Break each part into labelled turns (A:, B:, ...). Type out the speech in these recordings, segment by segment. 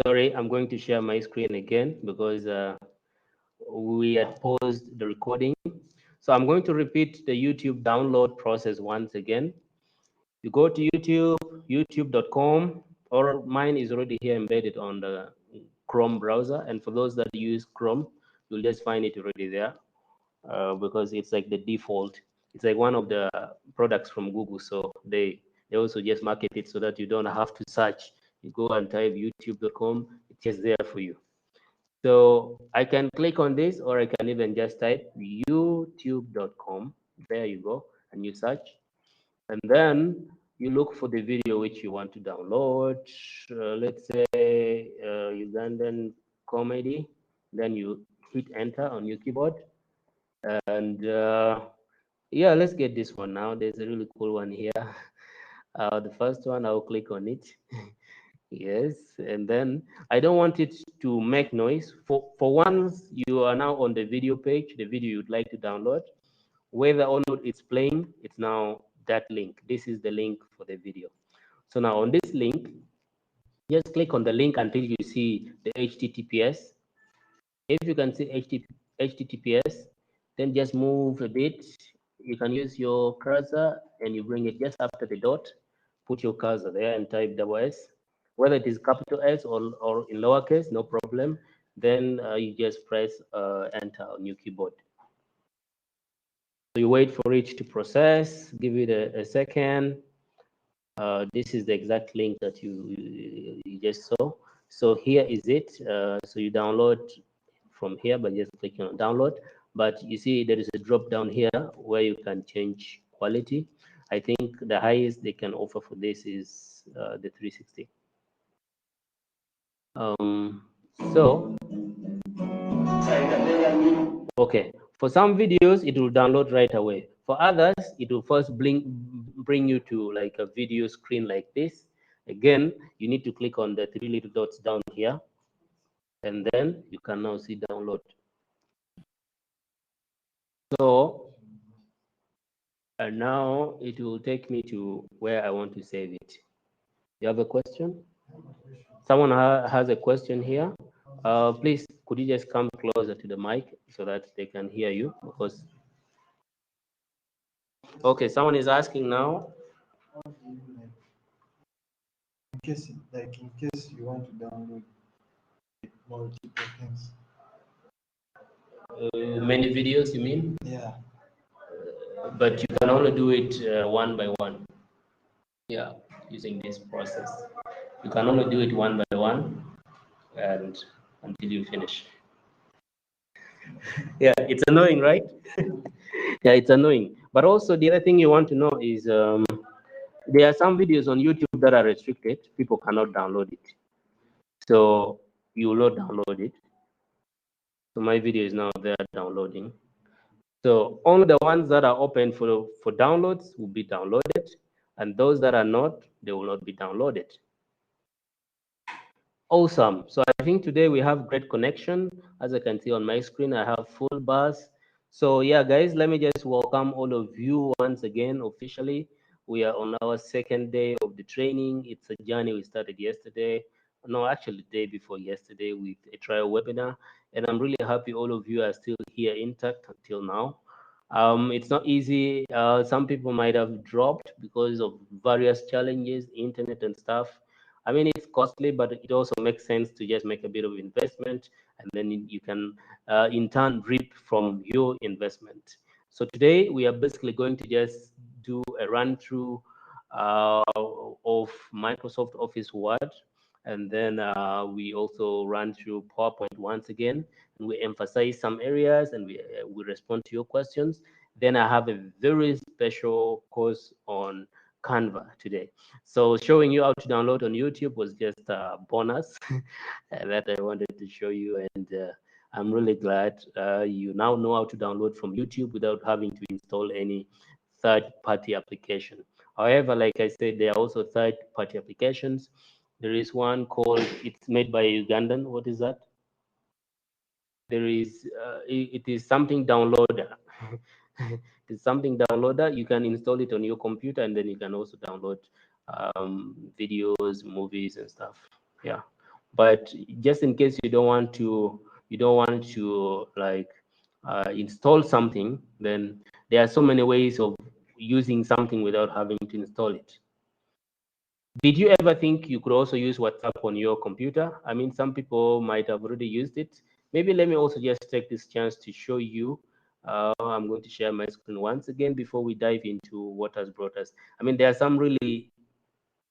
A: Sorry, I'm going to share my screen again because we had paused the recording. So I'm going to repeat the YouTube download process once again. You go to YouTube, youtube.com, or mine is already here embedded on the Chrome browser. And for those that use Chrome, you'll just find it already there because it's like the default. It's like one of the products from Google. So they also just market it so that you don't have to search. You go and type youtube.com, it's just there for you. So I can click on this, or I can even just type youtube.com. There you go, and you search. And then you look for the video which you want to download. Let's say Ugandan comedy. Then you hit enter on your keyboard. And yeah, let's get this one now. There's a really cool one here. The first one, I'll click on it. Yes, and then I don't want it to make noise. For once you are now on the video page, the video you'd like to download, whether or not it's playing, it's now that link. This is the link for the video. So now on this link, just click on the link until you see the HTTPS. If you can see HTTPS, then just move a bit. You can use your cursor and you bring it just after the dot. Put your cursor there and type S. Whether it is capital S or in lowercase, no problem. Then you just press enter on your keyboard. So you wait for it to process, give it a second. This is the exact link that you just saw. So here is it. So you download from here by just clicking on download. But you see there is a drop down here where you can change quality. I think the highest they can offer for this is the 360. So, okay, for some videos, it will download right away. For others, it will first bring you to like a video screen like this. Again, you need to click on the three little dots down here, and then you can now see download. So, and now it will take me to where I want to save it. You have a question? Someone has a question here. Please, could you just come closer to the mic so that they can hear you? Because okay, someone is asking now.
B: In case you want to download multiple things.
A: Many videos, you mean?
B: Yeah.
A: But you can only do it one by one. Yeah, using this process. You can only do it one by one and until you finish. Yeah, it's annoying, right? Yeah, it's annoying. But also the other thing you want to know is there are some videos on YouTube that are restricted. People cannot download it. So you will not download it. So my video is now there downloading. So only the ones that are open for downloads will be downloaded, and those that are not, they will not be downloaded. Awesome. So I think today we have great connection. As I can see on my screen, I have full bars. So yeah, guys, let me just welcome all of you once again officially. We are on our second day of the training. It's a journey we started yesterday. No, actually the day before yesterday with a trial webinar. And I'm really happy all of you are still here intact until now. It's not easy. Some people might have dropped because of various challenges, internet and stuff. I mean, it's costly, but it also makes sense to just make a bit of investment, and then you can, in turn, reap from your investment. So today we are basically going to just do a run through of Microsoft Office Word, and then we also run through PowerPoint once again, and we emphasize some areas, and we respond to your questions. Then I have a very special course on Canva today. So showing you how to download on YouTube was just a bonus that I wanted to show you, and I'm really glad you now know how to download from YouTube without having to install any third-party application. However, like I said, there are also third-party applications. There is one called, it's made by a Ugandan. What is that? There is, it is something downloader. It's something downloader. You can install it on your computer, and then you can also download videos, movies, and stuff. Yeah, But just in case you don't want to like install something, then there are so many ways of using something without having to install it. Did you ever think you could also use WhatsApp on your computer? I mean, some people might have already used it. Maybe let me also just take this chance to show you. I'm going to share my screen once again before we dive into what has brought us. I mean, there are some really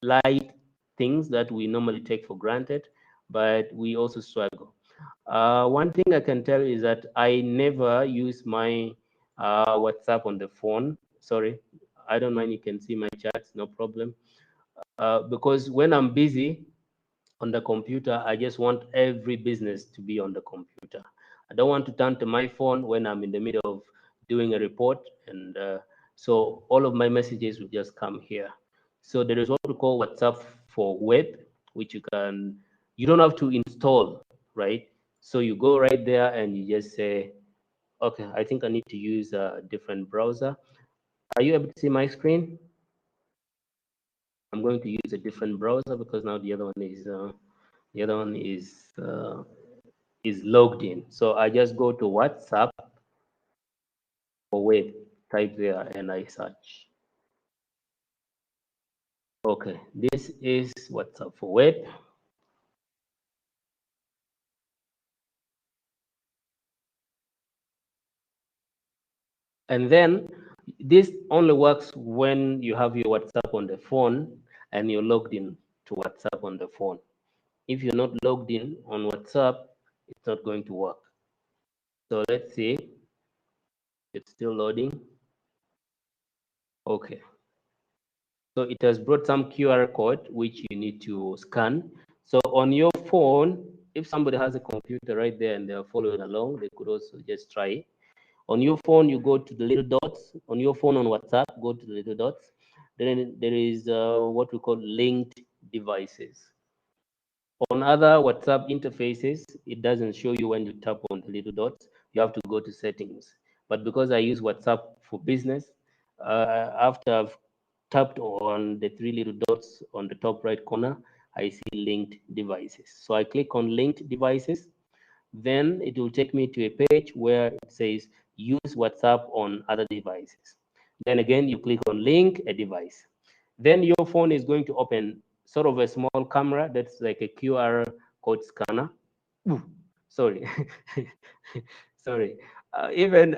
A: light things that we normally take for granted, but we also struggle. One thing I can tell is that I never use my WhatsApp on the phone. Sorry, I don't mind. You can see my chats, no problem. Because when I'm busy on the computer, I just want every business to be on the computer. I don't want to turn to my phone when I'm in the middle of doing a report, and so all of my messages will just come here. So there is what we call WhatsApp for web, which you don't have to install, right? So you go right there and you just say, okay, I think I need to use a different browser. Are you able to see my screen? I'm going to use a different browser because now the other one is logged in. So I just go to WhatsApp for web, type there, and I search. Okay, this is WhatsApp for web. And then this only works when you have your WhatsApp on the phone and you're logged in to WhatsApp on the phone. If you're not logged in on WhatsApp, it's not going to work. So let's see, it's still loading. Okay. So it has brought some QR code which you need to scan. So on your phone, if somebody has a computer right there and they're following along, they could also just try it. On your phone, you go to the little dots. On your phone on WhatsApp, go to the little dots. Then there is what we call linked devices. On other WhatsApp interfaces, it doesn't show you when you tap on the little dots. You have to go to settings. But because I use WhatsApp for business, after I've tapped on the three little dots on the top right corner, I see linked devices. So I click on linked devices. Then it will take me to a page where it says use WhatsApp on other devices. Then again, you click on link a device. Then your phone is going to open sort of a small camera that's like a QR code scanner. Ooh, sorry, sorry. Even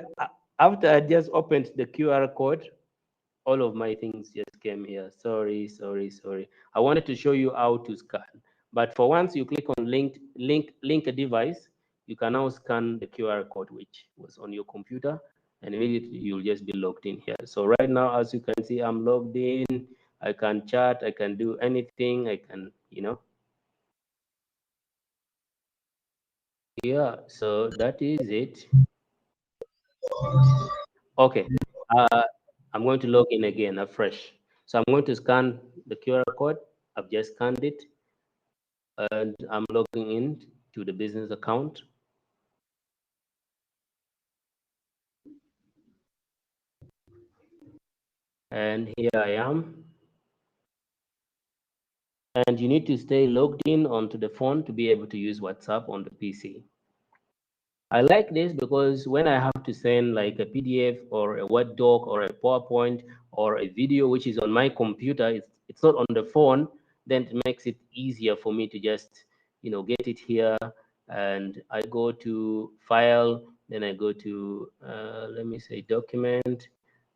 A: after I just opened the QR code, all of my things just came here. Sorry, sorry, sorry. I wanted to show you how to scan. But for once you click on link a device, you can now scan the QR code which was on your computer, and immediately you'll just be logged in here. So right now, as you can see, I'm logged in. I can chat, I can do anything, I can, yeah, so that is it. Okay. Uh, I'm going to log in again afresh. So I'm going to scan the QR code. I've just scanned it, and I'm logging in to the business account. And here I am. And you need to stay logged in onto the phone to be able to use WhatsApp on the PC. I like this because when I have to send like a PDF or a Word doc or a PowerPoint or a video which is on my computer, it's not on the phone, then it makes it easier for me to just, get it here. And I go to File, then I go to, let me say, Document.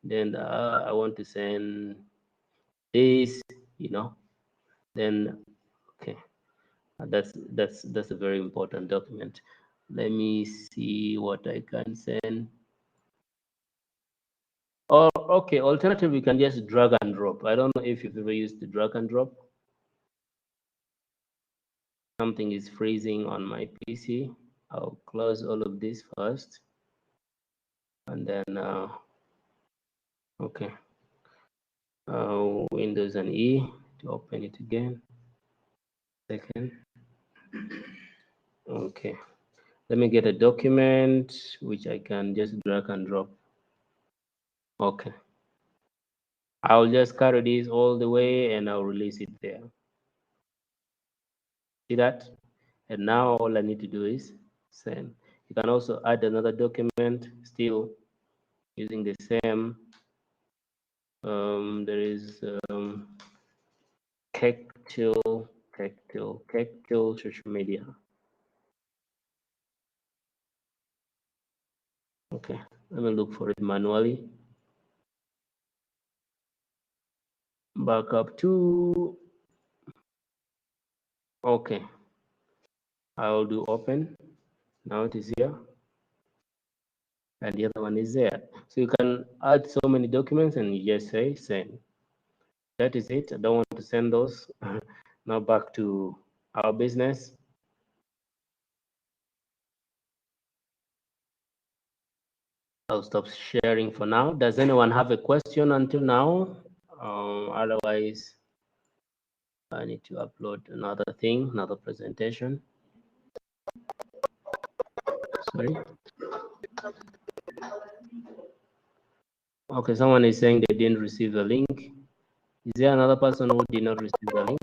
A: Then I want to send this, then, okay. That's a very important document. Let me see what I can send. Or okay, alternatively, we can just drag and drop. I don't know if you've ever used the drag and drop. Something is freezing on my PC. I'll close all of this first, and then okay, Windows and E to open it again. Second. Okay, let me get a document which I can just drag and drop. Okay. I'll just carry this all the way and I'll release it there. See that? And now all I need to do is send. You can also add another document still using the same. There is Cactil social media. Okay, let me look for it manually. Back up to, okay, I'll do open. Now it is here. And the other one is there. So you can add so many documents and you just say send. That is it. I don't want to send those. Now back to our business. I'll stop sharing for now. Does anyone have a question until now? Otherwise, I need to upload another thing, another presentation. Sorry. Okay, someone is saying they didn't receive the link. Is there another person who did not receive the link?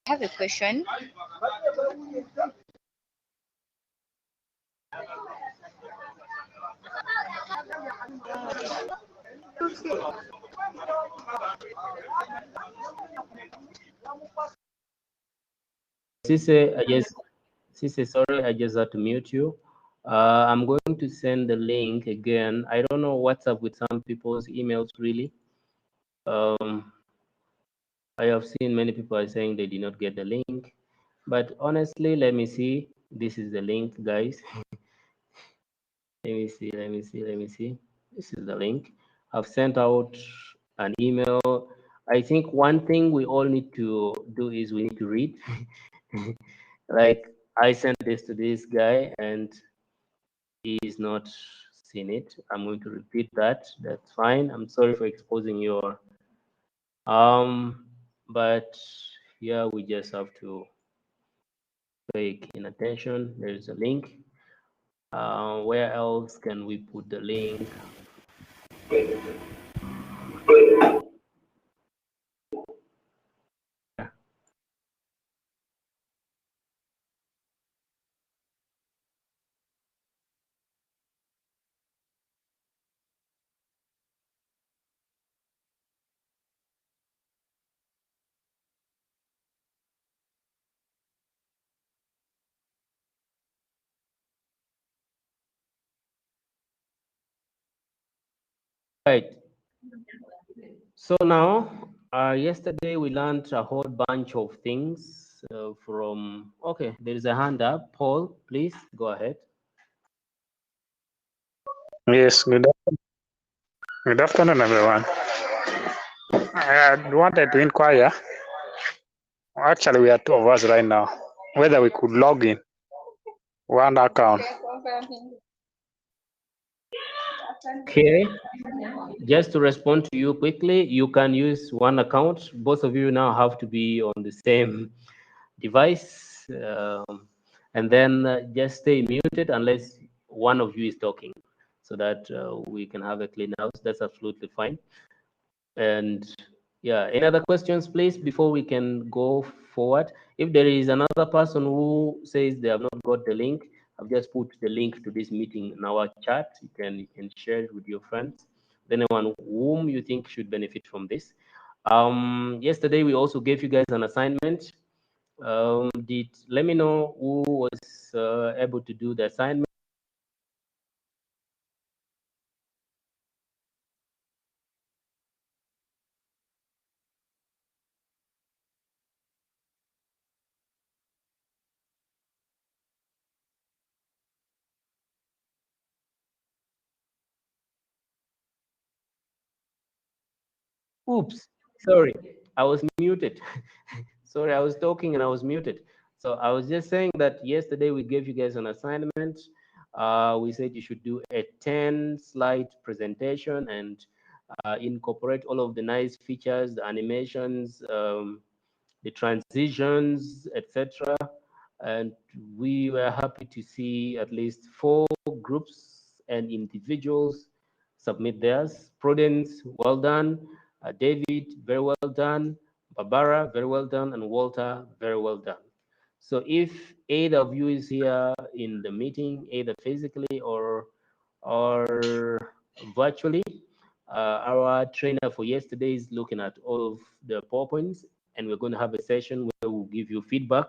C: I have a question.
A: Sise, sorry, I just had to mute you. I'm going to send the link again. I don't know what's up with some people's emails, really. I have seen many people are saying they did not get the link. But honestly, let me see. This is the link, guys. Let me see. This is the link. I've sent out an email. I think one thing we all need to do is we need to read. Like I sent this to this guy and he's not seen it. I'm going to repeat that. That's fine. I'm sorry for exposing your but here we just have to pay keen attention. There's a link. Where else can we put the link? Right. So now, yesterday we learned a whole bunch of things from, okay, there is a hand up. Paul, please go ahead.
D: Yes, good afternoon, everyone. I wanted to inquire. Actually, we are two of us right now. Whether we could log in one account.
A: Okay. Just to respond to you quickly, you can use one account. Both of you now have to be on the same device. And then just stay muted unless one of you is talking so that we can have a clean house. That's absolutely fine. And yeah, any other questions, please, before we can go forward? If there is another person who says they have not got the link, I've just put the link to this meeting in our chat. You can share it with your friends, anyone whom you think should benefit from this. Yesterday we also gave you guys an assignment. Let me know who was able to do the assignment. Oops, sorry, I was muted. Sorry, I was talking and I was muted. So I was just saying that yesterday we gave you guys an assignment. We said you should do a 10-slide presentation and incorporate all of the nice features, the animations, the transitions, etc. and we were happy to see at least 4 groups and individuals submit theirs. Prudence, well done. David, very well done. Barbara, very well done. And Walter, very well done. So if either of you is here in the meeting, either physically or virtually, our trainer for yesterday is looking at all of the PowerPoints, and we're going to have a session where we'll give you feedback.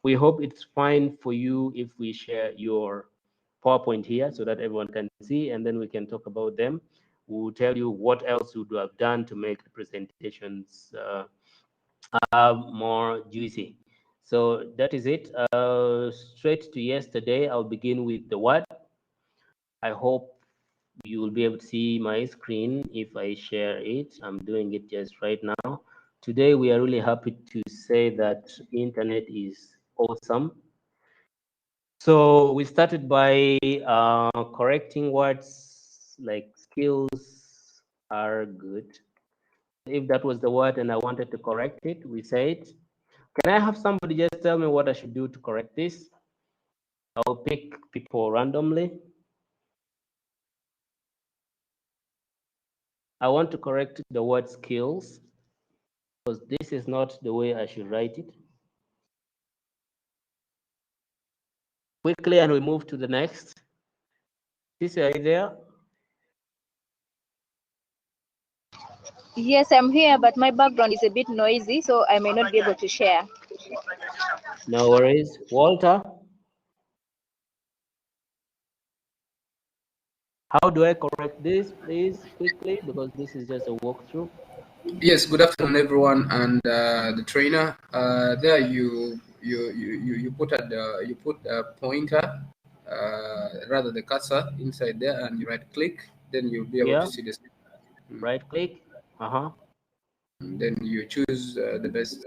A: We hope it's fine for you if we share your PowerPoint here so that everyone can see, and then we can talk about them. We'll tell you what else we would have done to make the presentations more juicy. So that is it. Straight to yesterday, I'll begin with the what. I hope you will be able to see my screen if I share it. I'm doing it just right now. Today, we are really happy to say that internet is awesome. So we started by correcting words like skills are good. If that was the word and I wanted to correct it, we say it. Can I have somebody just tell me what I should do to correct this? I'll pick people randomly. I want to correct the word skills because this is not the way I should write it. Quickly, and we move to the next. This are you there?
C: Yes, I'm here, but my background is a bit noisy, so I may not be able to share.
A: No worries. Walter? How do I correct this, please, quickly, because this is just a walkthrough.
E: Yes, good afternoon, everyone, and the trainer. There, you put a pointer, rather the cursor inside there, and you right click. Then you'll be able to see this.
A: Right click.
E: Then you choose the best.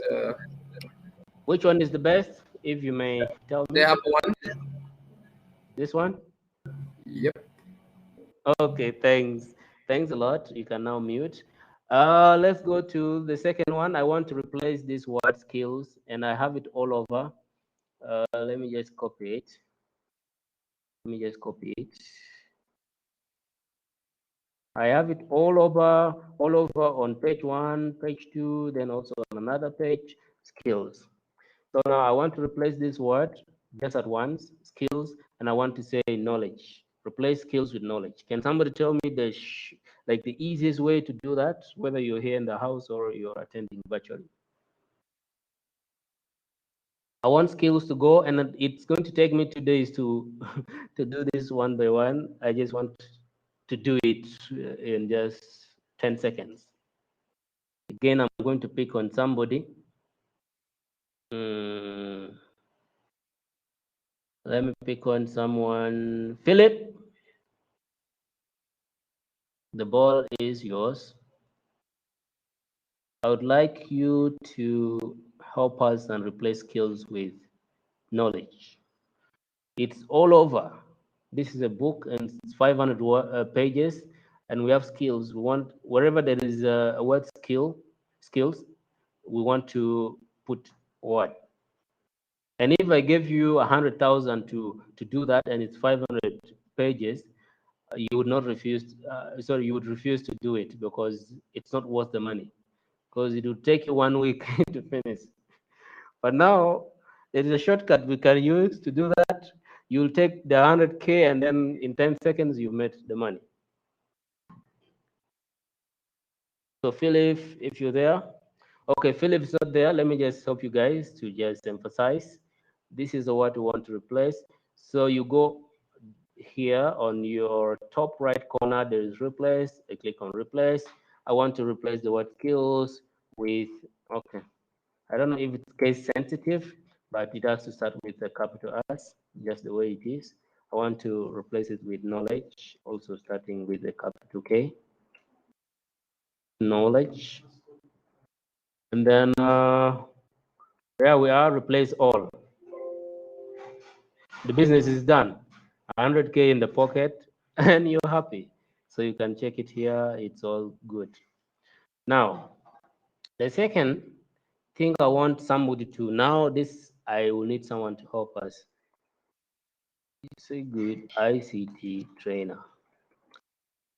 A: Which one is the best, if you may tell me?
E: They have one.
A: This one?
E: Yep.
A: Okay, thanks. Thanks a lot. You can now mute. Let's go to the second one. I want to replace this word skills, and I have it all over. Let me just copy it. I have it all over on page 1, page 2, then also on another page, skills. So now I want to replace this word just at once, skills, and I want to say knowledge. Replace skills with knowledge. Can somebody tell me the easiest way to do that, whether you're here in the house or you're attending virtually? I want skills to go, and it's going to take me 2 days to to do this one by one. I just want to do it in just 10 seconds. Again, I'm going to pick on somebody. Let me pick on someone. Philip, the ball is yours. I would like you to help us and replace skills with knowledge. It's all over. This is a book and it's 500 pages, and we have skills. We want, wherever there is a word skills, we want to put word. And if I give you 100,000 to do that, and it's 500 pages, you would not refuse. You would refuse to do it because it's not worth the money. Because it would take you 1 week to finish. But now there is a shortcut we can use to do that. You'll take the 100K, and then in 10 seconds you've made the money. So Philip, if you're there. Okay, Philip's not there. Let me just help you guys to just emphasize. This is what we want to replace. So you go here on your top right corner, there is replace. I click on replace. I want to replace the word skills with, okay. I don't know if it's case sensitive, but it has to start with a capital S, just the way it is. I want to replace it with knowledge, also starting with a capital K. Knowledge. And then there we are, replace all. The business is done. 100K in the pocket, and you're happy. So you can check it here. It's all good. Now, the second thing I want somebody to, now this I will need someone to help us. It's a good ICT trainer.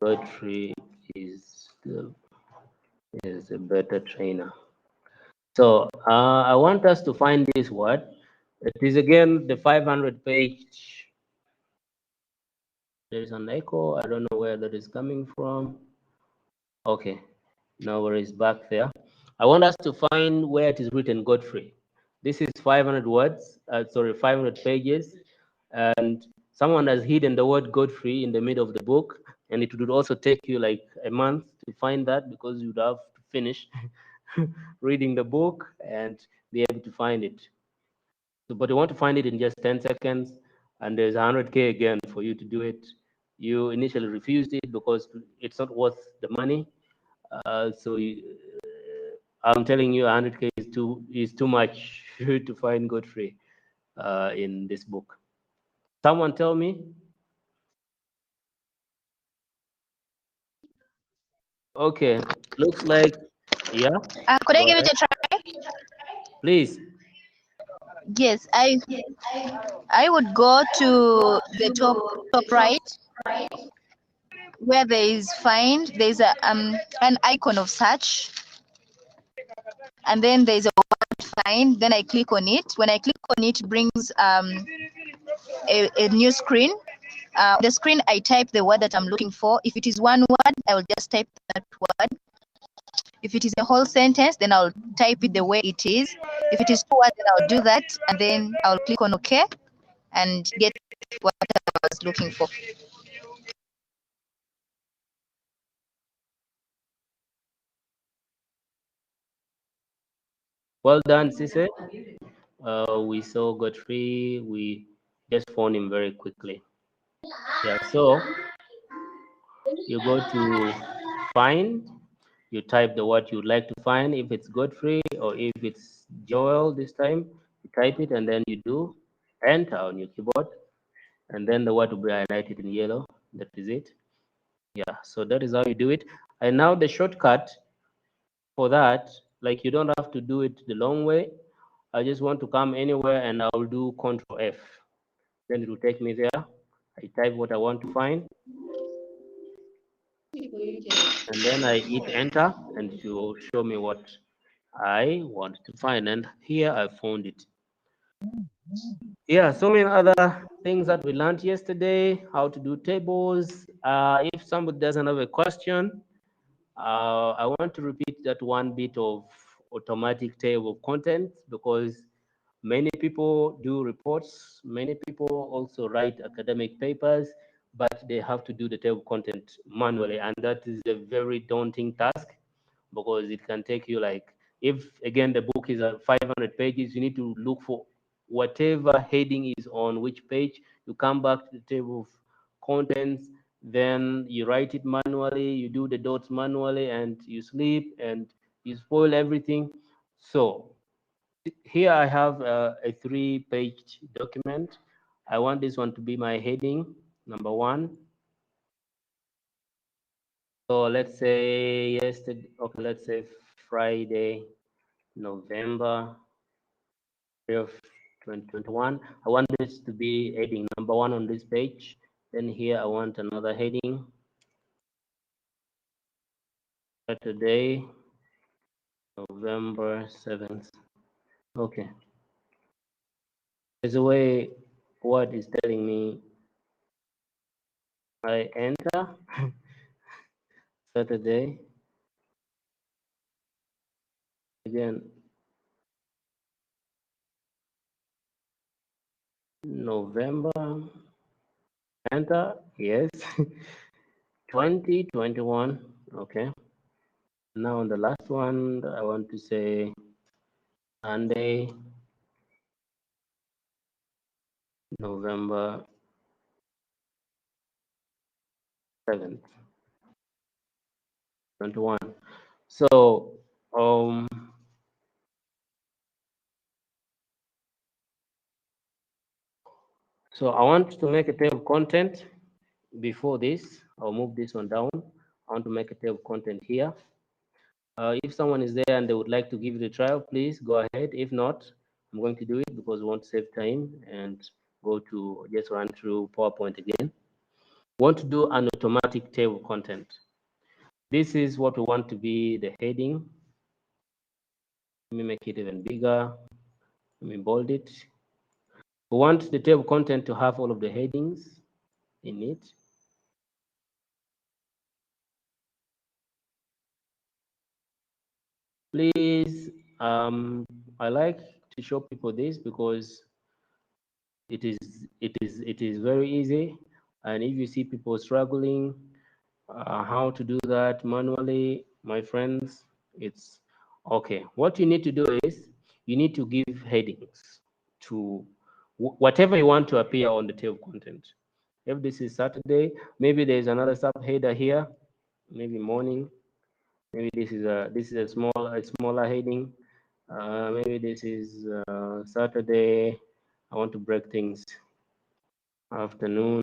A: Godfrey is a better trainer. So I want us to find this word. It is again the 500 page. There is an echo. I don't know where that is coming from. Okay, no worries, back there. I want us to find where it is written Godfrey. This is 500 words, 500 pages, and someone has hidden the word Godfrey in the middle of the book, and it would also take you like a month to find that because you'd have to finish reading the book and be able to find it. So, but you want to find it in just 10 seconds, and there's 100K again for you to do it. You initially refused it because it's not worth the money. I'm telling you, 100K is too much to find Godfrey in this book. Someone tell me. Okay, looks like, yeah.
C: Could I
A: Go
C: give it
A: ahead.
C: a try?
A: Please.
C: Yes, I would go to the top right where there is find. There's an icon of search, and then there's a word find. Then I click on it. When I click on it, it brings a new screen. The screen, I type the word that I'm looking for. If it is one word, I will just type that word. If it is a whole sentence, then I'll type it the way it is. If it is two words, then I'll do that, and then I'll click on OK and get what I was looking for.
A: Well done, Cisse. We saw Godfrey. We just found him very quickly. Yeah, so you go to find, you type the word you'd like to find. If it's Godfrey or if it's Joel this time, you type it and then you do enter on your keyboard, and then the word will be highlighted in yellow. That is it. Yeah, so that is how you do it. And now the shortcut for that, like you don't have to do it the long way. I just want to come anywhere and I'll do Control F. Then it will take me there. I type what I want to find. And then I hit enter and it will show me what I want to find. And here I found it. Yeah, so many other things that we learned yesterday, how to do tables. If somebody doesn't have a question, I want to repeat that one bit of automatic table of contents because many people do reports, many people also write academic papers, but they have to do the table content manually, and that is a very daunting task because it can take you like, if again the book is at 500 pages, you need to look for whatever heading is on which page. You come back to the table of contents, then you write it manually, you do the dots manually, and you sleep and you spoil everything. So here I have a 3-page document. I want this one to be my heading, number 1. So let's say yesterday, okay, let's say Friday, November of 2021. I want this to be heading number 1 on this page. Then here I want another heading. Saturday, November 7th. Okay. There's a way what is telling me I enter Saturday. Again, November, enter, yes. 2021, okay. Now on the last one, I want to say Sunday, November 7th, 21. So, so I want to make a table of content. Before this, I'll move this one down. I want to make a table of content here. If someone is there and they would like to give it a trial, please go ahead. If not, I'm going to do it because we want to save time and go to just run through PowerPoint again. We want to do an automatic table content. This is what we want to be the heading. Let me make it even bigger. Let me bold it. We want the table content to have all of the headings in it. Please, I like to show people this because it is very easy. And if you see people struggling how to do that manually, my friends, it's okay. What you need to do is you need to give headings to whatever you want to appear on the table content. If this is Saturday, maybe there's another subheader here, maybe morning. Maybe this is a smaller heading. Maybe this is Saturday. I want to break things. Afternoon.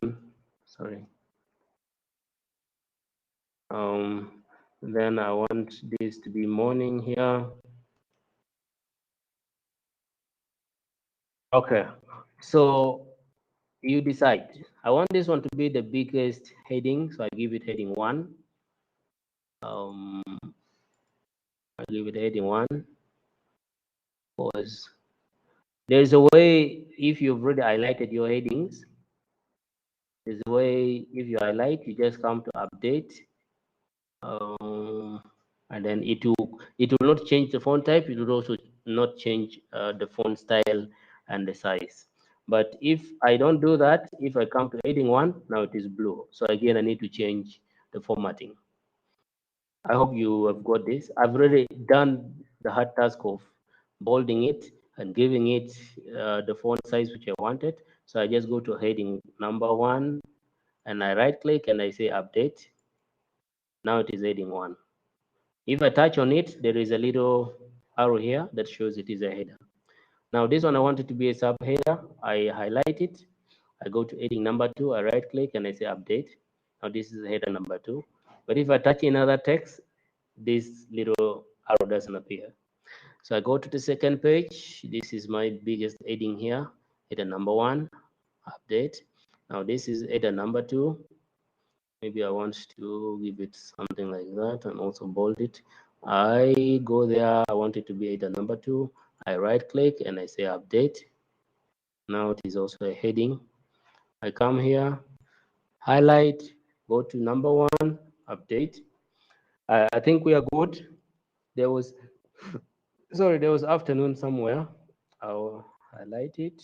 A: Sorry. Then I want this to be morning here. Okay. So you decide. I want this one to be the biggest heading, so I give it heading 1. I give it heading 1 because there's a way, if you've already highlighted your headings, there's a way, if you highlight, you just come to update, and then it will not change the font type. It will also not change the font style and the size. But if I don't do that, if I come to heading 1, now it is blue. So again, I need to change the formatting. I hope you have got this. I've already done the hard task of bolding it and giving it the font size which I wanted. So I just go to heading number 1 and I right click and I say update. Now it is heading 1. If I touch on it, there is a little arrow here that shows it is a header. Now this one I want it to be a subheader. I highlight it. I go to heading number 2. I right click and I say update. Now this is header number 2. But if I touch another text, this little arrow doesn't appear. So I go to the second page. This is my biggest heading here. Header number 1, update. Now this is header number 2. Maybe I want to give it something like that and also bold it. I go there. I want it to be header number 2. I right click and I say update. Now it is also a heading. I come here, highlight, go to number 1, update. I think we are good. There was afternoon somewhere. I'll highlight it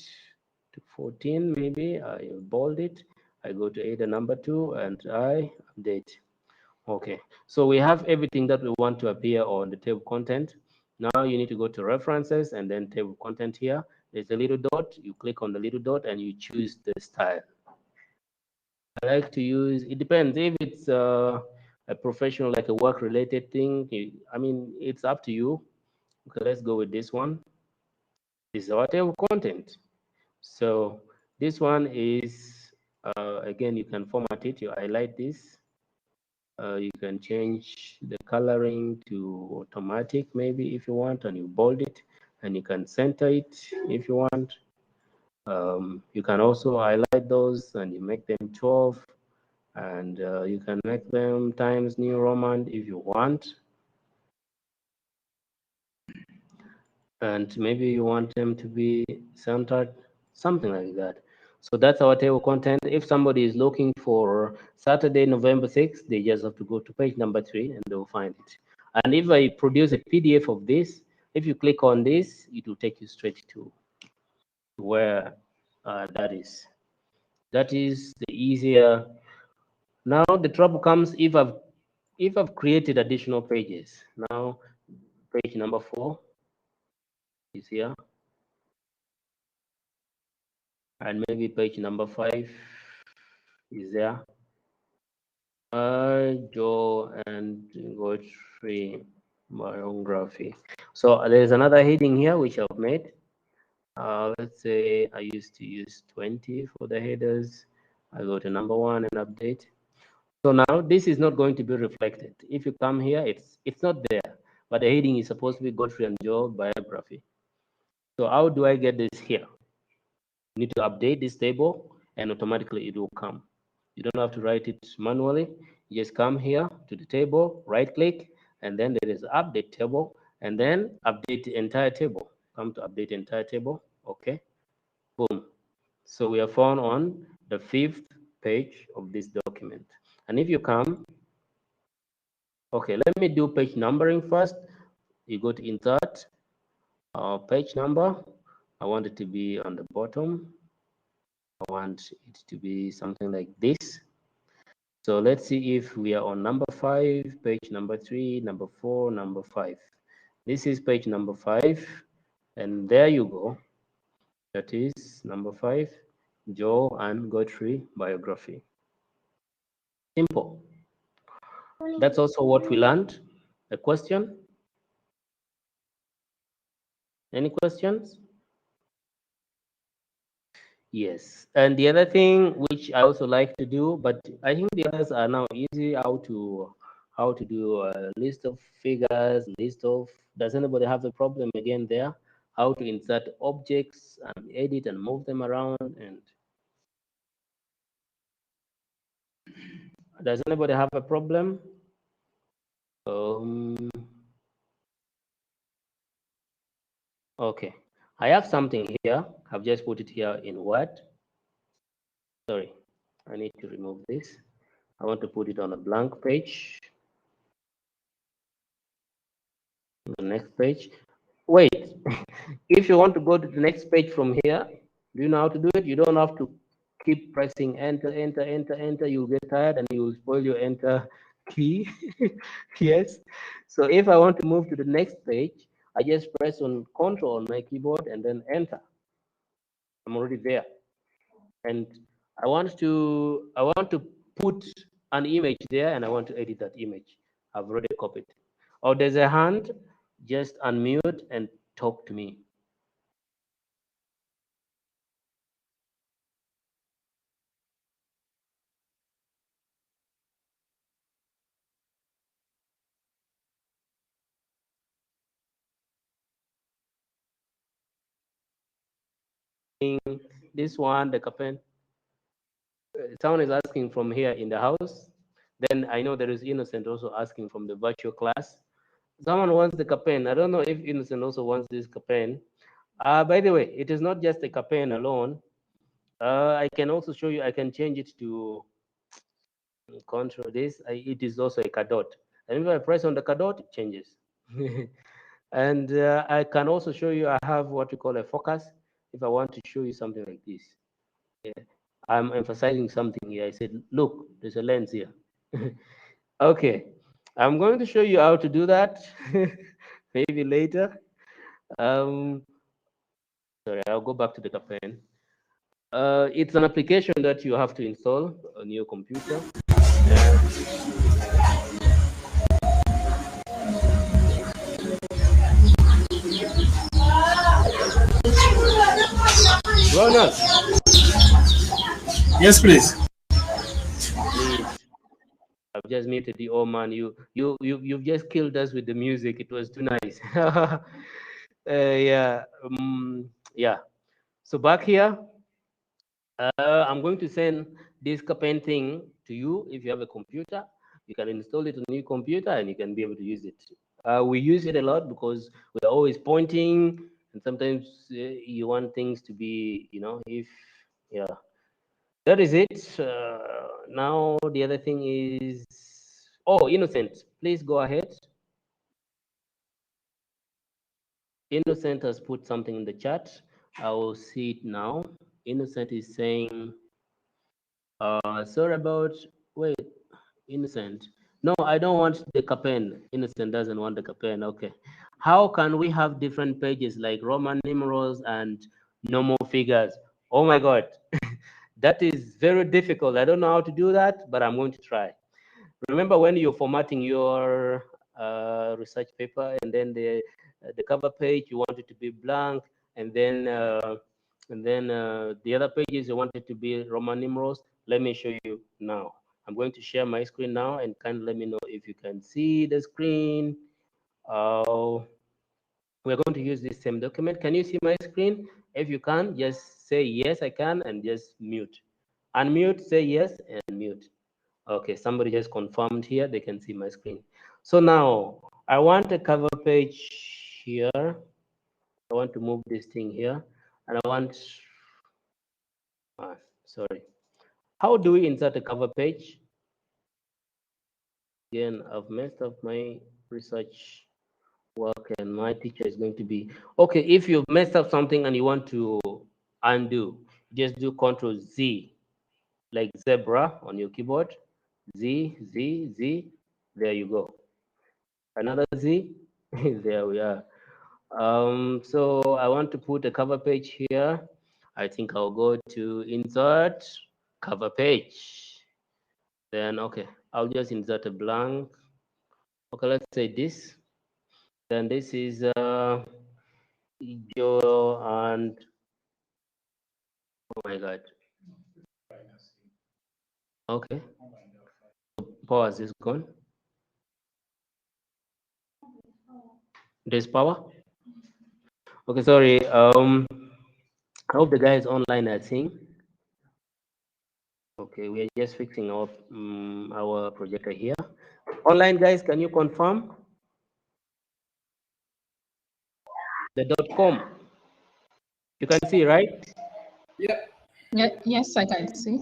A: to 14 maybe. I bold it. I go to header number 2 and I update. Okay, so we have everything that we want to appear on the table content. Now you need to go to references and then table content here. There's a little dot. You click on the little dot and you choose the style. I like to use, it depends. If it's a professional, like a work-related thing, I mean, it's up to you. Okay, let's go with this one. This is our table content. So this one is, again, you can format it. You highlight this. You can change the coloring to automatic, maybe if you want, and you bold it, and you can center it if you want. You can also highlight those and you make them 12, and you can make them Times New Roman if you want. And maybe you want them to be centered, something like that. So that's our table content. If somebody is looking for Saturday, November 6th, they just have to go to page number 3 and they'll find it. And if I produce a PDF of this, if you click on this, it will take you straight to where that is. That is the easier. Now the trouble comes if I've created additional pages. Now page number 4 is here. And maybe page number 5 is there. Joe and Godfrey biography. So there's another heading here which I've made. Let's say I used to use 20 for the headers. I go to number 1 and update. So now this is not going to be reflected. If you come here, it's not there. But the heading is supposed to be Godfrey and Joe biography. So how do I get this here? You need to update this table and automatically it will come. You don't have to write it manually. You just come here to the table, right click, and then there is update table, and then update the entire table. Come to update the entire table. Okay. Boom. So we are found on the 5th page of this document. And if you come, okay, let me do page numbering first. You go to insert, page number. I want it to be on the bottom. I want it to be something like this. So let's see if we are on number 5, page number 3, number 4, number 5. This is page number 5, and there you go. That is number 5, Joe and Godfrey biography. Simple. That's also what we learned. A question? Any questions? Yes. And the other thing which I also like to do, but I think the others are now easy, how to do a list of figures, list of, does anybody have a problem again there? How to insert objects and edit and move them around, and does anybody have a problem? Okay. I have something here. I've just put it here in Word. Sorry, I need to remove this. I want to put it on a blank page. The next page. Wait, if you want to go to the next page from here, do you know how to do it? You don't have to keep pressing enter, enter, enter, enter. You'll get tired and you'll spoil your enter key. Yes. So if I want to move to the next page, I just press on Control on my keyboard and then enter. I'm already there. And I want to put an image there and I want to edit that image. I've already copied. Oh, there's a hand. Just unmute and talk to me. This one, the captain. Someone is asking from here in the house. Then I know there is Innocent also asking from the virtual class. Someone wants the captain. I don't know if Innocent also wants this captain. By the way, it is not just the captain alone. I can also show you. I can change it to control this. It is also a cadot. And if I press on the cadot, it changes. And I can also show you. I have what we call a focus. If I want to show you something like this. Yeah. I'm emphasizing something here. I said, look, there's a lens here. Okay, I'm going to show you how to do that maybe later. Sorry, I'll go back to the campaign. It's an application that you have to install on your computer. Ronald.
F: Yes, please.
A: Please. I've just muted the old man. You've just killed us with the music. It was too nice. Yeah. Yeah. So back here, I'm going to send this campaign thing to you. If you have a computer, you can install it on your computer and you can be able to use it. We use it a lot because we're always pointing, and sometimes you want things to be, if, yeah. That is it. Now the other thing is, oh, Innocent, please go ahead. Innocent has put something in the chat. I will see it now. Innocent is saying, sorry about, wait, Innocent. No, I don't want the capen. Innocent doesn't want the capen. Okay. How can we have different pages like Roman numerals and normal figures? Oh my God. That is very difficult. I don't know how to do that, but I'm going to try. Remember when you're formatting your research paper and then the cover page, you want it to be blank, and then the other pages, you want it to be Roman numerals. Let me show you now. I'm going to share my screen now, and let me know if you can see the screen. Oh, we're going to use this same document. Can you see my screen? If you can, just say yes, I can, and just mute. Unmute, say yes, and mute. Okay, somebody just confirmed here, they can see my screen. So now, I want a cover page here. I want to move this thing here, and I want, sorry. How do we insert a cover page? Again, I've messed up my research work, and my teacher is going to be, okay, if you've messed up something and you want to undo, just do Control Z, like zebra on your keyboard. Z, Z, Z, there you go. Another Z, there we are. So I want to put a cover page here. I think I'll go to insert cover page. Then, okay, I'll just insert a blank. Okay, let's say this. Then this is Joe and, oh my God. Okay. Power is gone. There's power. Okay, sorry. I hope the guy is online, I think. Okay, we are just fixing our projector here. Online guys, can you confirm? The .com. You can see, right?
E: Yeah.
F: Yes, I can see.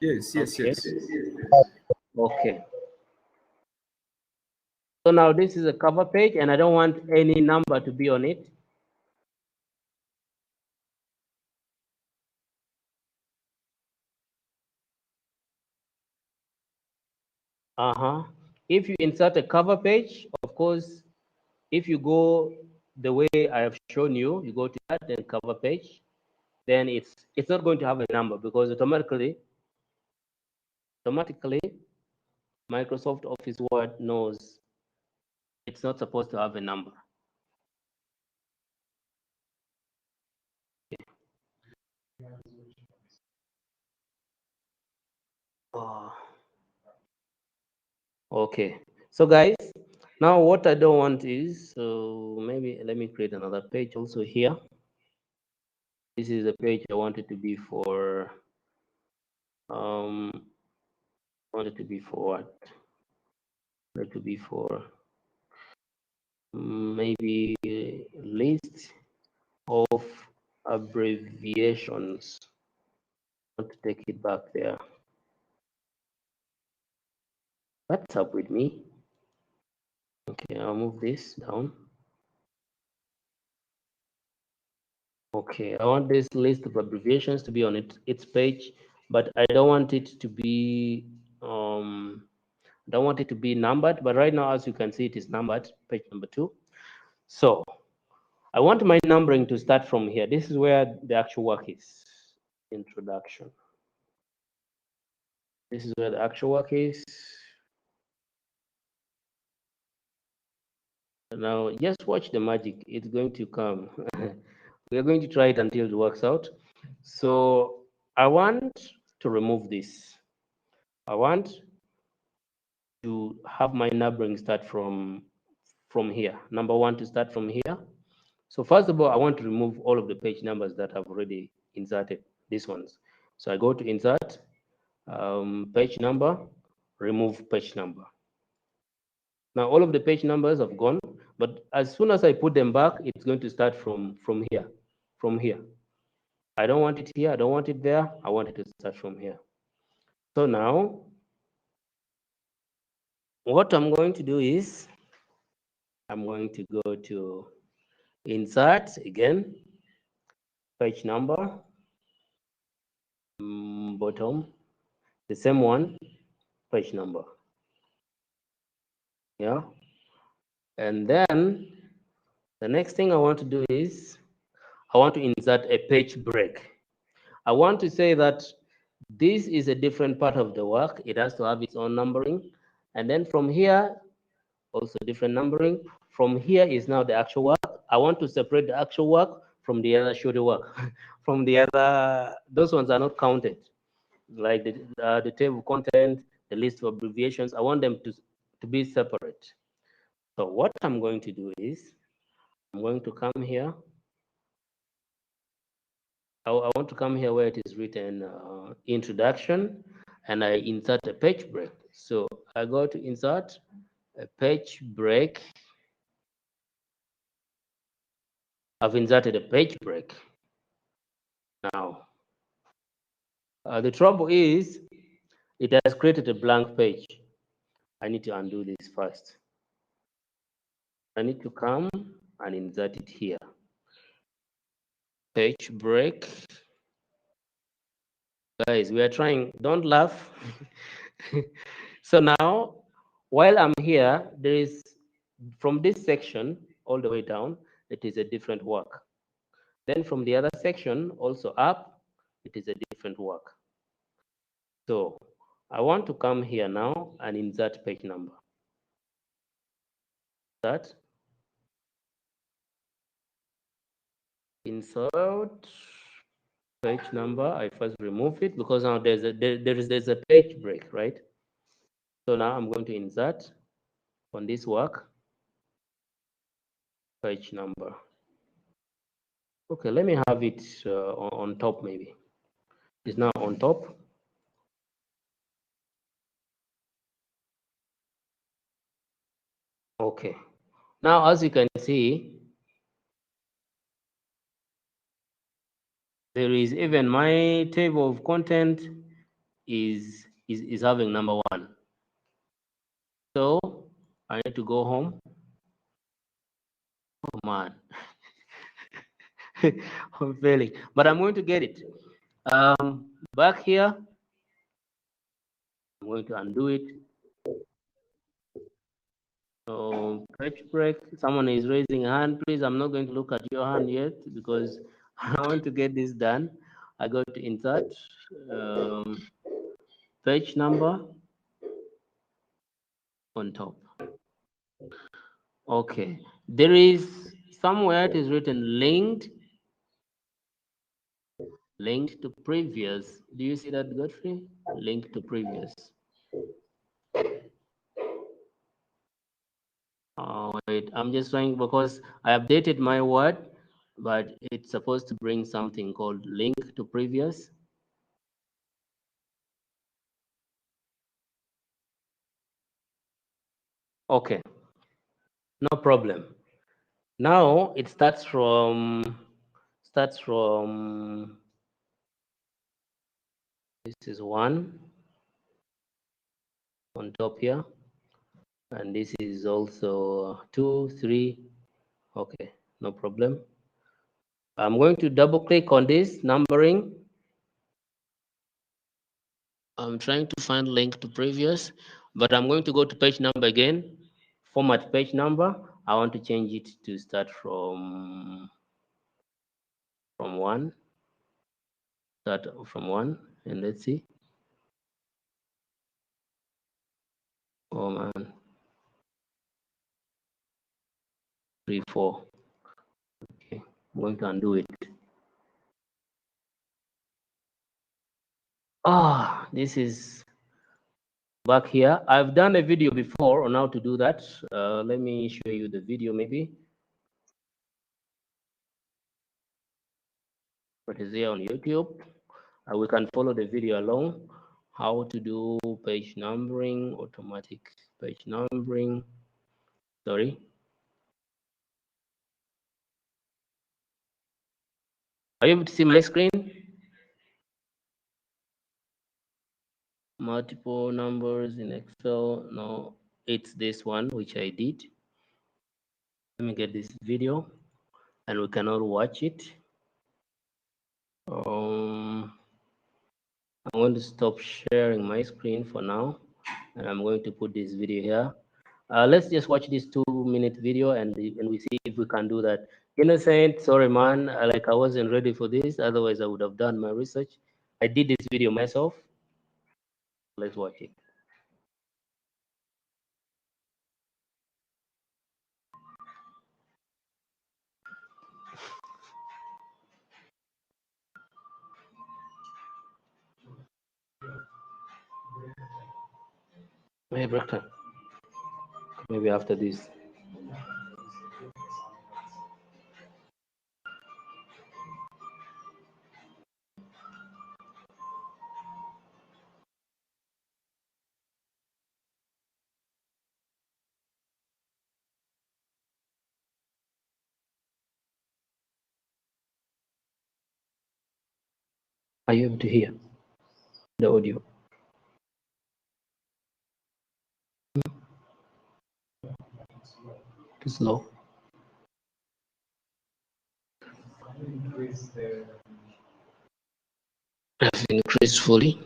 E: Yes, yes,
A: Okay.
E: yes.
A: Okay. So now this is a cover page, and I don't want any number to be on it. If you insert a cover page, of course, if you go the way I have shown you, you go to that, then cover page, then it's not going to have a number, because automatically Microsoft Office Word knows it's not supposed to have a number. Oh. Okay, so guys, now what I don't want is, so maybe let me create another page also here. This is a page I want it to be for, I want it to be for what? I want it to be for maybe a list of abbreviations. I want to take it back there. What's up with me? Okay, I'll move this down. Okay, I want this list of abbreviations to be on its page, but I don't want it to be numbered. But right now, as you can see, it is numbered, page number 2. So I want my numbering to start from here. This is where the actual work is. Introduction. This is where the actual work is. Now, just watch the magic. It's going to come. We're going to try it until it works out. So I want to remove this. I want to have my numbering start from here. Number 1 to start from here. So first of all, I want to remove all of the page numbers that I've already inserted, these ones. So I go to insert, page number, remove page number. Now all of the page numbers have gone, but as soon as I put them back, it's going to start from here, I don't want it here, I don't want it there, I want it to start from here. So now, what I'm going to do is, I'm going to go to insert again, page number, bottom, the same one, page number. Yeah. And then the next thing I want to do is, I want to insert a page break. I want to say that this is a different part of the work. It has to have its own numbering. And then from here, also different numbering. From here is now the actual work. I want to separate the actual work from the other shoulder work. From the other, those ones are not counted. Like the table of content, the list of abbreviations, I want them to be separate. So what I'm going to do is, I'm going to come here. I want to come here where it is written introduction, and I insert a page break. So I go to insert a page break. I've inserted a page break. Now, the trouble is it has created a blank page. I need to undo this first. I need to come and insert it here. Page break. Guys, we are trying, don't laugh. So now, while I'm here, there is, from this section all the way down, it is a different work. Then from the other section, also up, it is a different work. So I want to come here now and insert page number. That. Insert page number. I first remove it because now there's a page break, right? So now I'm going to insert on this work page number. Okay, let me have it on top maybe. It's now on top. Okay. Now, as you can see, there is even my table of content is having number 1. So I need to go home. Oh man, I'm failing, but I'm going to get it. Back here, I'm going to undo it. So page break. Someone is raising a hand. Please, I'm not going to look at your hand yet because I want to get this done. I go to insert page number on top. Okay, there is somewhere it is written linked to previous. Do you see that, Godfrey? Linked to previous. Wait, I'm just trying because I updated my Word, but it's supposed to bring something called link to previous. Okay, no problem. Now it starts from this is 1 on top here, and this is also 2, 3. Okay, no problem. I'm going to double click on this numbering. I'm trying to find link to previous, but I'm going to go to page number again. Format page number. I want to change it to start from 1. Start from 1, and let's see. Oh man, 3, 4. Okay, I'm going to undo it. This is back here. I've done a video before on how to do that. Let me show you the video maybe. It is here on YouTube. We can follow the video along. How to do page numbering, automatic page numbering. Sorry. Are you able to see my screen? Multiple numbers in Excel. No, it's this one, which I did. Let me get this video and we can all watch it. I'm going to stop sharing my screen for now, and I'm going to put this video here. Let's just watch this 2-minute video and we see if we can do that. Innocent, sorry man, like I wasn't ready for this. Otherwise, I would have done my research. I did this video myself. Let's watch it. Hey, break time. Maybe after this. Are you able to hear the audio? Too slow. I've increased fully.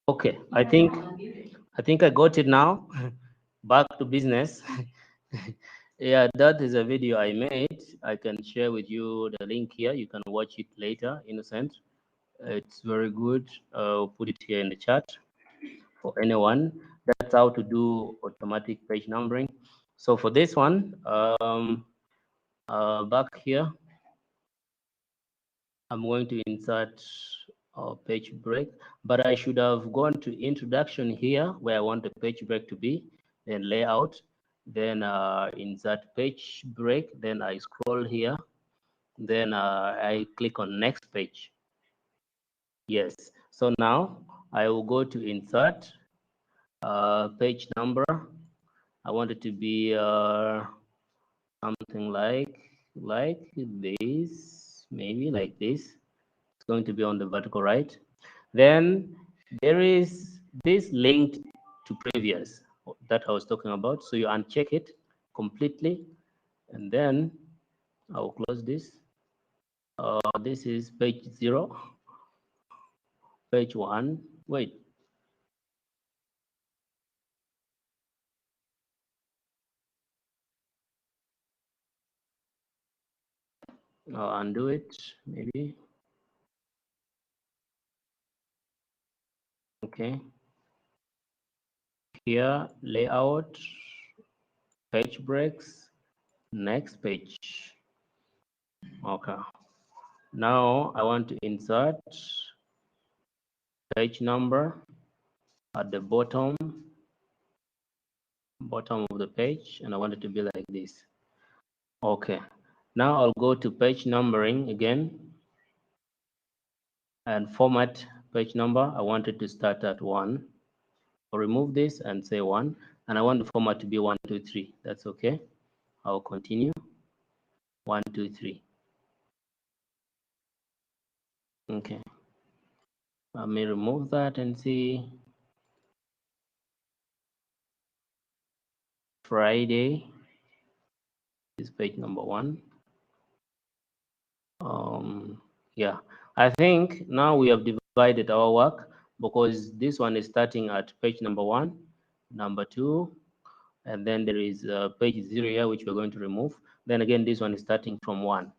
A: Okay, I think I got it now. Back to business. Yeah, that is a video I made. I can share with you the link here. You can watch it later, Innocent. It's very good. Put it here in the chat for anyone. That's how to do automatic page numbering. So for this one, back here, I'm going to insert a page break, but I should have gone to introduction here where I want the page break to be, then layout, then insert page break, then I scroll here, then I click on next page. Yes, so now I will go to insert page number. I want it to be something like this, maybe like this. It's going to be on the vertical right. Then there is this linked to previous that I was talking about. So you uncheck it completely, and then I will close this. This is page 0, page 1. Wait. I'll undo it, maybe. Okay. Here, layout, page breaks, next page. Okay. Now I want to insert page number at the bottom of the page, and I want it to be like this. Okay. Now I'll go to page numbering again and format page number. I want it to start at 1. I'll remove this and say 1, and I want the format to be 1, 2, 3. That's okay. I'll continue. 1, 2, 3. Okay. Let me remove that and see. Friday is page number 1. Yeah, I think now we have divided our work because this one is starting at page number 1, number 2, and then there is page 0 here, which we're going to remove. Then again, this one is starting from 1.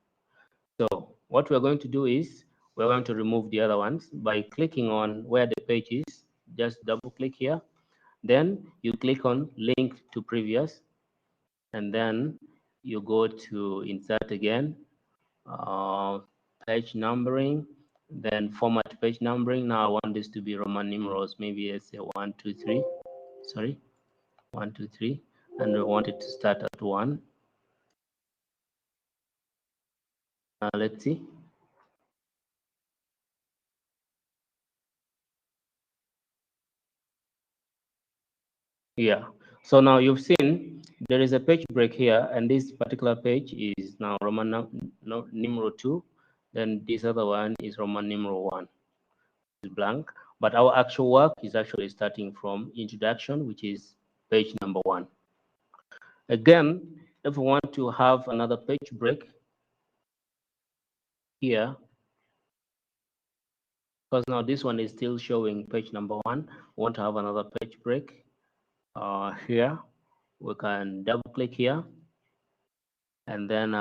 A: So what we're going to do is we're going to remove the other ones by clicking on where the page is. Just double click here. Then you click on link to previous, and then you go to insert again, page numbering, then format page numbering. Now I want this to be Roman numerals, maybe let's say 1, 2, 3. Sorry, 1, 2, 3, and we want it to start at 1. Let's see. Yeah, so now you've seen there is a page break here, and this particular page is now Roman numeral 2. Then this other one is Roman numeral 1. It's blank, but our actual work is actually starting from introduction, which is page number 1. Again, if we want to have another page break here, because now this one is still showing page number 1, we want to have another page break here. We can double click here, and then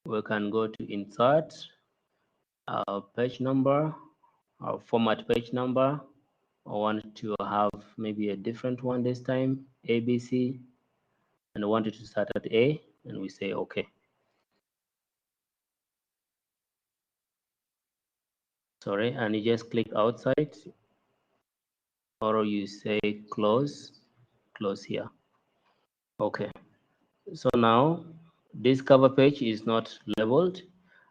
A: we can go to insert page number, format page number. I want to have maybe a different one this time, ABC, and I want it to start at A, and we say OK. Sorry, and you just click outside, or you say close here. Okay, so now this cover page is not labeled,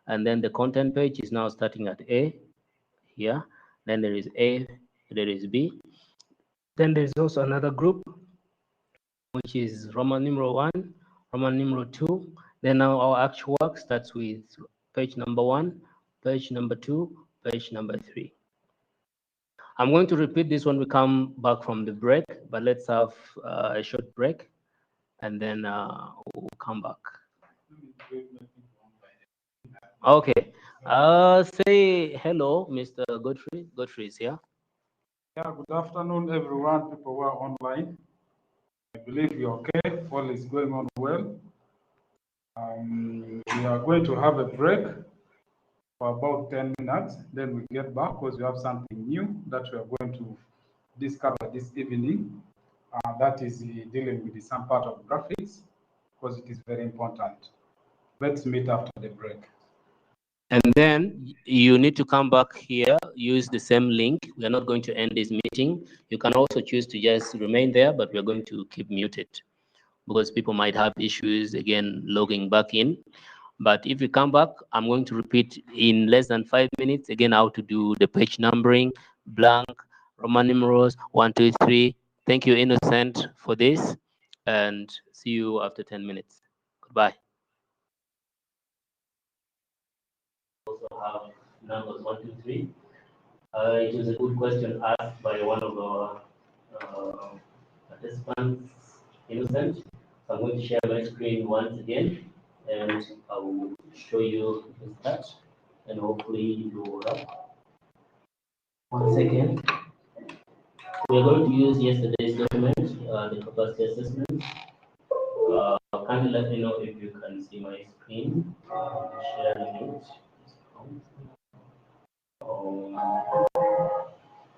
A: and then the content page is now starting at A here. Then there is A, there is B. Then there's also another group, which is Roman numeral 1, Roman numeral 2. Then now our actual work starts with page number 1, page number 2, page number 3. I'm going to repeat this when we come back from the break, but let's have a short break, and then we'll come back. Okay. Say hello, Mr. Godfrey. Godfrey is here.
G: Yeah, good afternoon, everyone, people who are online. I believe you're okay. All is going on well. We are going to have a break for about 10 minutes. Then we get back because we have something new that we are going to discover this evening. That is dealing with some part of graphics because it is very important. Let's meet after the break.
A: And then you need to come back here, use the same link. We are not going to end this meeting. You can also choose to just remain there, but we're going to keep muted because people might have issues, again, logging back in. But if you come back, I'm going to repeat in less than 5 minutes, again, how to do the page numbering, blank, Roman numerals, 1, 2, 3. Thank you, Innocent, for this, and see you after 10 minutes. Goodbye. Also have numbers 1, 2, 3. It was a good question asked by one of our participants, Innocent. So I'm going to share my screen once again, and I will show you that, and hopefully it will work. 1 second. We're going to use yesterday's document, the capacity assessment. Can you let me know if you can see my screen? Sharing it.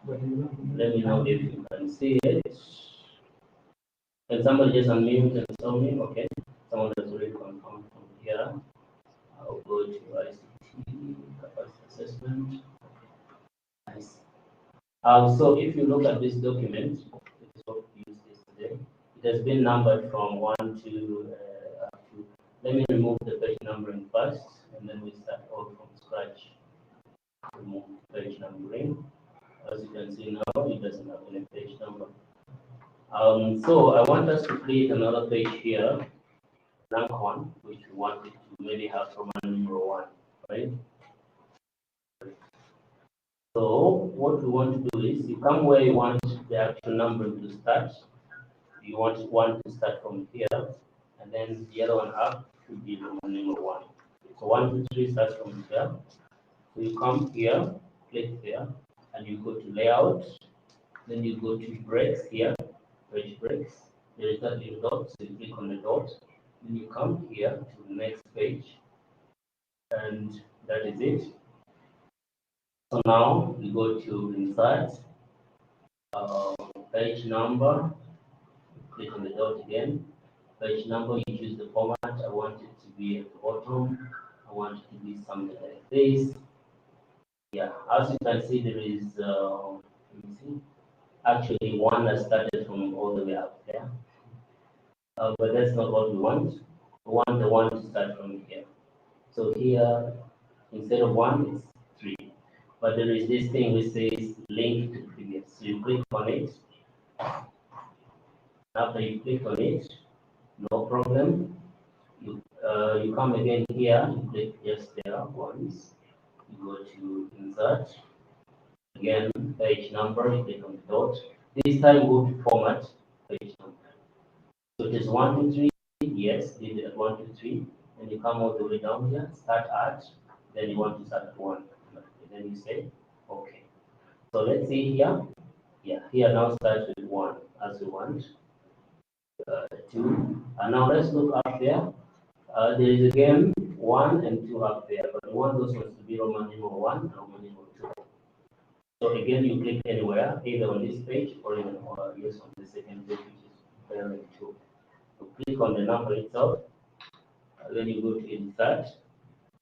A: Let me know if you can see it. Can somebody just unmute and tell me? Okay. Someone has already confirmed from here. I'll go to ICT capacity assessment. Nice. So if you look at this document, this is what we used yesterday. It has been numbered from 1 to up to. Let me remove the page numbering first, and then we start all from scratch. Remove page numbering. As you can see now, it doesn't have any page number. So I want us to create another page here. blank one, which we wanted to maybe have Roman numeral 1, right? So what we want to do is you come where you want the actual number to start. You want one to start from here, and then the other one up should be Roman numeral 1. So 1, 2, 3 starts from here. So you come here, click there, and you go to layout. Then you go to breaks here, page breaks. There is that little dot, so you click on the dot. Then you come here to the next page, and that is it. So now we go to insert, page number, click on the dot again. Page number, you choose the format. I want it to be at the bottom. I want it to be something like this. Yeah, as you can see, there is, let me see, actually one that started from all the way up there. But that's not what we want. We want the one to start from here. So here, instead of 1, it's 3. But there is this thing which says link to previous. So you click on it. After you click on it, no problem. You come again here, you click just there once. You go to insert. Again, page number, you click on the dot. This time go to format, page number. So it is 1, 2, 3, yes, leave it at 1, 2, 3. Then you come all the way down here, start at, then you want to start at 1. Then you say, okay. So let's see here. Yeah, here now starts with 1 as we want. 2. And now let's look up there. There is again 1 and 2 up there, but we want those ones to be Roman numeral 1 and Roman numeral 2. So again, you click anywhere, either on this page or even yes, on the second page, which is parent 2. So click on the number itself, then you go to insert,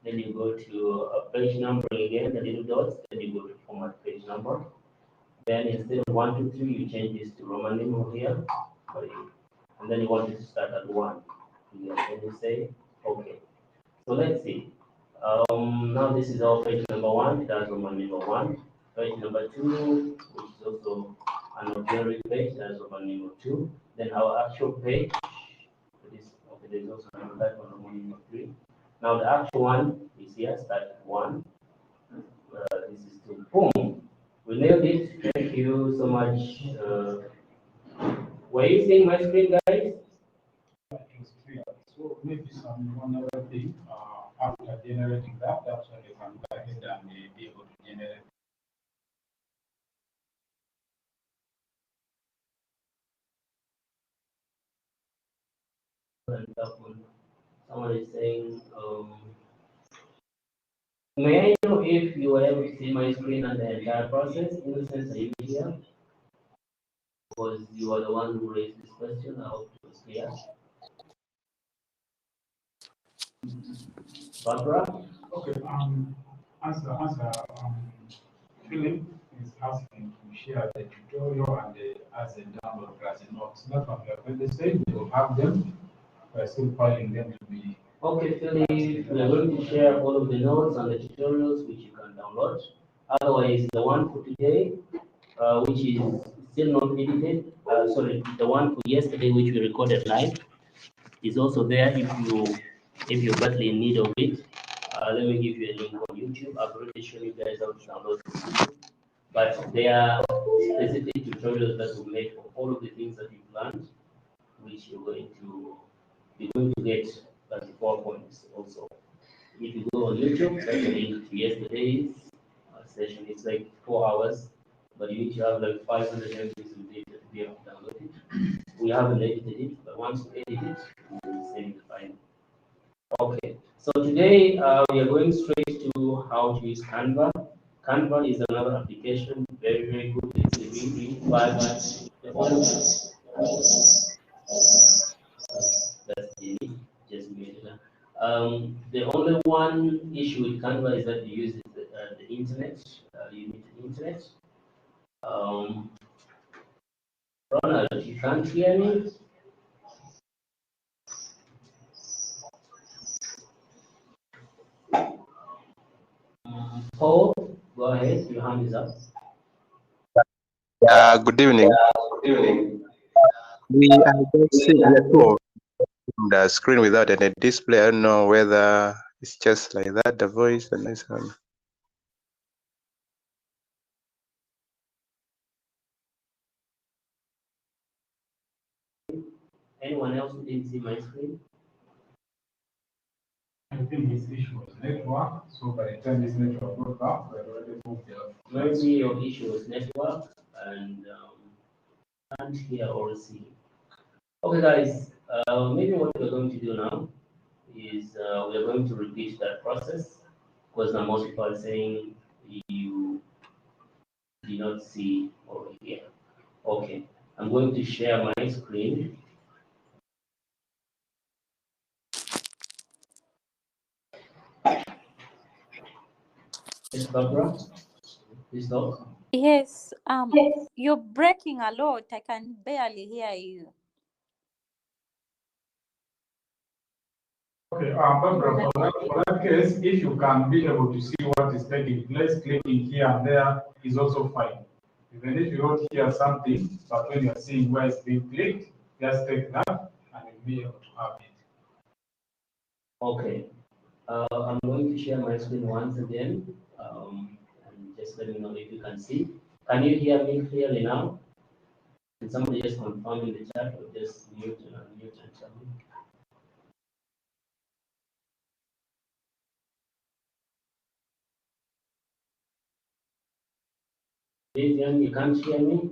A: then you go to page number again, the little dots, then you go to format page number. Then instead of 1, 2, 3, you change this to Roman numeral here, and then you want it to start at 1. Then you say, okay. So let's see. Now this is our page number 1, it has Roman numeral 1. Page number 2, which is also an auxiliary page, that's Roman numeral 2. Then our actual page, okay, there's also another type of Roman numeral 3. Now the actual one is here, start at 1. This is 2. Boom! We nailed it. Thank you so much. Were you seeing my screen, guys?
G: It was clear. So maybe one other thing, after generating that, that's when you can go ahead and be able to generate.
A: Someone is saying, may I know if you were able to see my screen and the entire process? In the sense, are you here? Because you are the one who raised this question. I hope it was clear. Barbara?
G: Okay, Philip is asking to share the tutorial and as a download as a notes. Not on your website, we will have them. We're still filing them to be.
A: Okay, Philip, we are going to share all of the notes and the tutorials which you can download. Otherwise, the one for today, which is still not edited, the one for yesterday, which we recorded live, is also there if you're badly in need of it. Let me give you a link on YouTube. I've already shown you guys how to download it. But there are specific tutorials that will make for all of the things that you've learned, which you're going to get 34 points also. If you go on YouTube, that's a link to yesterday's session. It's like 4 hours, but you need to have like 500 MBs of data to be able to download it. We haven't edited it, but once you edit it, you will save the file. Okay, so today we are going straight to how to use Canva. Canva is another application, very, very good. It's a really fast. That's just made it. The only one issue with Canva is that you use the internet. You need the internet. Ronald, you can't hear me? Paul, go ahead. Your hand is up.
H: Good evening. We are just seeing the tour the screen without any display. I don't know whether it's just like that, the voice, the next one.
A: Anyone else who didn't see my screen?
G: I think his issue was network, so by the time this network got back, we had already moved there.
A: Maybe your issue was network and can't hear or see. Okay, guys, maybe what we're going to do now is we're going to repeat that process because now most people are saying you did not see or hear. Okay, I'm going to share my screen. Yes, Barbara, please talk.
I: Yes, you're breaking a lot. I can barely hear you.
G: Okay, Barbara, for that case, if you can be able to see what is taking place, clicking here and there is also fine. Even if you don't hear something, but when you're seeing where it's being clicked, just take that and you'll be able to have it.
A: Okay, I'm going to share my screen once again, and just let me know if you can see. Can you hear me clearly now? Can somebody just confirm in the chat or just mute and unmute and tell me? Vivian, you can't hear me?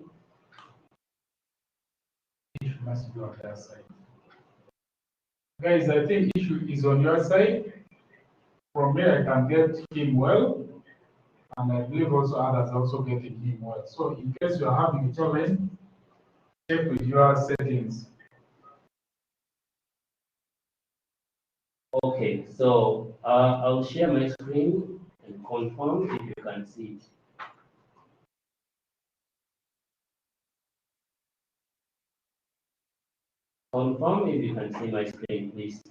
G: Issue must be on their side. Guys, I think issue is on your side. From here, I can get him well, and I believe also others are also getting him well. So in case you are having a challenge, check with your settings.
A: Okay, so I'll share my screen and confirm if you can see it. Confirm if you can see my screen, please.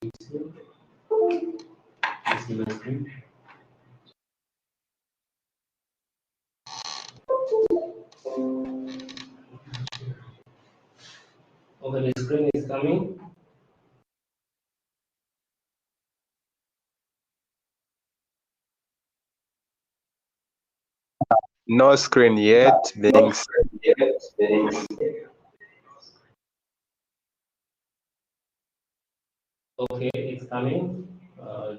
A: You see my screen? Okay, the screen is coming.
H: No screen yet being
A: Okay, it's coming.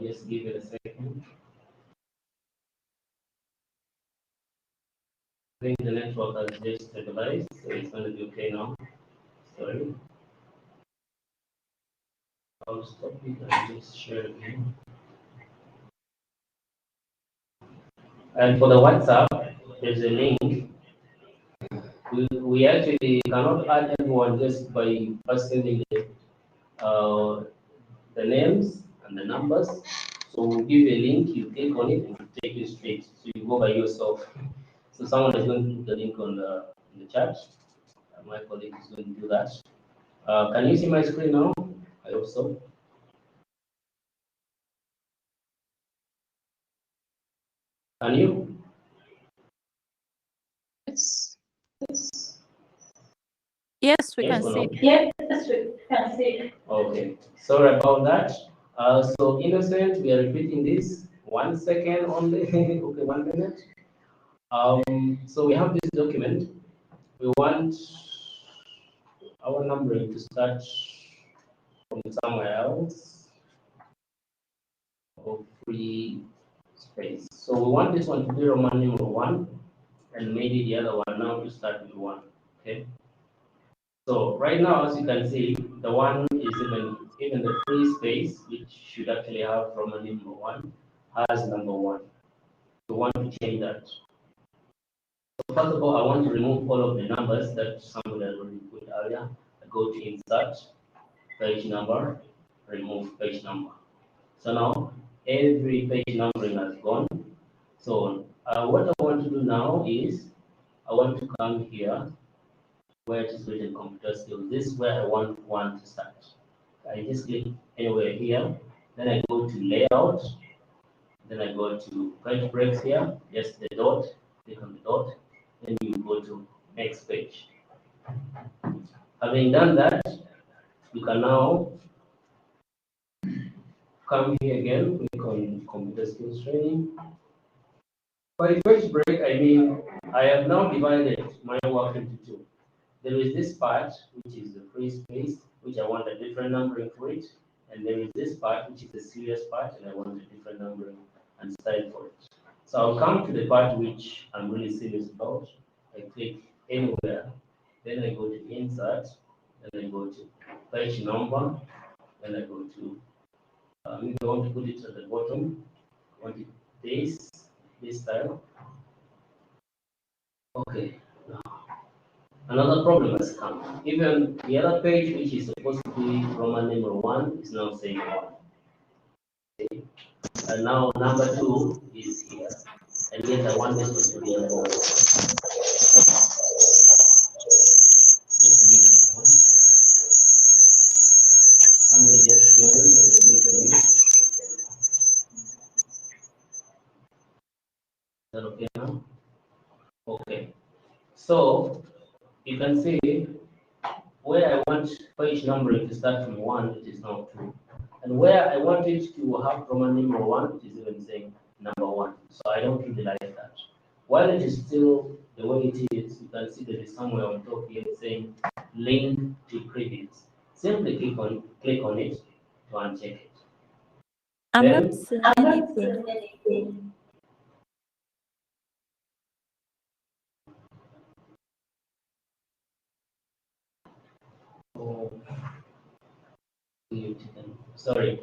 A: Just give it a second. I think the network has just stabilized, so it's going to be okay now. Sorry. I'll stop it and just share it again. And for the WhatsApp, there's a link. We actually cannot add everyone just by us sending the names and the numbers. So we'll give you a link, you click on it, and it'll take you straight. So you go by yourself. So someone is going to put the link on the chat. My colleague is going to do that. Can you see my screen now? I hope so. Can you?
F: Yes.
I: Yes, we
A: Yes
I: can
A: or
I: see.
A: no?
F: Yes, we can see.
A: Okay. Sorry about that. So Innocent, we are repeating this 1 second only. Okay, 1 minute. So we have this document. We want our numbering to start from somewhere else or free space. So we want this one to be Roman numeral 1 and maybe the other one now to start with 1. Okay. So right now, as you can see, the one is even the free space, which should actually have Roman numeral 1, has number 1. We want to change that. So first of all, I want to remove all of the numbers that somebody has already put earlier. I go to insert, page number, remove page number. So now every page numbering has gone. So what I want to do now is I want to come here where it is written computer skills. This is where I want one to start. I just click anywhere here. Then I go to layout. Then I go to page breaks here. Just the dot. Click on the dot. Then you go to next page. Having done that, you can now come here again. Click on computer skills training. By page break, I mean I have now divided my work into two. There is this part, which is the free space, which I want a different numbering for it. And there is this part, which is the serious part, and I want a different numbering and style for it. So I'll come to the part which I'm really serious about. I click anywhere, then I go to insert, then I go to page number, then I go to, if I want to put it at the bottom, I want it this style. Okay, now another problem has come. Even the other page, which is supposed to be Roman numeral 1, is now saying 1. Okay. And now number 2 is here. And yet I want this one to be number 1. Somebody just joined and we can use. Is that okay now? Okay. So you can see where I want page numbering to start from 1, it is now 2. And where I want it to have Roman numeral 1, it is even saying number 1. So I don't really like that. While it is still the way it is, you can see there is somewhere on top here saying link to previous. Simply click on it to uncheck it.
I: I'm not
A: Then
I: seeing anything.
A: Oh, sorry,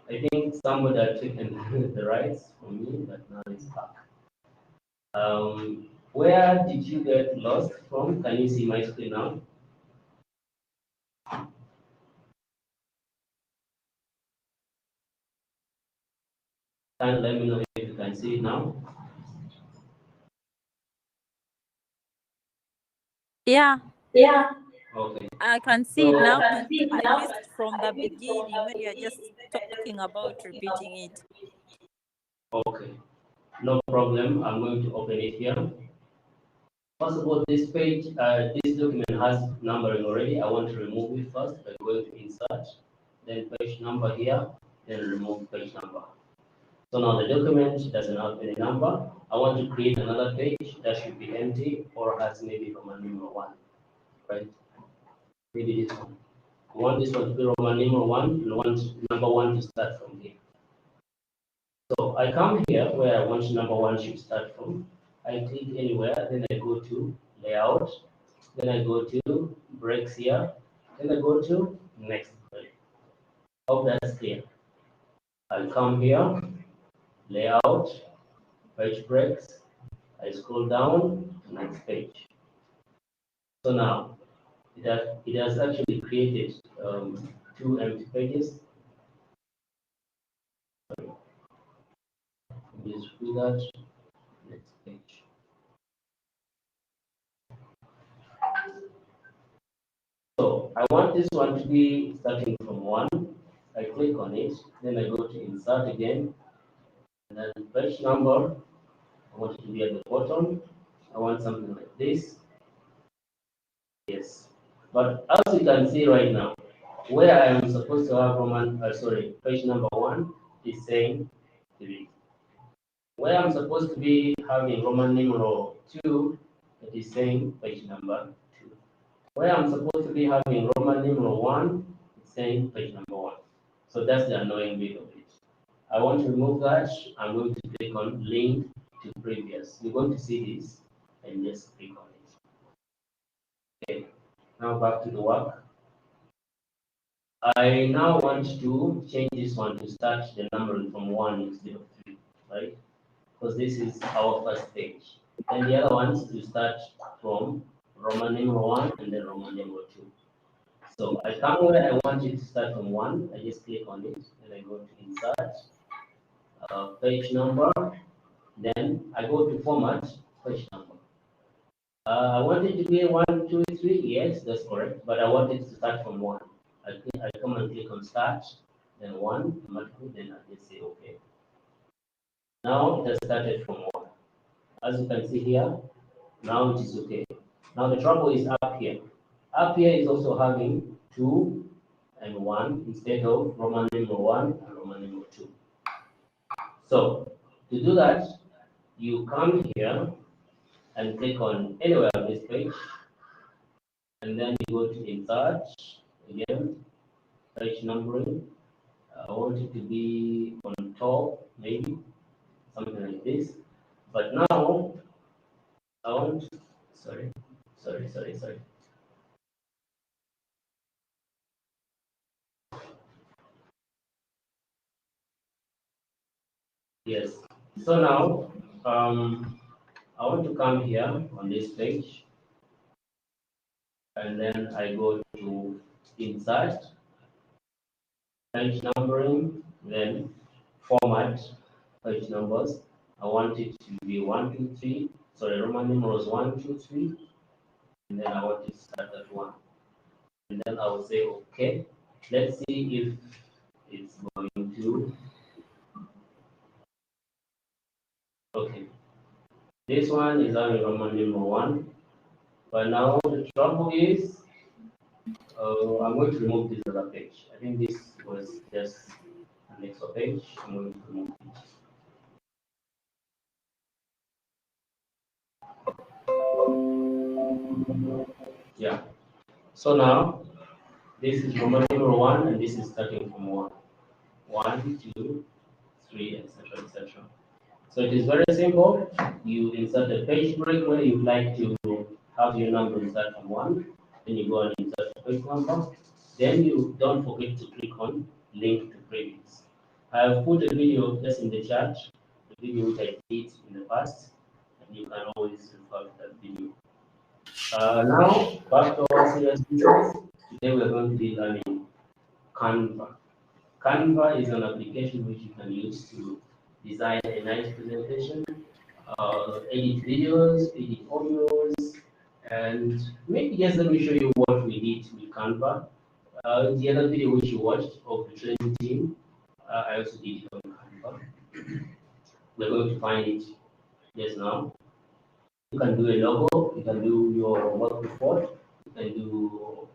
A: I think somebody had taken the rights from me, but now it's back. Where did you get lost from? Can you see my screen now? Can let me know if you can see it now.
I: Yeah,
A: Okay.
I: I can see it now, but I missed from the beginning when you're just talking about repeating it.
A: Okay. No problem. I'm going to open it here. First of all, this page, this document has numbering already. I want to remove it first by going to insert, then page number here, then remove page number. So now the document doesn't have any number. I want to create another page that should be empty or has maybe Roman numeral 1, right? Maybe this one. I want this one to be Roman numeral 1 and want number 1 to start from here. So I come here where I want number 1 should start from. I click anywhere, then I go to layout, then I go to breaks here, then I go to next page. Hope that's clear. I'll come here, layout, page breaks, I scroll down to next page. So now it has actually created 2 empty pages. Just do that. Next page. So I want this one to be starting from 1. I click on it, then I go to insert again, and then page number. I want it to be at the bottom. I want something like this. Yes. But as you can see right now, where I am supposed to have page number 1 is saying 3. Where I'm supposed to be having Roman numeral 2, it is saying page number 2. Where I'm supposed to be having Roman numeral 1, it's saying page number 1. So that's the annoying bit of it. I want to remove that. I'm going to click on link to previous. You're going to see this and just click on it. Okay, now back to the work. I now want to change this one to start the numbering from 1 instead of 3, right? Because this is our first page. And the other ones to start from Roman numeral 1 and then Roman numeral 2. So I come where I want it to start from 1. I just click on it, and I go to insert, page number. Then I go to format, page number. I want it to be 1, 2, 3. Yes, that's correct. But I want it to start from 1. I come and click on start, then 1, automatically, then I just say okay. Now it has started from 1. As you can see here, now it is okay. Now the trouble is up here. Up here is also having 2 and 1 instead of Roman numeral 1 and Roman numeral 2. So to do that, you come here and click on anywhere on this page, and then you go to insert again, page numbering. I want it to be on top, maybe something like this. But now I want, sorry. Yes. So now I want to come here on this page, and then I go to insert, page numbering, then format page numbers. I want it to be 1, 2, 3. Sorry, Roman numerals 1, 2, 3, and then I want it to start at 1. And then I will say okay. Let's see if it's going to. Okay. This one is having Roman numeral 1. But now the trouble is, I'm going to remove this other page. I think this was just an extra page. I'm going to remove it. Yeah. So now this is Roman numeral 1, and this is starting from 1. 1, 2, 3, etc., etc. So it is very simple. You insert a page break where you'd like to have your number start from 1. Then you go and insert a page number. Then you don't forget to click on link to previous. I have put a video just in the chat, the video which I did in the past, and you can always refer to that video. Now, back to our serious business. Today we are going to be learning Canva. Canva is an application which you can use to design a nice presentation, edit videos, edit audios, and maybe just let me show you what we did with Canva. The other video which you watched of the training team, I also did it on Canva. We're going to find it just now. You can do a logo, you can do your work report, you can do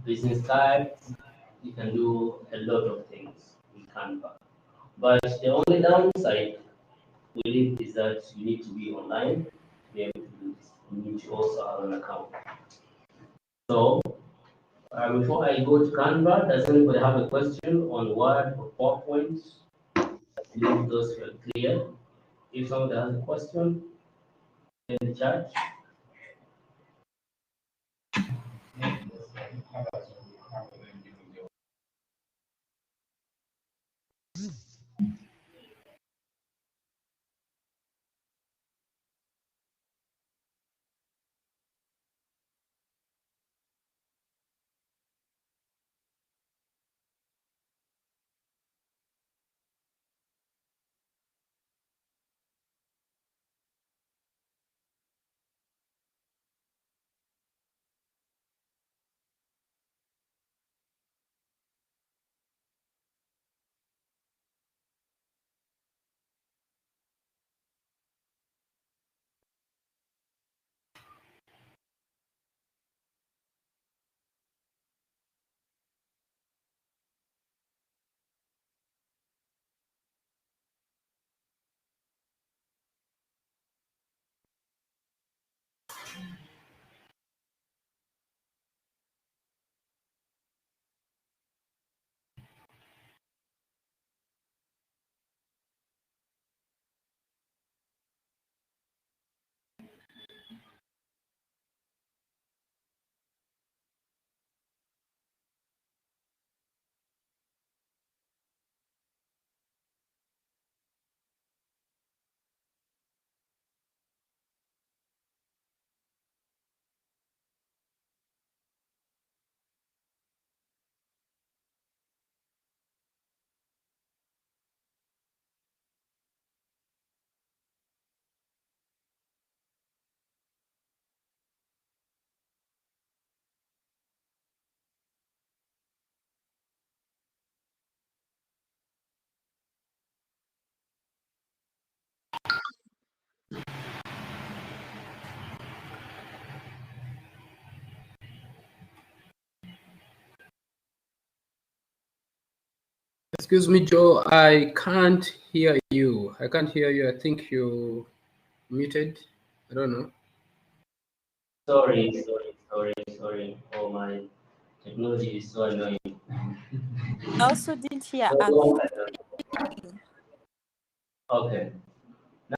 A: business cards, you can do a lot of things with Canva. But the only downside with it is that you need to be online to be able to do this. You need to also have an account. So before I go to Canva, does anybody have a question on Word or PowerPoint? I believe those were clear. If somebody has a question in the chat.
E: Excuse me, Joe. I can't hear you. I can't hear you. I think you muted. I don't know.
A: Sorry. Oh, my technology is so annoying.
I: I also didn't hear
A: Okay.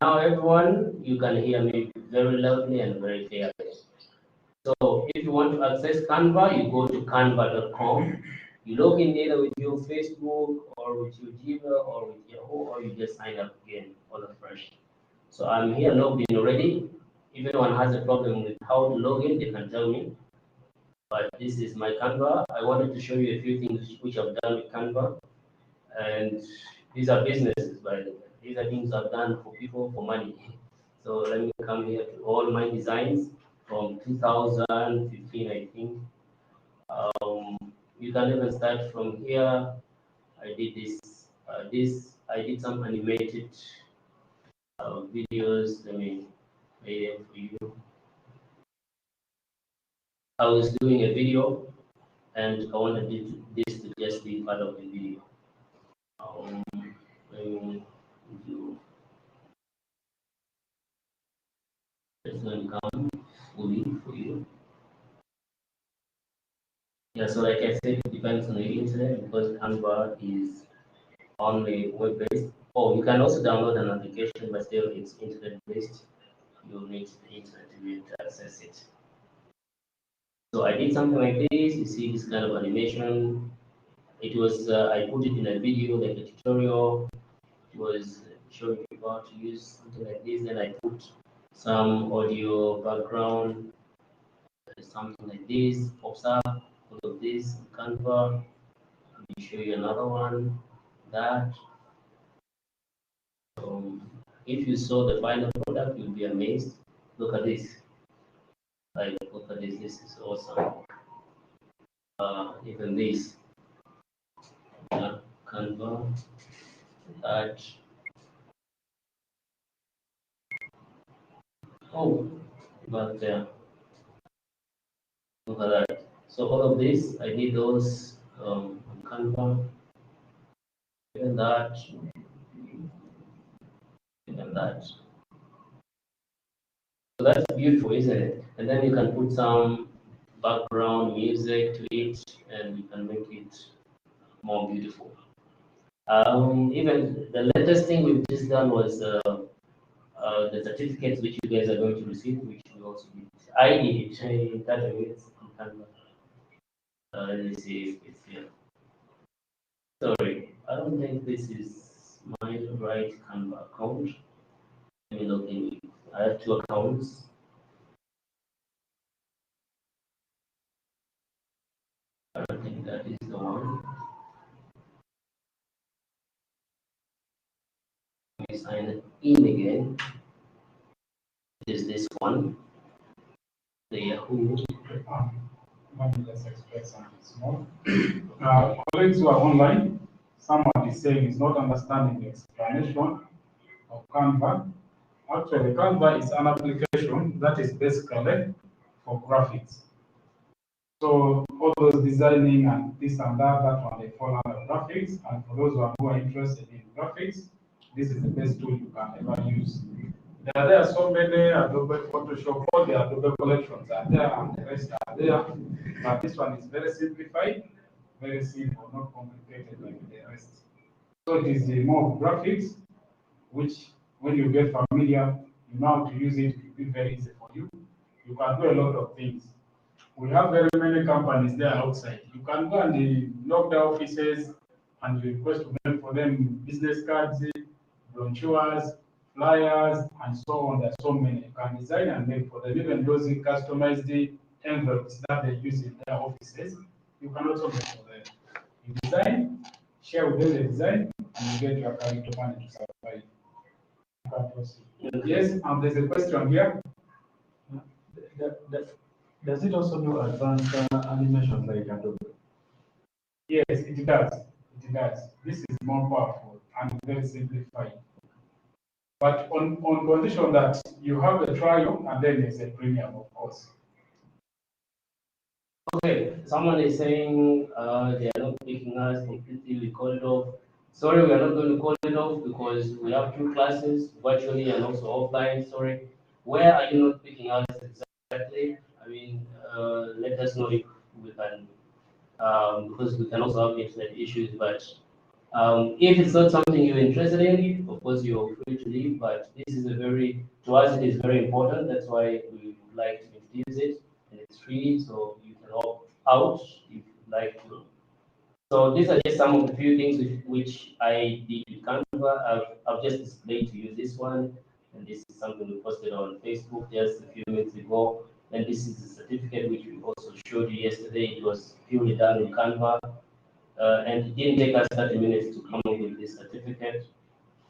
A: Now, everyone, you can hear me very loudly and very clearly. So, if you want to access Canva, you go to canva.com. You log in either with your Facebook or with your Gmail or with Yahoo, or you just sign up again all afresh. So, I'm here logged in already. If anyone has a problem with how to log in, they can tell me. But this is my Canva. I wanted to show you a few things which I've done with Canva. And these are businesses, by the way. These are things I've done for people for money. So let me come here to all my designs from 2015, I think. You can even start from here. I did this. I did some animated videos. Let me play them for you. I was doing a video, and I wanted this to just be part of the video. Let me do. It's going to come fully for you. Yeah, so like I said, it depends on the internet because Canva is only web-based. Oh, you can also download an application, but still it's internet-based. You'll need the internet to be able to access it. So I did something like this. You see this kind of animation. It was, I put it in a video, like a tutorial. It was showing people how to use something like this. Then I put some audio background, something like this, pops up, all of this, Canva. Let me show you another one, that. If you saw the final product, you'll be amazed. Look at this. Like, look at this. This is awesome. Even this. Canva. That. Oh, but look at that. So all of this, I did those on Canva. Even that. Even that. So that's beautiful, isn't it? And then you can put some background music to it, and you can make it more beautiful. Even the latest thing we've just done was the certificates which you guys are going to receive, which we also did. I did it in 30 minutes on Canva. Let me see if it's here. Sorry, I don't think this is my right Canva account. Let me log in. I have two accounts. I don't think that is the one. Let me sign in again. Is this one? The Yahoo.
G: Let me just explain something small. Colleagues who are online, someone is saying is not understanding the explanation of Canva. Actually, Canva is an application that is basically for graphics. So all those designing and this and that one, they fall under graphics. And for those who are more interested in graphics, this is the best tool you can ever use. There are so many Adobe Photoshop, all the Adobe collections are there, and the rest are there. But this one is very simplified, very simple, not complicated like the rest. So it is more graphics, which when you get familiar, you know how to use it, it will be very easy for you. You can do a lot of things. We have very many companies there outside. You can go and knock their offices and request to make for them business cards, brochures, flyers, and so on. There are so many. You can design and make for them. Even those customized envelopes that they use in their offices, you can also make for them. You design, share with them the design, and you get your character money to survive. You can proceed. Yes, and there's a question here.
B: Does it also do advanced animations like Adobe?
G: Yes, it does. It does. This is more powerful and very simplified. But on condition that you have a trial and then there's a premium, of course.
A: Okay, someone is saying they are not picking us completely. We called off. Sorry, we are not going to call it off because we have two classes, virtually and also offline. Sorry. Where are you not picking us exactly? I mean, let us know if we can, because we can also have internet issues. But if it's not something you're interested in, of course, you're free to leave. But this is a very, to us, it is very important. That's why we would like to introduce it. And it's free, so you can opt out if you'd like to. So these are just some of the few things which I did with Canva. I've just displayed to you this one, and this is something we posted on Facebook just a few minutes ago. And this is the certificate which we also showed you yesterday. It was purely done with Canva, and it didn't take us 30 minutes to come up with this certificate.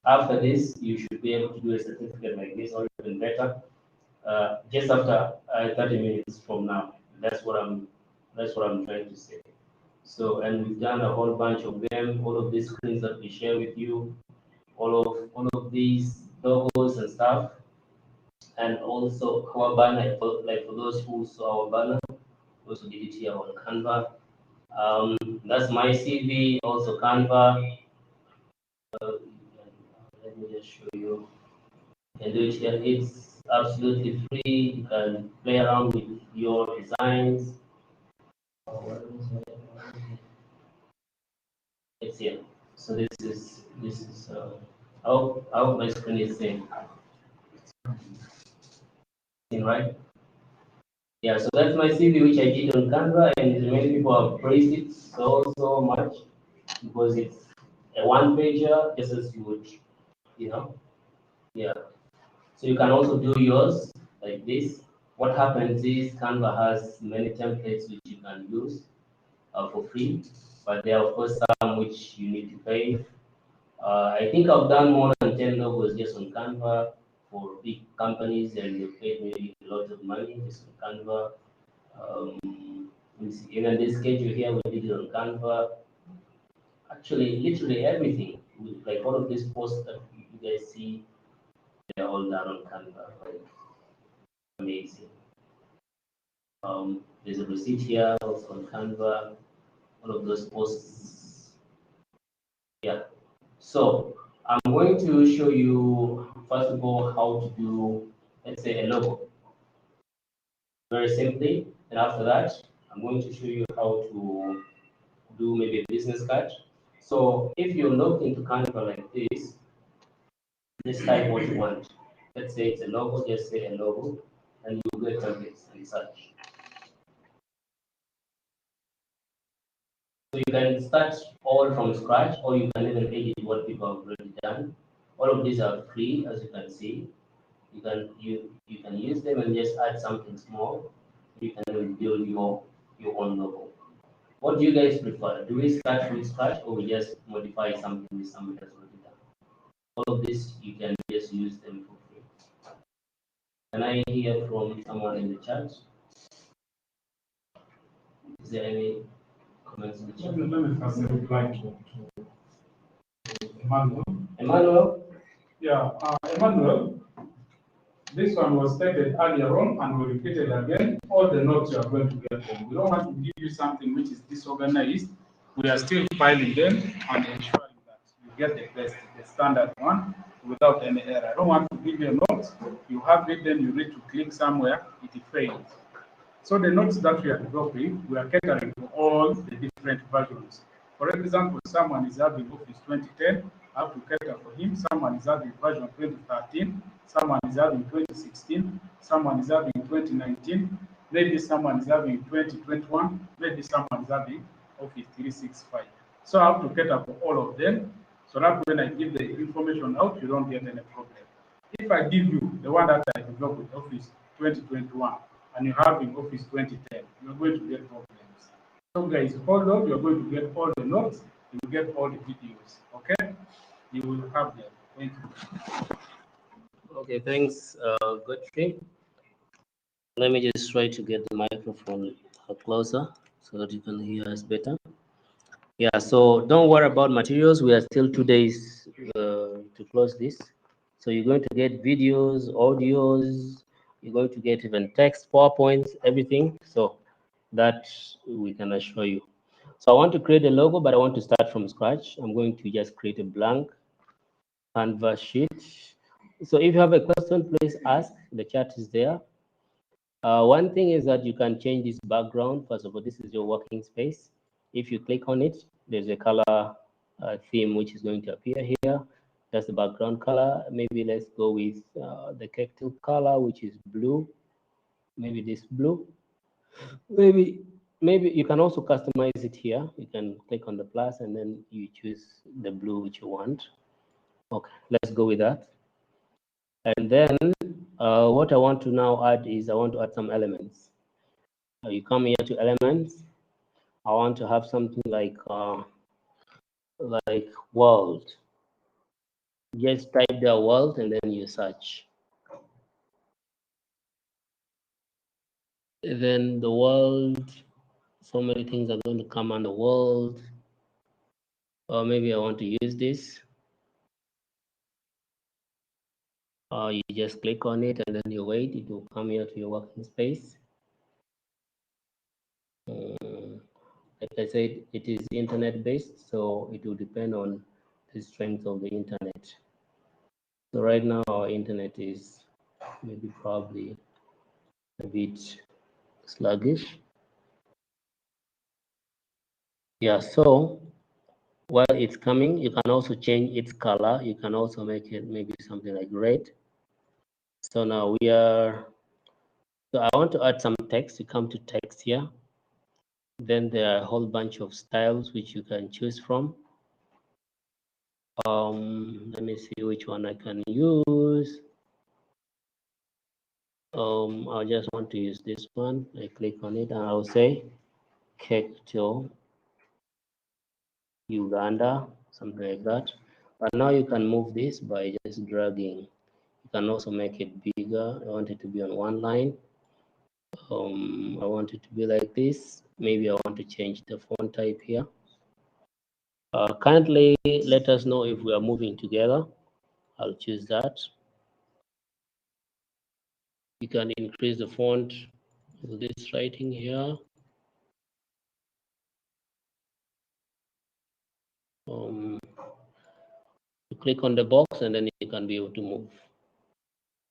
A: After this, you should be able to do a certificate like this, or even better, just after 30 minutes from now. That's what I'm trying to say. So, and we've done a whole bunch of them, all of these screens that we share with you, all of these logos and stuff, and also our banner, like for those who saw our banner, also did it here on Canva. That's my CV, also Canva. Let me just show you. You can do it here. It's absolutely free. You can play around with your designs. It's here. So this is. I hope my screen is seen. Right? Yeah. So that's my CV, which I did on Canva, and many people have praised it so much because it's a one-pager, just as you would, you know. Yeah. So you can also do yours like this. What happens is Canva has many templates which you can use for free, but there are of course some which you need to pay. I think I've done more than 10 logos just on Canva for big companies, and they paid me a lot of money just on Canva. Even this schedule here, we did it on Canva. Actually, literally everything, like all of these posts that you guys see, they're all done on Canva. Like, amazing. There's a receipt here also on Canva. All of those posts. Yeah. So I'm going to show you, first of all, how to do, let's say, a logo. Very simply. And after that, I'm going to show you how to do maybe a business card. So if you're logged into Canva like this, just type what you want. Let's say it's a logo, just say a logo, and you get templates and such. So you can start all from scratch, or you can even edit what people have already done. All of these are free, as you can see. You can use them and just add something small. You can even build your own logo. What do you guys prefer? Do we start from scratch, or we just modify something that somebody has already done? All of this you can just use them for free. Can I hear from someone in the chat? Is there any comments in the chat?
G: Let me first reply to Emmanuel.
A: Emmanuel?
G: Yeah, Emmanuel, this one was stated earlier on and we repeated again. All the notes you are going to get them. We don't want to give you something which is disorganized. We are still filing them and ensuring that you get the best, the standard one, without any error. I don't want to give you a note. You have it, then you need to click somewhere, it fails. So the notes that we are developing, we are catering to all the different versions. For example, someone is having Office 2010, I have to cater for him. Someone is having version 2013, someone is having 2016, someone is having 2019, maybe someone is having 2021, maybe someone is having Office 365. So I have to cater for all of them, so that when I give the information out, you don't get any problem. If I give you the one that I developed with Office 2021, and you have in Office 2010, you're going to get problems. So guys, hold on, you're going to get all the notes, you will get all the videos, okay? You will have them. Thank you.
A: Okay, thanks, Godfrey. Let me just try to get the microphone closer so that you can hear us better. Yeah, so don't worry about materials. We are still 2 days to close this. So you're going to get videos, audios, you're going to get even text, PowerPoints, everything. So that we can assure you. So I want to create a logo, but I want to start from scratch. I'm going to just create a blank Canva sheet. So if you have a question, please ask. The chat is there. One thing is that you can change this background. First of all, this is your working space. If you click on it, there's a color theme which is going to appear here. That's the background color. Maybe let's go with the cactus color, which is blue. Maybe this blue. Maybe you can also customize it here. You can click on the plus and then you choose the blue which you want. Okay, let's go with that. And then what I want to now add is I want to add some elements. You come here to elements. I want to have something like world. Just type the world and then you search. Then the world, so many things are going to come on the world. Or maybe I want to use this. You just click on it and then you wait. It will come here to your working space. Like I said, it is internet based, so it will depend on the strength of the internet. So right now our internet is maybe probably a bit sluggish. Yeah, so while it's coming, you can also change its color. You can also make it maybe something like red. So now we are, so I want to add some text. You come to text here. Then there are a whole bunch of styles which you can choose from. Let me see which one I can use. I just want to use this one. I click on it and I'll say Kekto Uganda, something like that. But now you can move this by just dragging. You can also make it bigger. I want it to be on one line. I want it to be like this. Maybe I want to change the font type here. Kindly let us know if we are moving together. I'll choose that. You can increase the font with this writing here. You click on the box and then you can be able to move.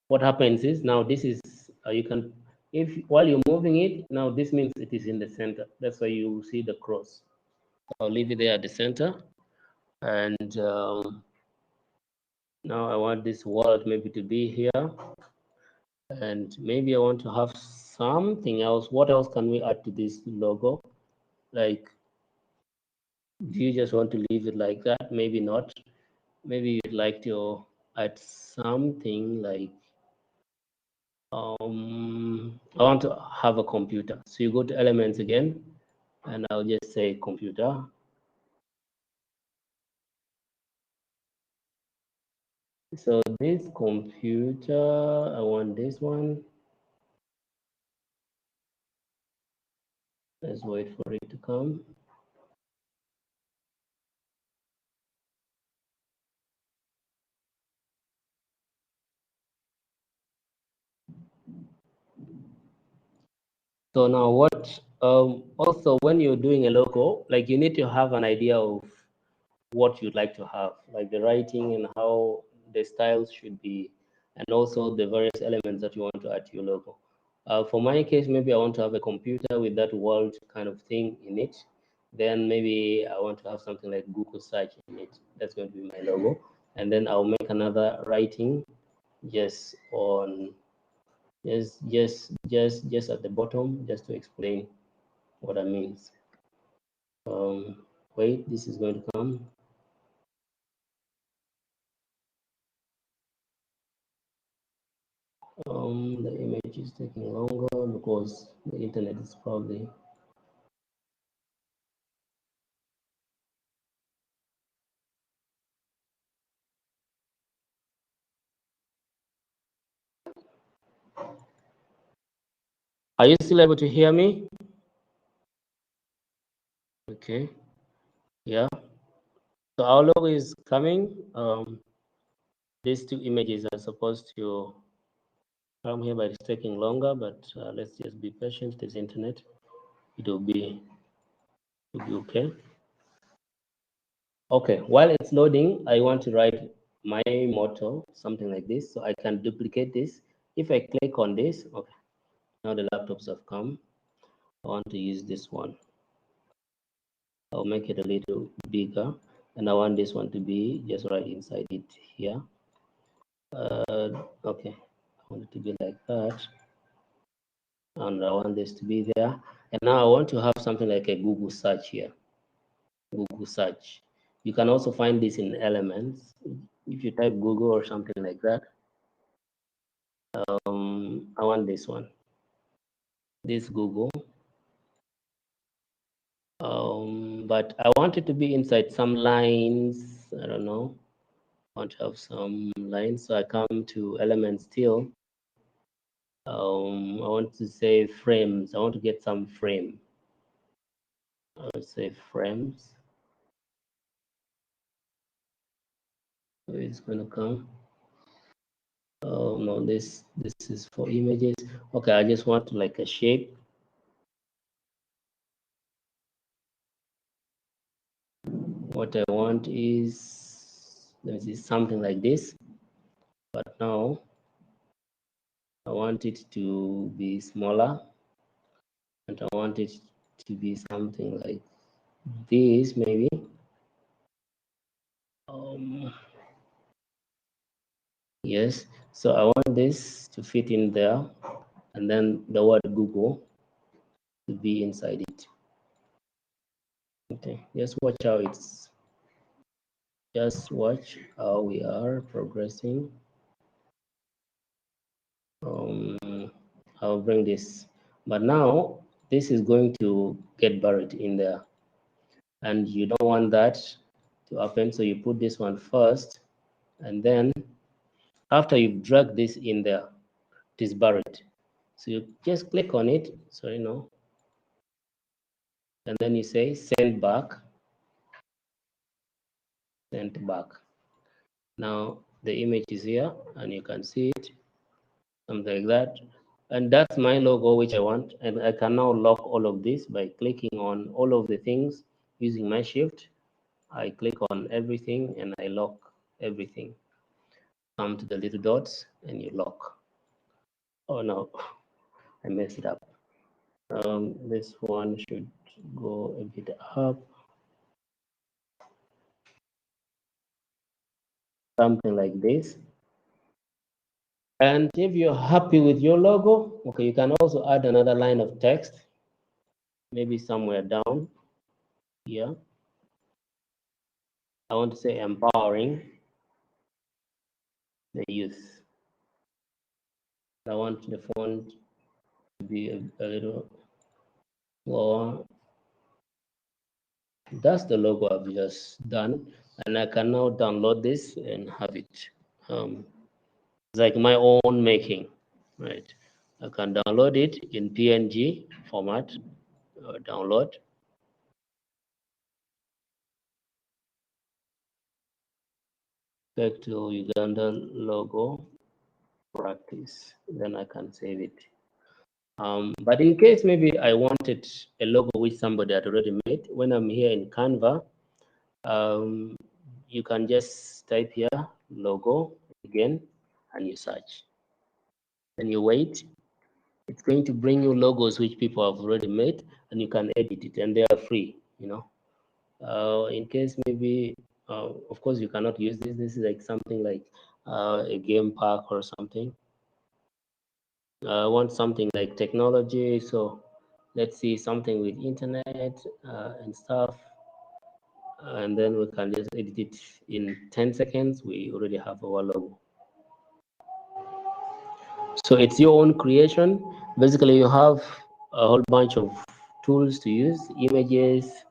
A: What happens is now this is, you can, if while you're moving it, now this means it is in the center. That's why you see the cross. I'll leave it there at the center. And now I want this word maybe to be here. And maybe I want to have something else. What else can we add to this logo? Like, do you just want to leave it like that? Maybe not. Maybe you'd like to add something like, I want to have a computer. So you go to elements again, and I'll just say computer. So this computer, I want this one. Let's wait for it to come. So now what, also when you're doing a logo, like you need to have an idea of what you'd like to have, like the writing and how the styles should be, and also the various elements that you want to add to your logo. For my case, maybe I want to have a computer with that world kind of thing in it. Then maybe I want to have something like Google search in it. That's going to be my logo. And then I'll make another writing just on, just at the bottom, just to explain what that means. Wait, this is going to come. The image is taking longer because the internet is probably. Are you still able to hear me? Okay. Yeah. So our logo is coming. These two images are supposed to come here, but it's taking longer. But let's just be patient. This internet, it will be Okay. Okay, while it's loading, I want to write my motto, something like this. So I can duplicate this. If I click on this, okay, now the laptops have come. I want to use this one. I'll make it a little bigger. And I want this one to be just right inside it here. Okay, I want it to be like that. And I want this to be there. And now I want to have something like a Google search here. Google search. You can also find this in Elements. If you type Google or something like that, I want this one. This Google. But I want it to be inside some lines. I don't know. I want to have some lines. So I come to Elements still. I want to say frames. I want to get some frame. I'll say frames. So it's going to come. Oh no, this is for images. Okay, I just want like a shape. What I want is, let me see, something like this. But now I want it to be smaller, and I want it to be something like this, maybe. Yes, so I want this to fit in there, and then the word Google to be inside it. Okay, just watch how it's, just watch how we are progressing. I'll bring this, but now this is going to get buried in there, and you don't want that to happen. So you put this one first, and then after you've dragged this in there, it is buried. So you just click on it, so you know, and then you say send back, send back. Now the image is here, and you can see it, something like that. And that's my logo, which I want. And I can now lock all of this by clicking on all of the things using my shift. I click on everything and I lock everything. Come to the little dots and you lock. Oh no, I messed it up. This one should go a bit up. Something like this. And if you're happy with your logo, okay, you can also add another line of text, maybe somewhere down here. I want to say empowering the youth. I want the font to be a little lower. That's the logo I've just done, and I can now download this and have it. It's like my own making, right? I can download it in PNG format, download. Back to Uganda logo practice, then I can save it. But in case maybe I wanted a logo which somebody had already made, when I'm here in Canva, you can just type here logo again and you search. Then you wait. It's going to bring you logos which people have already made, and you can edit it, and they are free, you know. In case maybe, of course, you cannot use this. This is like something like a game park or something. I want something like technology, so let's see something with internet and stuff, and then we can just edit it in 10 seconds. We already have our logo. So it's your own creation. Basically, you have a whole bunch of tools to use, images,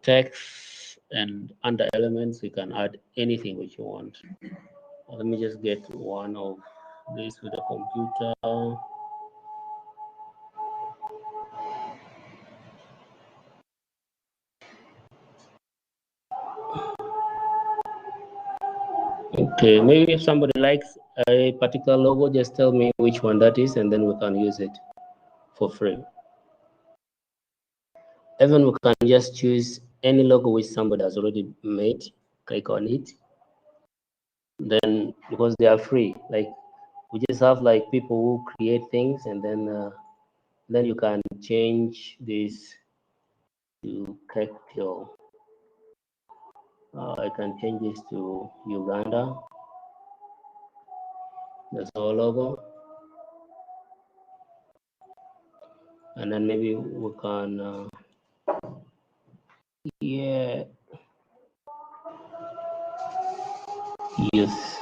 A: text, and under elements, you can add anything which you want. Let me just get one of these with a computer. Okay, maybe if somebody likes a particular logo, just tell me which one that is, and then we can use it for free. Even we can just choose any logo which somebody has already made, click on it. Then, because they are free, like we just have like people who create things, and then you can change this to capital. I can change this to Uganda. That's our logo. And then maybe we can, yeah, use.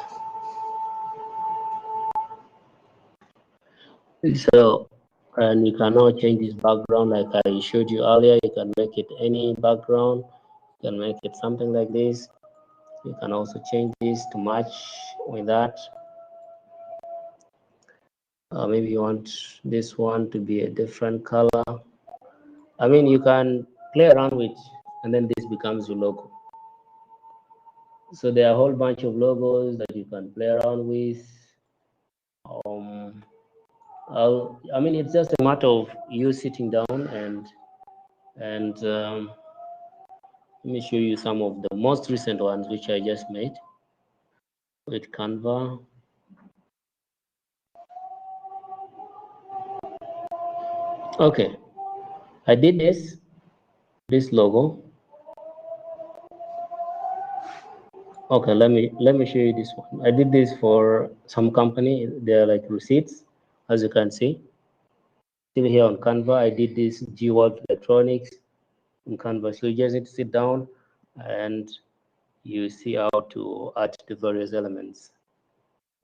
A: So, and you can now change this background like I showed you earlier. You can make it any background. You can make it something like this. You can also change this to match with that. Maybe you want this one to be a different color. I mean, you can play around with, and then this becomes your logo. So there are a whole bunch of logos that you can play around with. I mean, it's just a matter of you sitting down and let me show you some of the most recent ones which I just made with Canva. Okay, I did this logo. Okay, let me show you this one. I did this for some company. They're like receipts, as you can see. Still here on Canva, I did this G World Electronics in Canva. So you just need to sit down and you see how to add the various elements.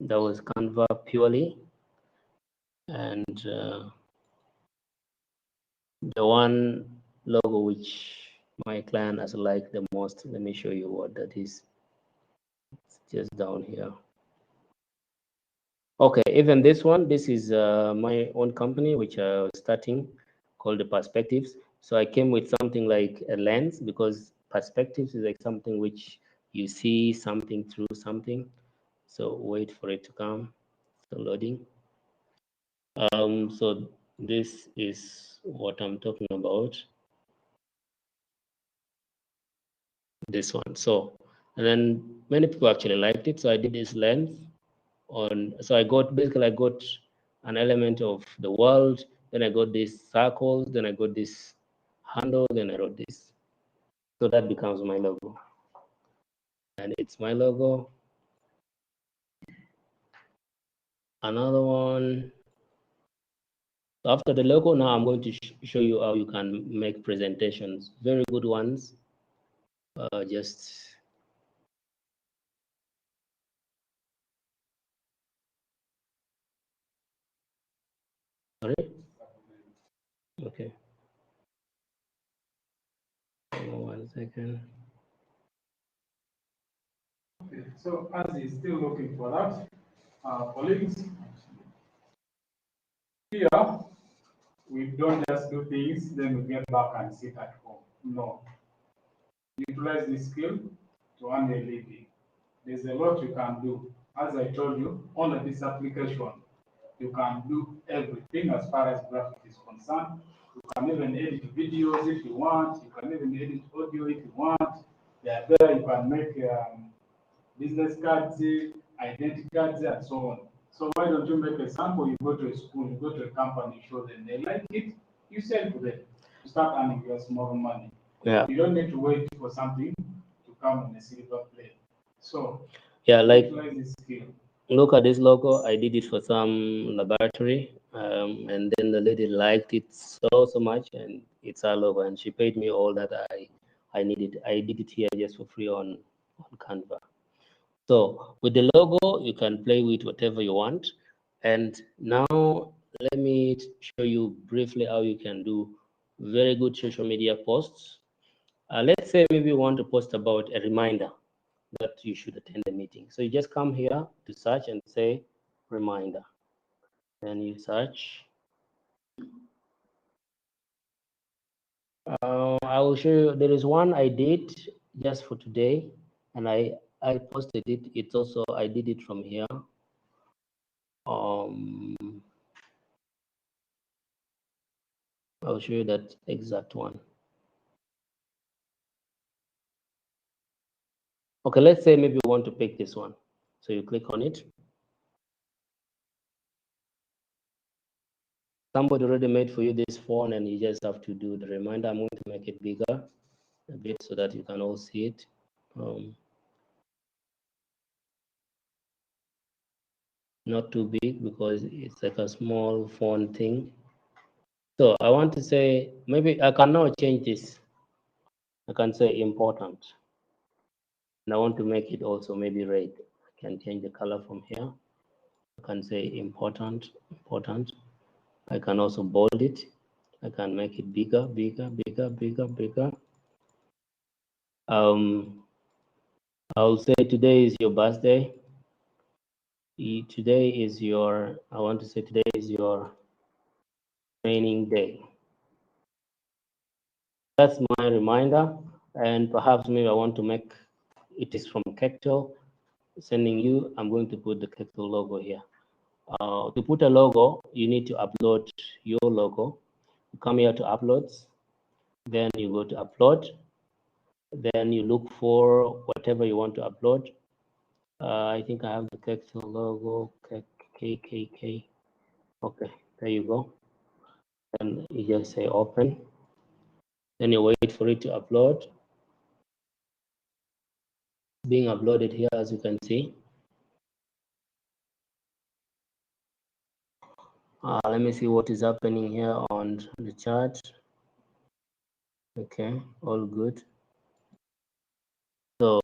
A: That was Canva purely. And the one logo which my client has liked the most, let me show you what that is. It's just down here. Okay, even this one, this is my own company which I was starting, called the Perspectives. So I came with something like a lens, because perspectives is like something which you see something through something. So wait for it to come. So loading. So this is what I'm talking about. This one. So, and then many people actually liked it. So I did this lens on. So I got an element of the world. Then I got these circles. Then I got this handle. Then I wrote this. So that becomes my logo, and it's my logo. Another one. After the logo, now I'm going to show you how you can make presentations. Very good ones. Just sorry. Okay. 1 second.
G: Okay, so as he's still looking for that, colleagues, here we don't just do things, then we get back and sit at home. No. Utilize this skill to earn a living. There's a lot you can do. As I told you, on this application, you can do everything as far as graphic is concerned. You can even edit videos if you want. You can even edit audio if you want. There, you can make business cards, identity cards, and so on. So why don't you make a sample? You go to a school, you go to a company, show them they like it, you sell to them. You start earning your small money.
A: Yeah.
G: You don't need to wait for something to come on a silver plate. So
A: yeah, like
G: utilize this skill.
A: Look at this logo. I did it for some laboratory, and then the lady liked it so much, and it's her logo, and she paid me all that I needed. I did it here just for free on Canva. So with the logo, you can play with whatever you want. And now let me show you briefly how you can do very good social media posts. Let's say maybe you want to post about a reminder that you should attend the meeting. So you just come here to search and say reminder. Then you search. I will show you. There is one I did just for today, and I posted it. It's also I did it from here. I'll show you that exact one. Okay, let's say maybe you want to pick this one. So you click on it. Somebody already made for you this font, and you just have to do the reminder. I'm going to make it bigger a bit so that you can all see it. Not too big because it's like a small font thing. So I want to say, maybe I can now change this. I can say important. And I want to make it also maybe red. I can change the color from here. I can say important, important. I can also bold it. I can make it bigger, bigger, bigger, bigger, bigger. I'll say today is your birthday. Today is your, I want to say today is your training day. That's my reminder. And perhaps maybe I want to make, it is from Kecto, sending you, I'm going to put the Kecto logo here. To put a logo, you need to upload your logo. You come here to uploads, then you go to upload, then you look for whatever you want to upload. I think I have the Kecto logo, KKK. Okay, there you go. And you just say open. Then you wait for it to upload. Being uploaded here, as you can see. Let me see what is happening here on the chart. Okay, all good. So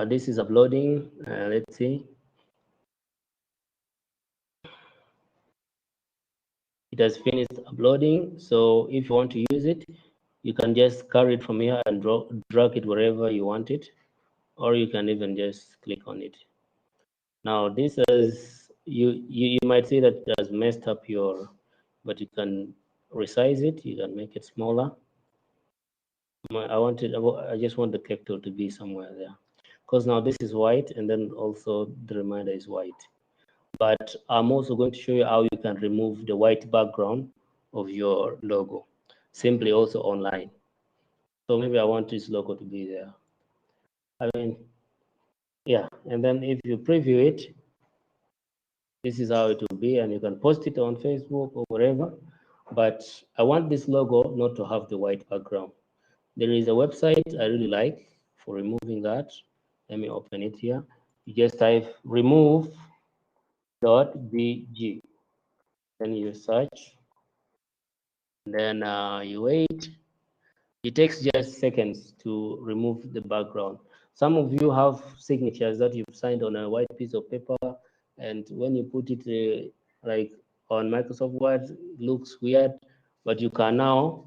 A: this is uploading. Let's see. It has finished uploading. So if you want to use it, you can just carry it from here and drag it wherever you want it, or you can even just click on it. Now this is, you might see that it has messed up your, but you can resize it. You can make it smaller. I just want the capital to be somewhere there, because now this is white, and then also the remainder is white. But I'm also going to show you how you can remove the white background of your logo, simply also online. So maybe I want this logo to be there. I mean, yeah, and then if you preview it, this is how it will be, and you can post it on Facebook or wherever. But I want this logo not to have the white background. There is a website I really like for removing that. Let me open it here. You just type remove.bg. Then you search. Then you wait. It takes just seconds to remove the background. Some of you have signatures that you've signed on a white piece of paper, and when you put it like on Microsoft Word, it looks weird, but you can now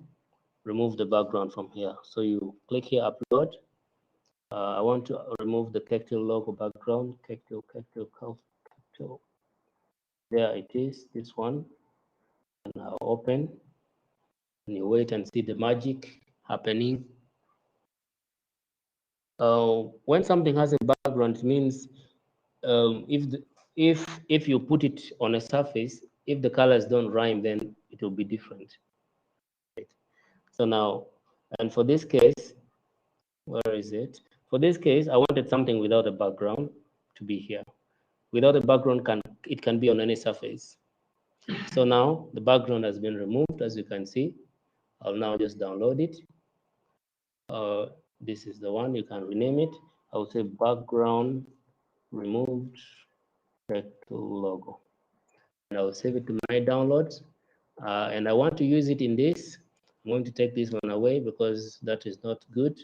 A: remove the background from here. So you click here, upload. I want to remove the Kecto logo background. Kecto. There it is, this one. And now open. And you wait and see the magic happening. When something has a background, it means if you put it on a surface, if the colors don't rhyme, then it will be different. Right? So now, and for this case, where is it? For this case, I wanted something without a background to be here. Without a background, it can be on any surface. So now the background has been removed, as you can see. I'll now just download it. This is the one, you can rename it. I will say background removed Kecto logo. And I will save it to my downloads. And I want to use it in this. I'm going to take this one away because that is not good.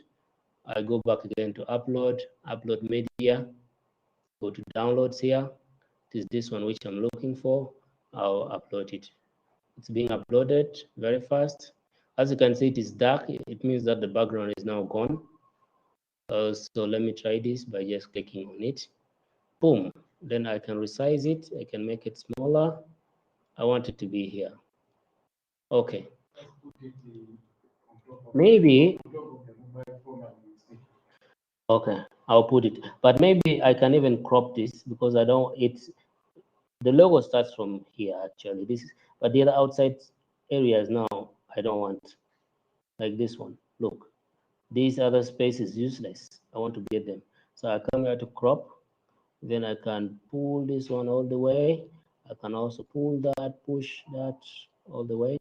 A: I go back again to upload media, go to downloads here. It is this one which I'm looking for. I'll upload it. It's being uploaded very fast. As you can see, it is dark. It means that the background is now gone. So let me try this by just clicking on it. Boom. Then I can resize it. I can make it smaller. I want it to be here. Okay. Maybe. Okay, I'll put it. But maybe I can even crop this because I don't. The logo starts from here actually. But the other outside areas now I don't want. Like this one. Look, this other space is useless. I want to get them. So I come here to crop, then I can pull this one all the way. I can also pull that, push that all the way,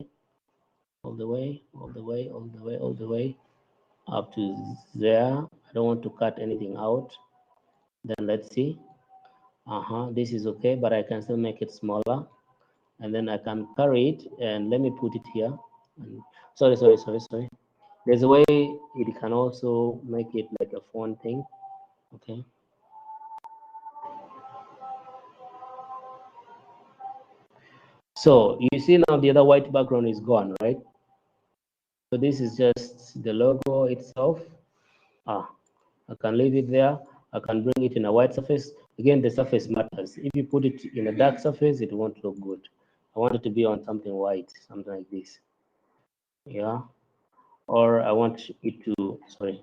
A: all the way, all the way, all the way, all the way, up to there. I don't want to cut anything out. Then let's see. This is okay, but I can still make it smaller. And then I can carry it, and let me put it here. And sorry. There's a way it can also make it like a font thing. Okay. So you see now the other white background is gone, right? So this is just the logo itself. I can leave it there. I can bring it in a white surface. Again, the surface matters. If you put it in a dark surface, it won't look good. I want it to be on something white, something like this. Yeah. Or I want it to, sorry.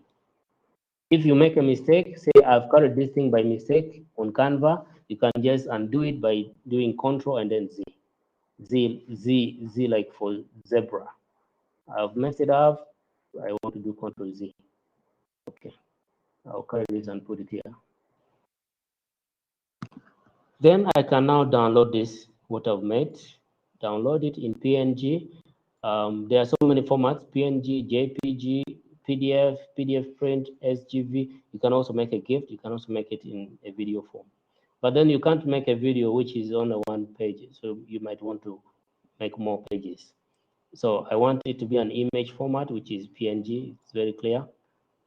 A: If you make a mistake, say I've colored this thing by mistake on Canva, you can just undo it by doing Control and then Z. Z like for zebra. I've messed it up. I want to do Control Z. Okay. I'll carry this and put it here. Then I can now download this, what I've made, download it in PNG. There are so many formats, PNG, JPG, PDF, PDF print, SGV. You can also make a GIF. You can also make it in a video form. But then you can't make a video which is on a one page. So you might want to make more pages. So I want it to be an image format, which is PNG. It's very clear.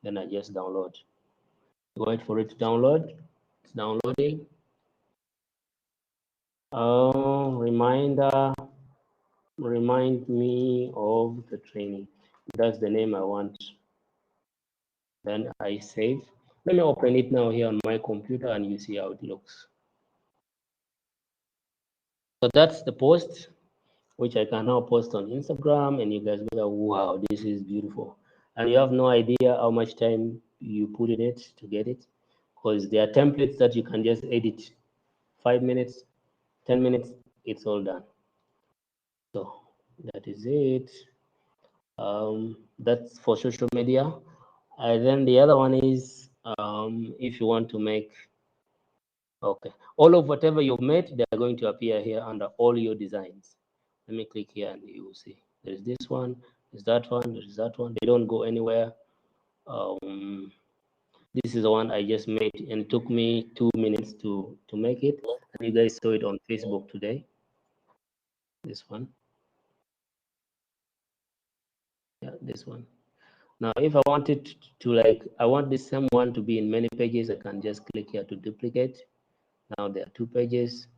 A: Then I just download. Wait for it to download. It's downloading. Remind me of the training. That's the name I want. Then I save. Let me open it now here on my computer and you see how it looks. So that's the post, which I can now post on Instagram, and you guys will go, wow, this is beautiful. And you have no idea how much time you put in it to get it, because there are templates that you can just edit 5 minutes, 10 minutes, it's all done. So that is it. That's for social media. And then the other one is if you want to make, okay, all of whatever you've made, they're going to appear here under all your designs. Let me click here and you will see. There's this one, there's that one, there's that one. They don't go anywhere. This is the one I just made, and it took me 2 minutes to make it. And you guys saw it on Facebook today. This one. Yeah, this one. Now, if I wanted to, like, I want this same one to be in many pages, I can just click here to duplicate. Now there are 2 pages.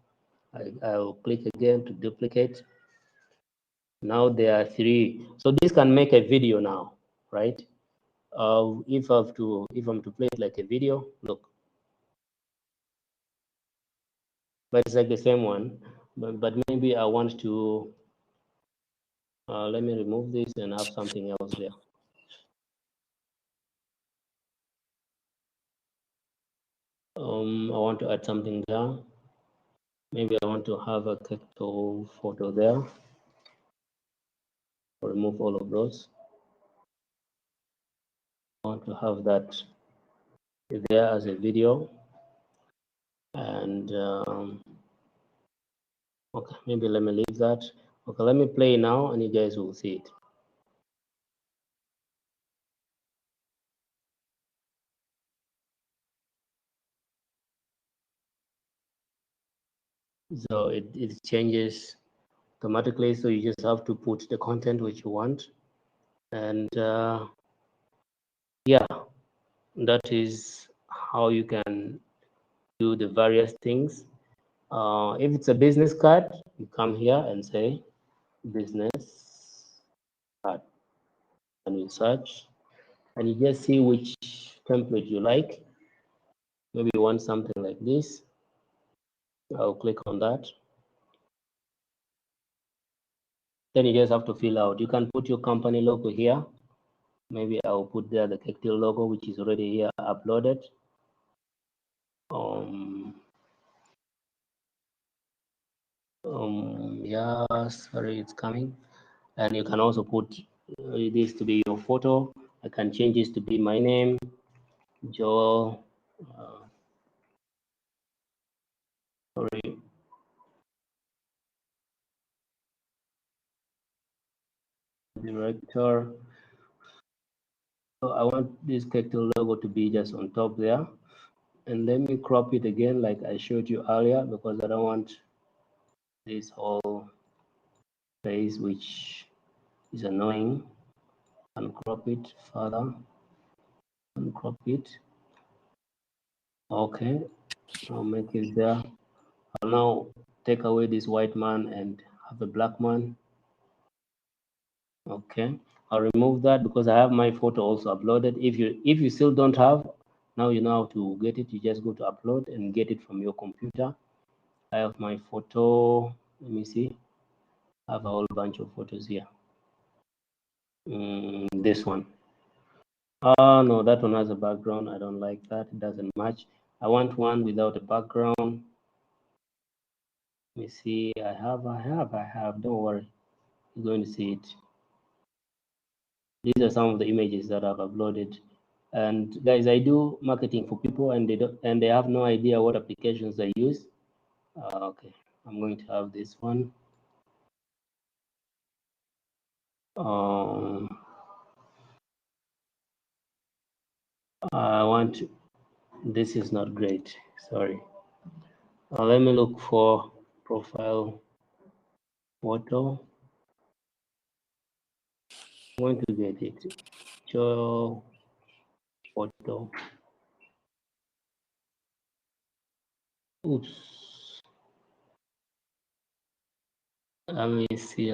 A: I'll click again to duplicate. Now there are 3. So this can make a video now, right? If I'm to play it like a video, look. But it's like the same one, but maybe I want to, let me remove this and have something else there. I want to add something there. Maybe I want to have a capital photo there. I'll remove all of those. I want to have that there as a video. And okay, maybe let me leave that. Okay, let me play now and you guys will see it. So it changes automatically, so you just have to put the content which you want. And yeah, that is how you can do the various things. If it's a business card, you come here and say business card, and you search, and you just see which template you like. Maybe you want something like this. I'll click on that. Then you just have to fill out. You can put your company logo here. Maybe I'll put there the Kektil logo, which is already here uploaded. Yeah, sorry, it's coming. And you can also put this to be your photo. I can change this to be my name, Joel Sorry. Director. So I want this character logo to be just on top there. And let me crop it again like I showed you earlier, because I don't want this whole face, which is annoying. And crop it further. And crop it. Okay. I'll make it there. I'll now take away this white man and have a black man. Okay. I'll remove that because I have my photo also uploaded. If you still don't have, now you know how to get it. You just go to upload and get it from your computer. I have my photo. Let me see. I have a whole bunch of photos here. This one. Oh no, that one has a background. I don't like that. It doesn't match. I want one without a background. Let me see. I have. Don't worry. You're going to see it. These are some of the images that I've uploaded. And guys, I do marketing for people, and they have no idea what applications I use. Okay, I'm going to have this one. I want. This is not great. Sorry. Let me look for profile photo. I'm going to get it. Show photo. Oops. Let me see.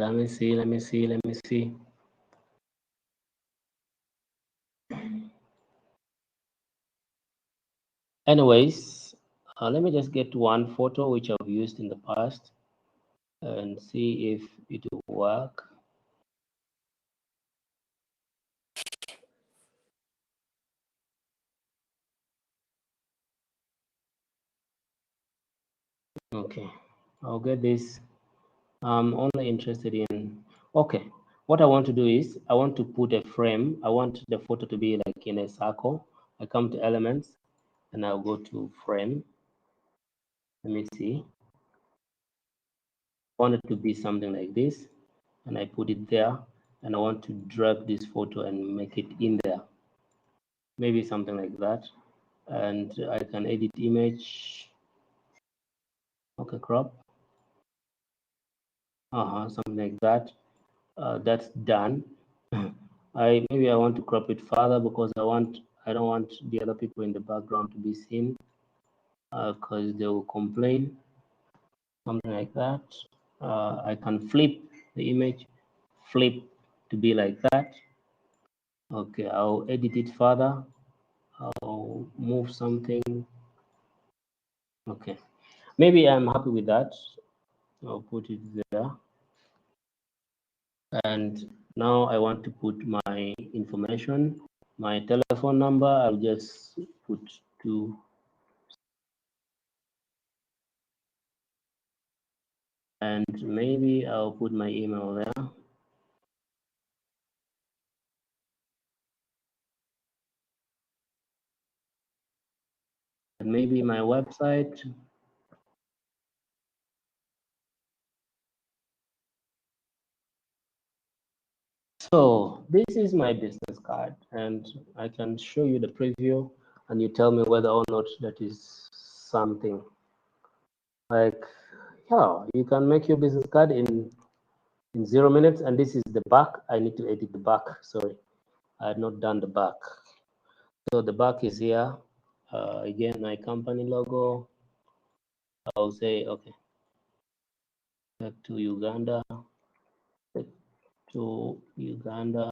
A: Anyways, let me just get one photo which I've used in the past and see if it will work. Okay, I'll get this. I'm only interested in, okay, what I want to do is I want to put a frame. I want the photo to be like in a circle. I come to elements and I'll go to frame. Let me see. I want it to be something like this, and I put it there, and I want to drag this photo and make it in there. Maybe something like that. And I can edit image. Okay, crop. Something like that. That's done. Maybe I want to crop it further because I don't want the other people in the background to be seen because they will complain. Something like that. I can flip the image, flip to be like that. Okay, I'll edit it further. I'll move something. Okay, maybe I'm happy with that. I'll put it there. And now I want to put my information, my telephone number. I'll just put 2. And maybe I'll put my email there. And maybe my website. So this is my business card, and I can show you the preview, and you tell me whether or not that is something. Like, yeah, you can make your business card in 0 minutes, and this is the back. I need to edit the back. Sorry, I had not done the back. So the back is here. Again, my company logo. I'll say, okay, back to Uganda. Back to Uganda.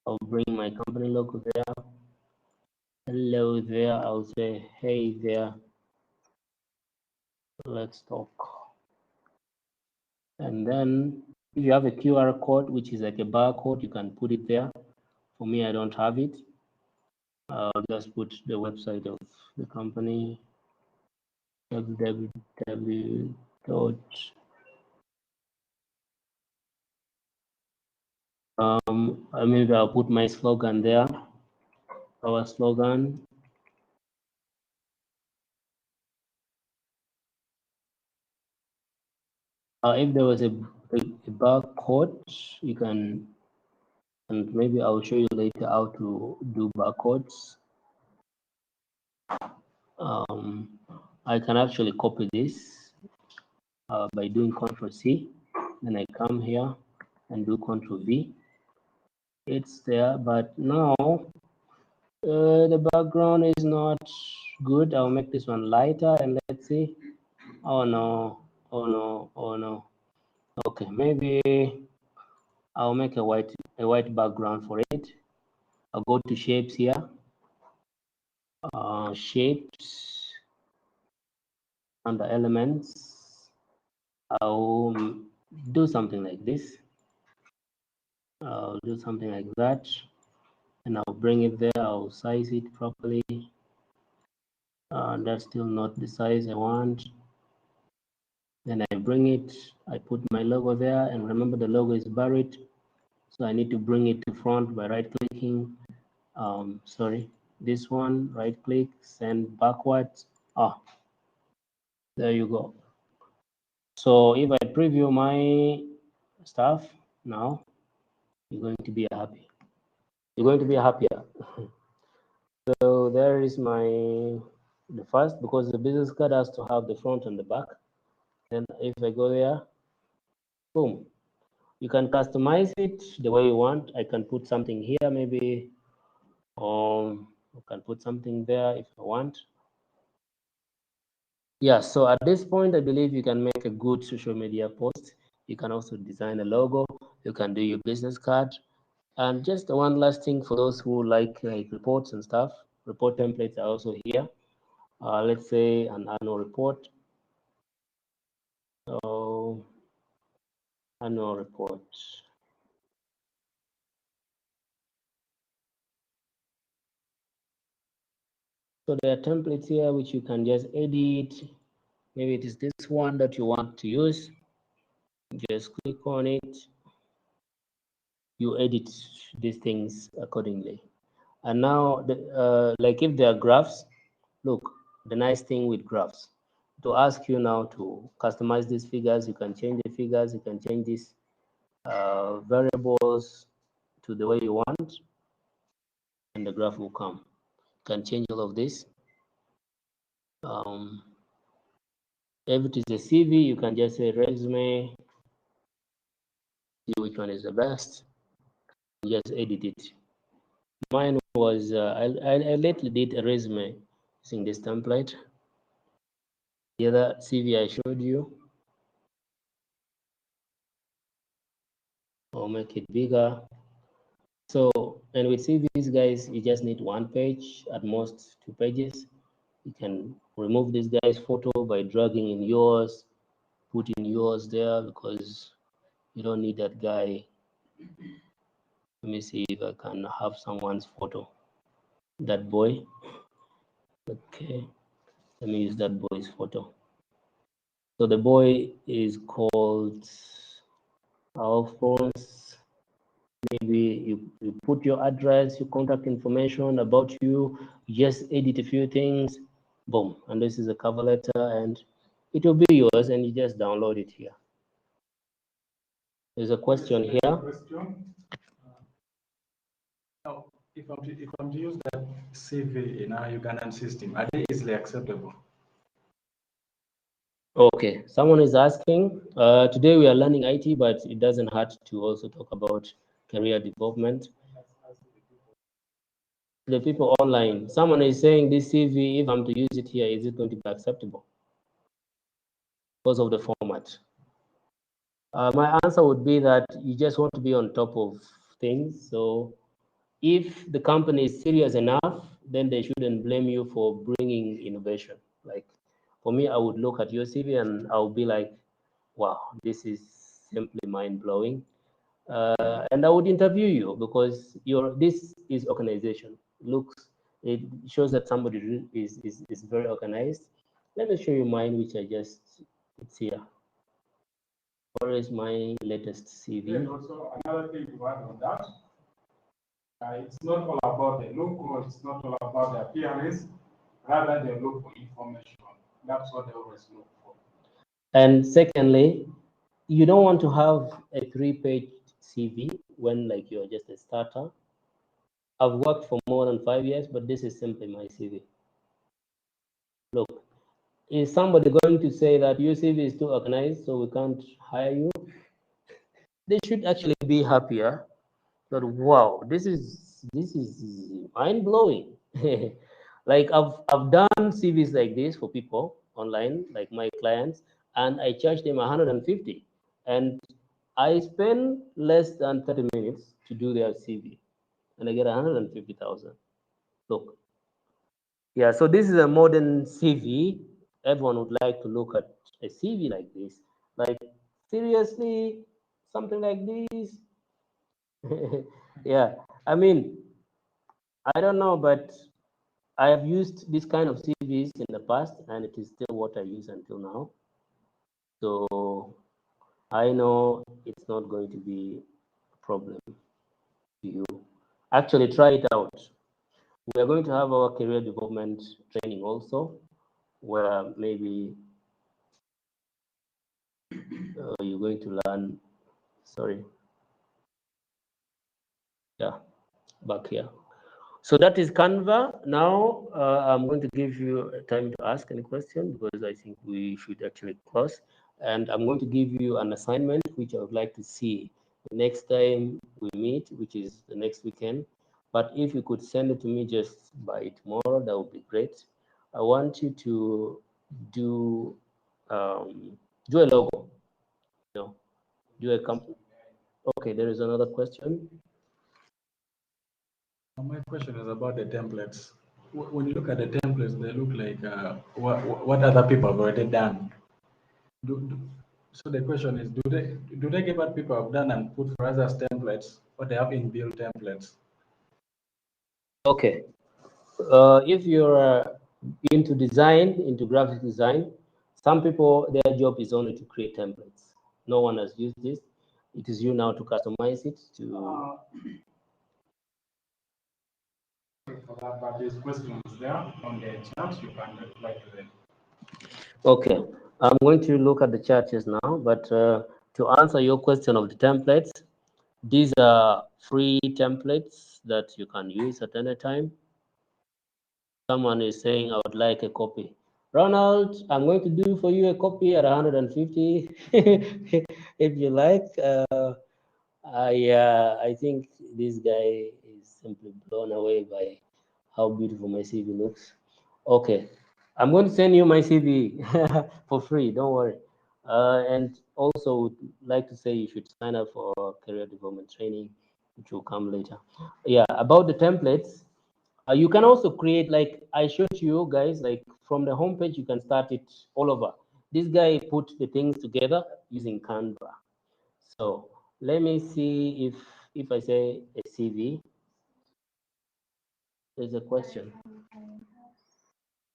A: I'll bring my company logo there. Hello there. I'll say, hey there. Let's talk. And then if you have a QR code, which is like a barcode, you can put it there. For me, I don't have it. I'll just put the website of the company, www. Maybe I'll put my slogan there. Our slogan. If there was a barcode, you can, and maybe I'll show you later how to do barcodes. I can actually copy this by doing Ctrl+C. Then I come here and do Ctrl+V. It's there, but now the background is not good. I'll make this one lighter and let's see. Oh no, oh no, oh no. Okay, maybe I'll make a white background for it. I'll go to shapes here. Shapes under elements. I'll do something like this. I'll do something like that, and I'll bring it there. I'll size it properly. That's still not the size I want. Then I bring it, I put my logo there, and remember the logo is buried, so I need to bring it to front by right-clicking. Sorry, this one, right-click, send backwards. There you go. So if I preview my stuff now, you're going to be happy. You're going to be happier. So there is the first, because the business card has to have the front and the back. Then if I go there, boom. You can customize it the way you want. I can put something here, maybe. I can put something there if I want. Yeah, so at this point, I believe you can make a good social media post. You can also design a logo. You can do your business card. And just one last thing for those who like reports and stuff. Report templates are also here. Let's say an annual report. So, annual report. So there are templates here which you can just edit. Maybe it is this one that you want to use. Just click on it. You edit these things accordingly. And now, like if there are graphs, look, the nice thing with graphs, to ask you now to customize these figures, you can change the figures, you can change these variables to the way you want, and the graph will come. You can change all of this. If it is a CV, you can just say resume, see which one is the best, just edit it. Mine was, I lately did a resume using this template. The other CV I showed you, I'll make it bigger. So, and with CVs, guys, you just need one page, at most 2 pages. You can remove this guy's photo by dragging in yours, putting yours there, because you don't need that guy. Let me see if I can have someone's photo. That boy. Okay, let me use that boy's photo. So the boy is called Alphonse. Maybe you put your address, your contact information about you, just edit a few things, boom, and this is a cover letter, and it will be yours, and you just download it here. There's a question here.
B: If I'm to use that CV in our Ugandan system, are they easily acceptable?
A: Okay, someone is asking. Today we are learning IT, but it doesn't hurt to also talk about career development. The people online, someone is saying this CV, if I'm to use it here, is it going to be acceptable because of the format? My answer would be that you just want to be on top of things. So if the company is serious enough, then they shouldn't blame you for bringing innovation. Like for me, I would look at your CV and I'll be like, wow, this is simply mind-blowing. And I would interview you because this is organization. It shows that somebody is very organized. Let me show you mine, which it's here. Where is my latest CV?
G: And also another thing to add on that, it's not all about the look, or it's not all about the appearance, rather they look for information. That's what they always look for.
A: And secondly, you don't want to have a 3-page CV when like you're just a starter. I've worked for more than 5 years, but this is simply my CV. Look, is somebody going to say that your CV is too organized, so we can't hire you? They should actually be happier that, wow, this is mind-blowing. Like I've done CVs like this for people online, like my clients, and I charge them 150, and I spend less than 30 minutes to do their CV, and I get 150,000. Look, yeah, so this is a modern CV. Everyone would like to look at a CV like this. Like, seriously, something like this? Yeah, I mean, I don't know, but I have used this kind of CVs in the past, and it is still what I use until now. So I know it's not going to be a problem to you. Actually, try it out. We are going to have our career development training also, where maybe you're going to learn. Sorry. Yeah, back here. So that is Canva. Now I'm going to give you time to ask any question because I think we should actually close. And I'm going to give you an assignment which I would like to see the next time we meet, which is the next weekend. But if you could send it to me just by tomorrow, that would be great. I want you to do a logo. No, do a company. Okay, there is another question.
B: My question is about the templates. When you look at the templates, they look like what other people have already done. So the question is, do they give what people have done and put for others templates, or they have inbuilt templates?
A: Okay. If you're into design, into graphic design, some people, their job is only to create templates. No one has used this. It is you now to customize it to.
G: For that, but there's questions there on the chat. You can reply to them.
A: Okay, I'm going to look at the chat just now, but to answer your question of the templates, these are free templates that you can use at any time. Someone is saying, I would like a copy. Ronald, I'm going to do for you a copy at 150 if you like. I think this guy is simply blown away by how beautiful my CV looks. Okay, I'm going to send you my CV for free, don't worry. And also would like to say you should sign up for career development training, which will come later. Yeah, about the templates, you can also create, like I showed you guys, like from the homepage, you can start it all over. This guy put the things together using Canva. So let me see if I say a CV, there's a question.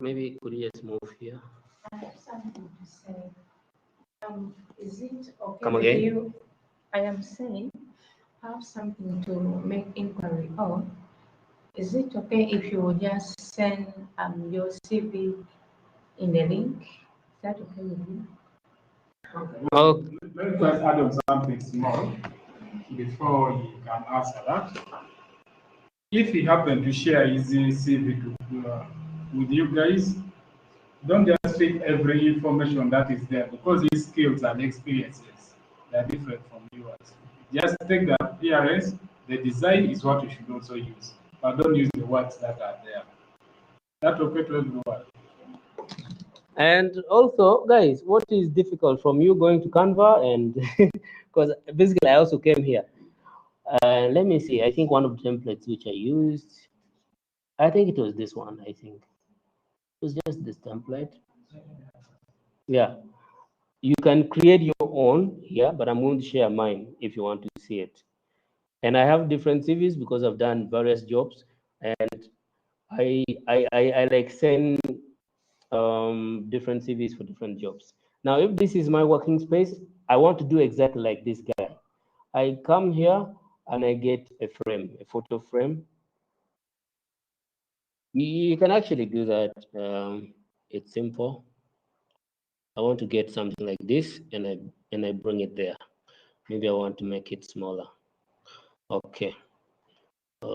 A: Maybe could you just move here?
F: I have something to say. Is it okay
A: Come
F: with
A: again?
F: you? I am saying, I have something to make inquiry on. Is it okay if you would just send your CV in a link? Is that okay with you?
G: Okay. Well, let me just add on something small before you can answer that. If he happened to share his CV with you guys, don't just take every information that is there because his skills and experiences they are different from yours. Just take the appearance, the design is what you should also use, but don't use the words that are there. That's okay to everyone.
A: And also, guys, what is difficult from you going to Canva and because basically I also came here. Let me see. I think one of the templates which I used, I think it was this one. I think it was just this template. Yeah, you can create your own here, but I'm going to share mine if you want to see it. And I have different CVs because I've done various jobs, and I like send different CVs for different jobs. Now, if this is my working space, I want to do exactly like this guy. I come here and I get a frame, a photo frame. You can actually do that. It's simple. I want to get something like this, and I bring it there. Maybe I want to make it smaller. Okay. I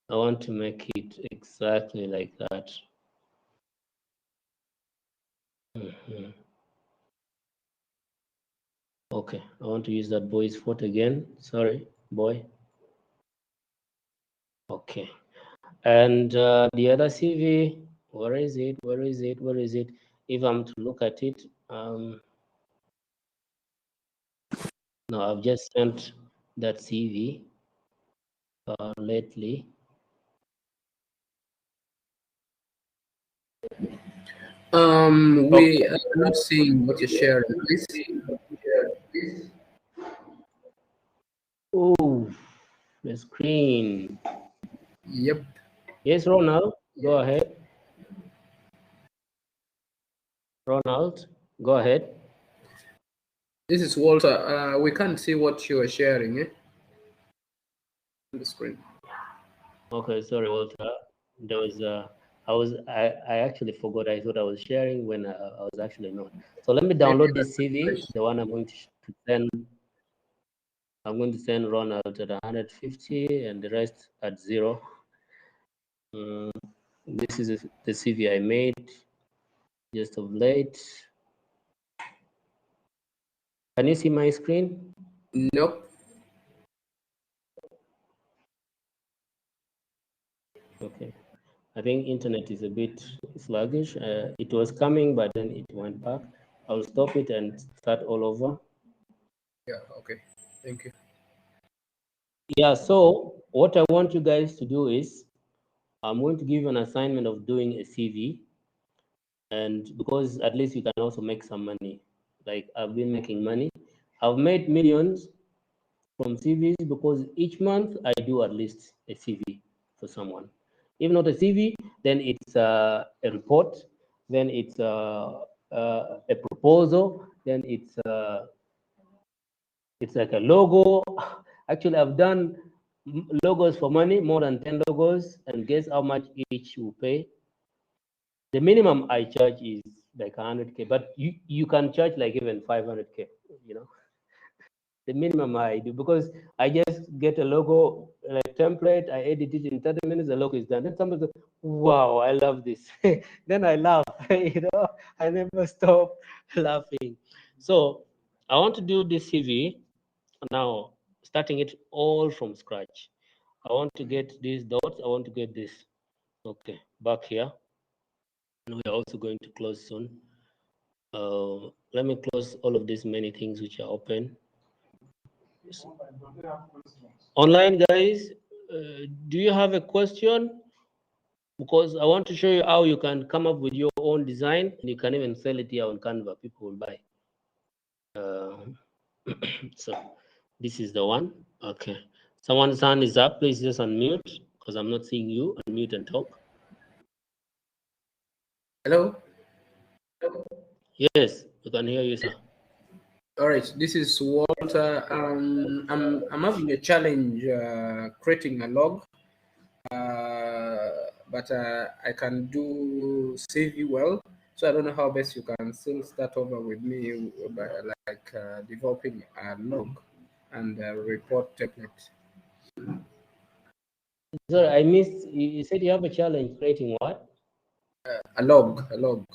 A: want to make it exactly like that. Okay, I want to use that boy's foot again. Sorry, boy. Okay, and the other CV, where is it? Where is it? Where is it? If I'm to look at it, no, I've just sent that CV lately.
E: We are not seeing what you're sharing, please.
A: Oh, the screen.
E: Yep.
A: Yes, Ronald, go ahead. Ronald, go ahead.
E: This is Walter. We can't see what you are sharing on the screen.
A: Okay, sorry, Walter. There was I actually forgot. I thought I was sharing when I was actually not. So let me download this CV, the one I'm going to send. I'm going to send Ronald at 150 and the rest at 0. This is the CV I made just of late. Can you see my screen?
E: Nope.
A: Okay. I think internet is a bit sluggish. It was coming, but then it went back. I'll stop it and start all over.
E: Yeah, okay. Thank you.
A: Yeah, so what I want you guys to do is I'm going to give you an assignment of doing a CV. And because at least you can also make some money. Like I've been making money. I've made millions from CVs because each month I do at least a CV for someone. If not a CV, then it's a report, then it's a proposal, then it's like a logo. Actually, I've done logos for money, more than 10 logos, and guess how much each will pay? The minimum I charge is like 100K, but you can charge like even 500K, you know. The minimum I do, because I just get a logo like template, I edit it in 30 minutes, the logo is done. Then somebody goes, wow, I love this. Then I laugh, you know, I never stop laughing. So I want to do this CV now, starting it all from scratch. I want to get these dots, I want to get this. Okay, back here. And we are also going to close soon. Let me close all of these many things which are open. Online guys, do you have a question? Because I want to show you how you can come up with your own design and you can even sell it here on Canva. People will buy. So this is the one. Okay. Someone's hand is up. Please just unmute because I'm not seeing you. Unmute and talk.
E: Hello?
A: Yes, we can hear you, sir.
E: All right, this is Walter. I'm having a challenge creating a log, but I can do CV well. So I don't know how best you can still start over with me by like developing a log and a report template.
A: Sorry, I missed. You said you have a challenge creating what?
E: A log.
A: A logo.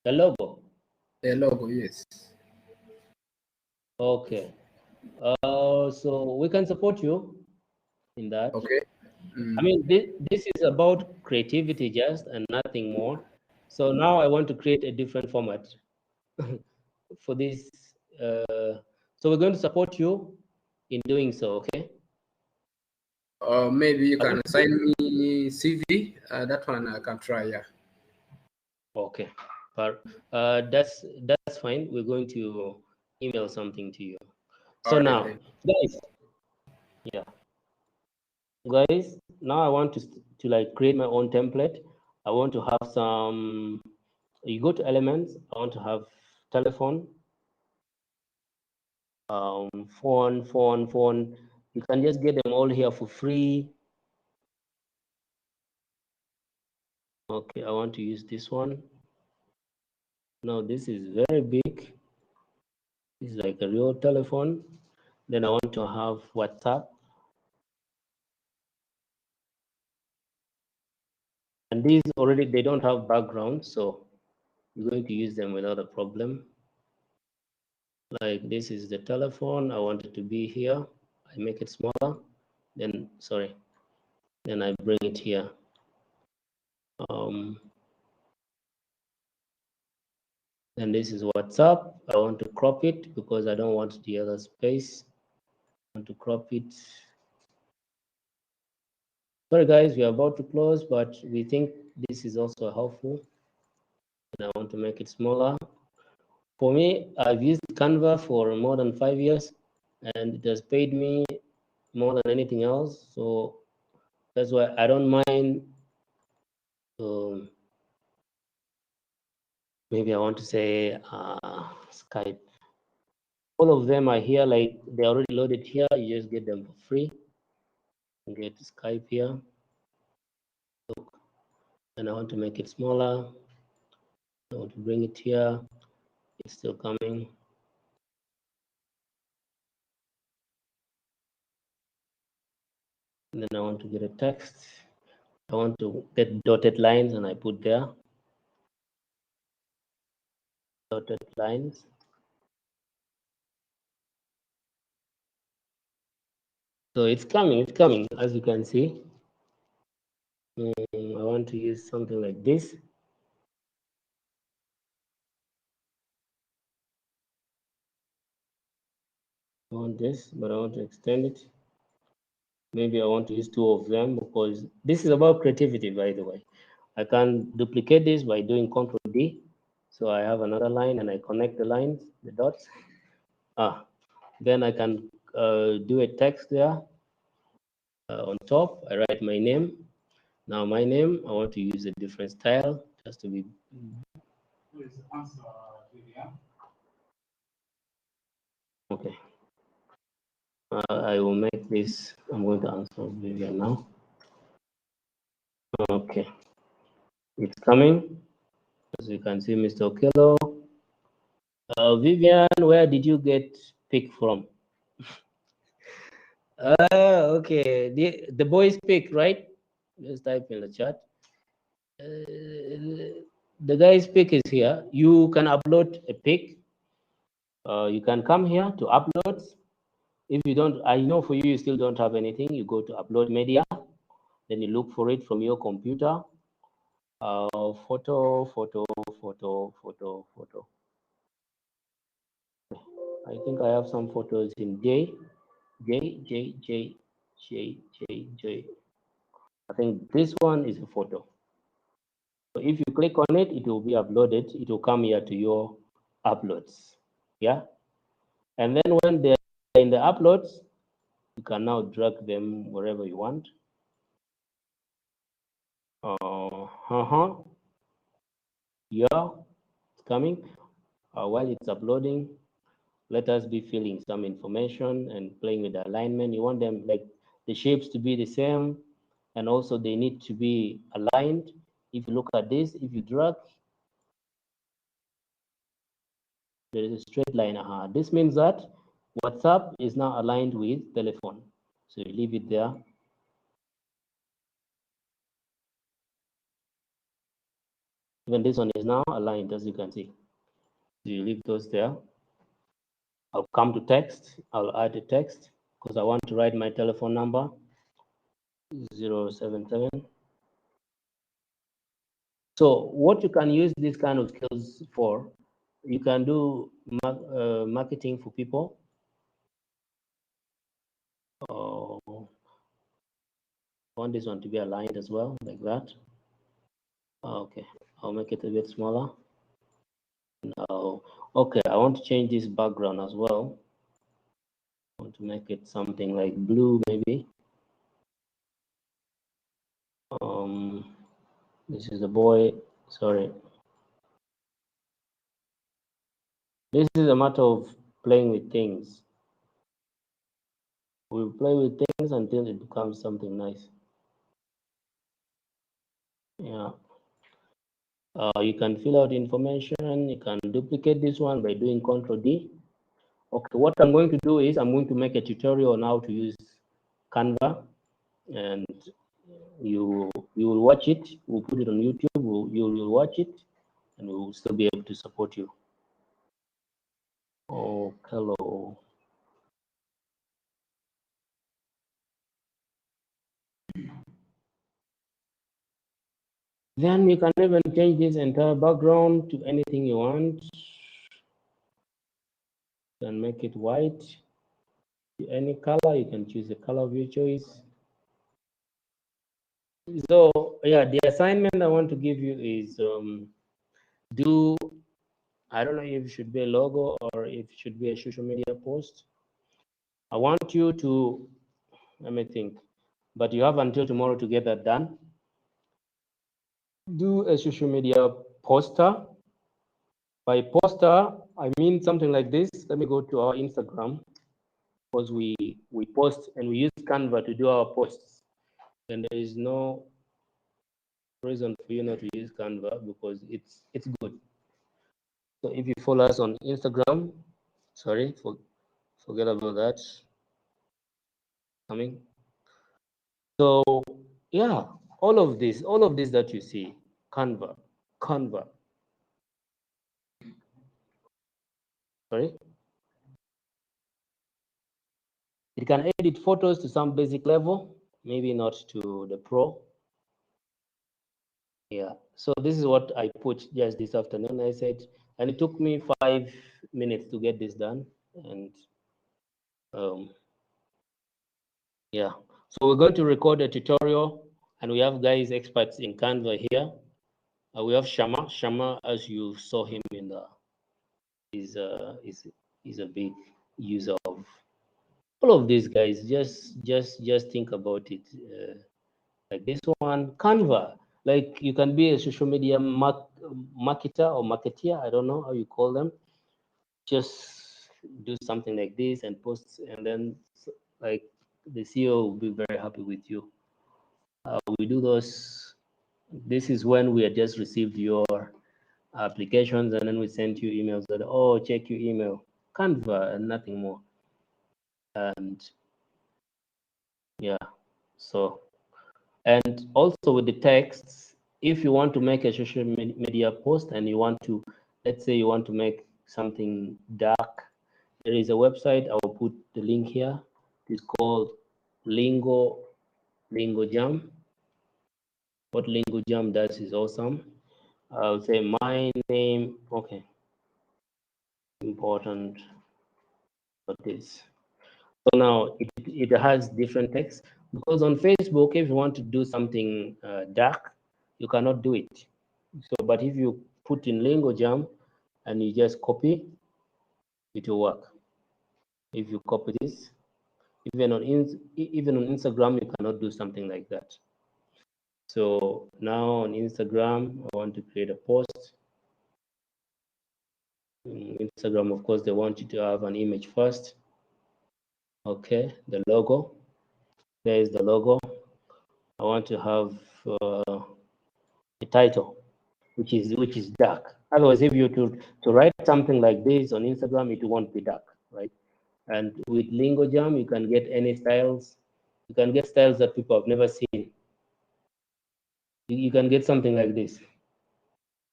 E: A logo, yes.
A: Okay. So we can support you in that.
E: Okay.
A: I mean, this is about creativity just and nothing more. So now I want to create a different format for this. So we're going to support you in doing so, okay?
E: Maybe you can assign me CV. That one I can try, yeah.
A: Okay, but that's fine. We're going to email something to you. So now, guys, yeah, guys, now I want to like create my own template. I want to have some. You go to elements. I want to have telephone, phone. You can just get them all here for free. Okay, I want to use this one. Now this is very big. It's like a real telephone. Then I want to have WhatsApp. And these already, they don't have background, so you're going to use them without a problem. Like this is the telephone. I want it to be here. I make it smaller. Then, sorry. Then I bring it here. And this is WhatsApp. I want to crop it because I don't want the other space. I want to crop it. Sorry guys, we are about to close, but we think this is also helpful. And I want to make it smaller. For me, I've used Canva for more than 5 years, and it has paid me more than anything else. So that's why I don't mind. Maybe I want to say Skype. All of them are here, like they're already loaded here. You just get them for free. You get Skype here. And I want to make it smaller. I want to bring it here. It's still coming. And then I want to get a text. I want to get dotted lines, and I put there. Dotted lines. So it's coming, as you can see. I want to use something like this. I want this, but I want to extend it. Maybe I want to use 2 of them because this is about creativity, by the way. I can duplicate this by doing Control D. So I have another line and I connect the lines, the dots. Then I can do a text there. On top, I write my name. Now my name, I want to use a different style just to be.
G: Please answer, Vivian.
A: Okay. I will make this. I'm going to answer Vivian now. Okay. It's coming. As you can see, Mr. Okello. Vivian, where did you get pick from? Okay. The boys pick, right? Just type in the chat. The guy's pick is here. You can upload a pic. You can come here to uploads. If you don't, I know for you, you still don't have anything. You go to upload media. Then you look for it from your computer. Photo, photo, photo, photo, photo. I think I have some photos in J. I think this one is a photo. So if you click on it, it will be uploaded. It will come here to your uploads. Yeah. And then when they're in the uploads, you can now drag them wherever you want. Yeah, it's coming. While it's uploading, let us be filling some information and playing with the alignment. You want them like the shapes to be the same, and also they need to be aligned. If you look at this, if you drag, there is a straight line. This means that WhatsApp is now aligned with telephone. So you leave it there. Even this one is now aligned, as you can see. So you leave those there. I'll come to text. I'll add a text because I want to write my telephone number 077. So what you can use this kind of skills for, you can do marketing for people. I want this one to be aligned as well, like that. Okay, I'll make it a bit smaller. Now, okay, I want to change this background as well. I want to make it something like blue, maybe. This is the boy, sorry. This is a matter of playing with things. We'll play with things until it becomes something nice. Yeah. You can fill out information. You can duplicate this one by doing Ctrl D. Okay, what I'm going to do is I'm going to make a tutorial on how to use Canva, and you will watch it. We'll put it on YouTube. You will watch it, and we will still be able to support you. Oh, hello. Then you can even change this entire background to anything you want. You can make it white. Any color, you can choose the color of your choice. So yeah, the assignment I want to give you is I don't know if it should be a logo or if it should be a social media post. I want you to, let me think, but you have until tomorrow to get that done. Do a social media poster. By poster, I mean something like this. Let me go to our Instagram, because we post and we use Canva to do our posts. And there is no reason for you not to use Canva, because it's good. So if you follow us on Instagram, sorry, forget about that. Coming. So yeah, all of this that you see, Canva. Sorry. It can edit photos to some basic level, maybe not to the pro. Yeah, so this is what I put just this afternoon. I said, and it took me 5 minutes to get this done. And yeah, so we're going to record a tutorial, and we have guys experts in Canva here. We have Shama, as you saw him in the, is a big user of all of these guys. Just think about it. Like this one, Canva. Like you can be a social media marketer or marketeer. I don't know how you call them. Just do something like this and post, and then like the CEO will be very happy with you. We do those. This is when we had just received your applications, and then we sent you emails that, oh, check your email. Canva and nothing more. And yeah, so, and also with the texts, if you want to make a social media post and you want to, let's say you want to make something dark, there is a website. I will put the link here. It's called Lingo Jam. What Lingo Jam does is awesome. I'll say my name. Okay. Important for this. So now it has different text, because on Facebook, if you want to do something dark, you cannot do it. So, but if you put in Lingo Jam and you just copy, it will work. If you copy this, even on Instagram, you cannot do something like that. So now on Instagram, I want to create a post. Instagram, of course, they want you to have an image first. Okay, the logo. There is the logo. I want to have a title, which is dark. Otherwise, if you to write something like this on Instagram, it won't be dark, right? And with Lingo Jam, you can get any styles. You can get styles that people have never seen. You can get something like this,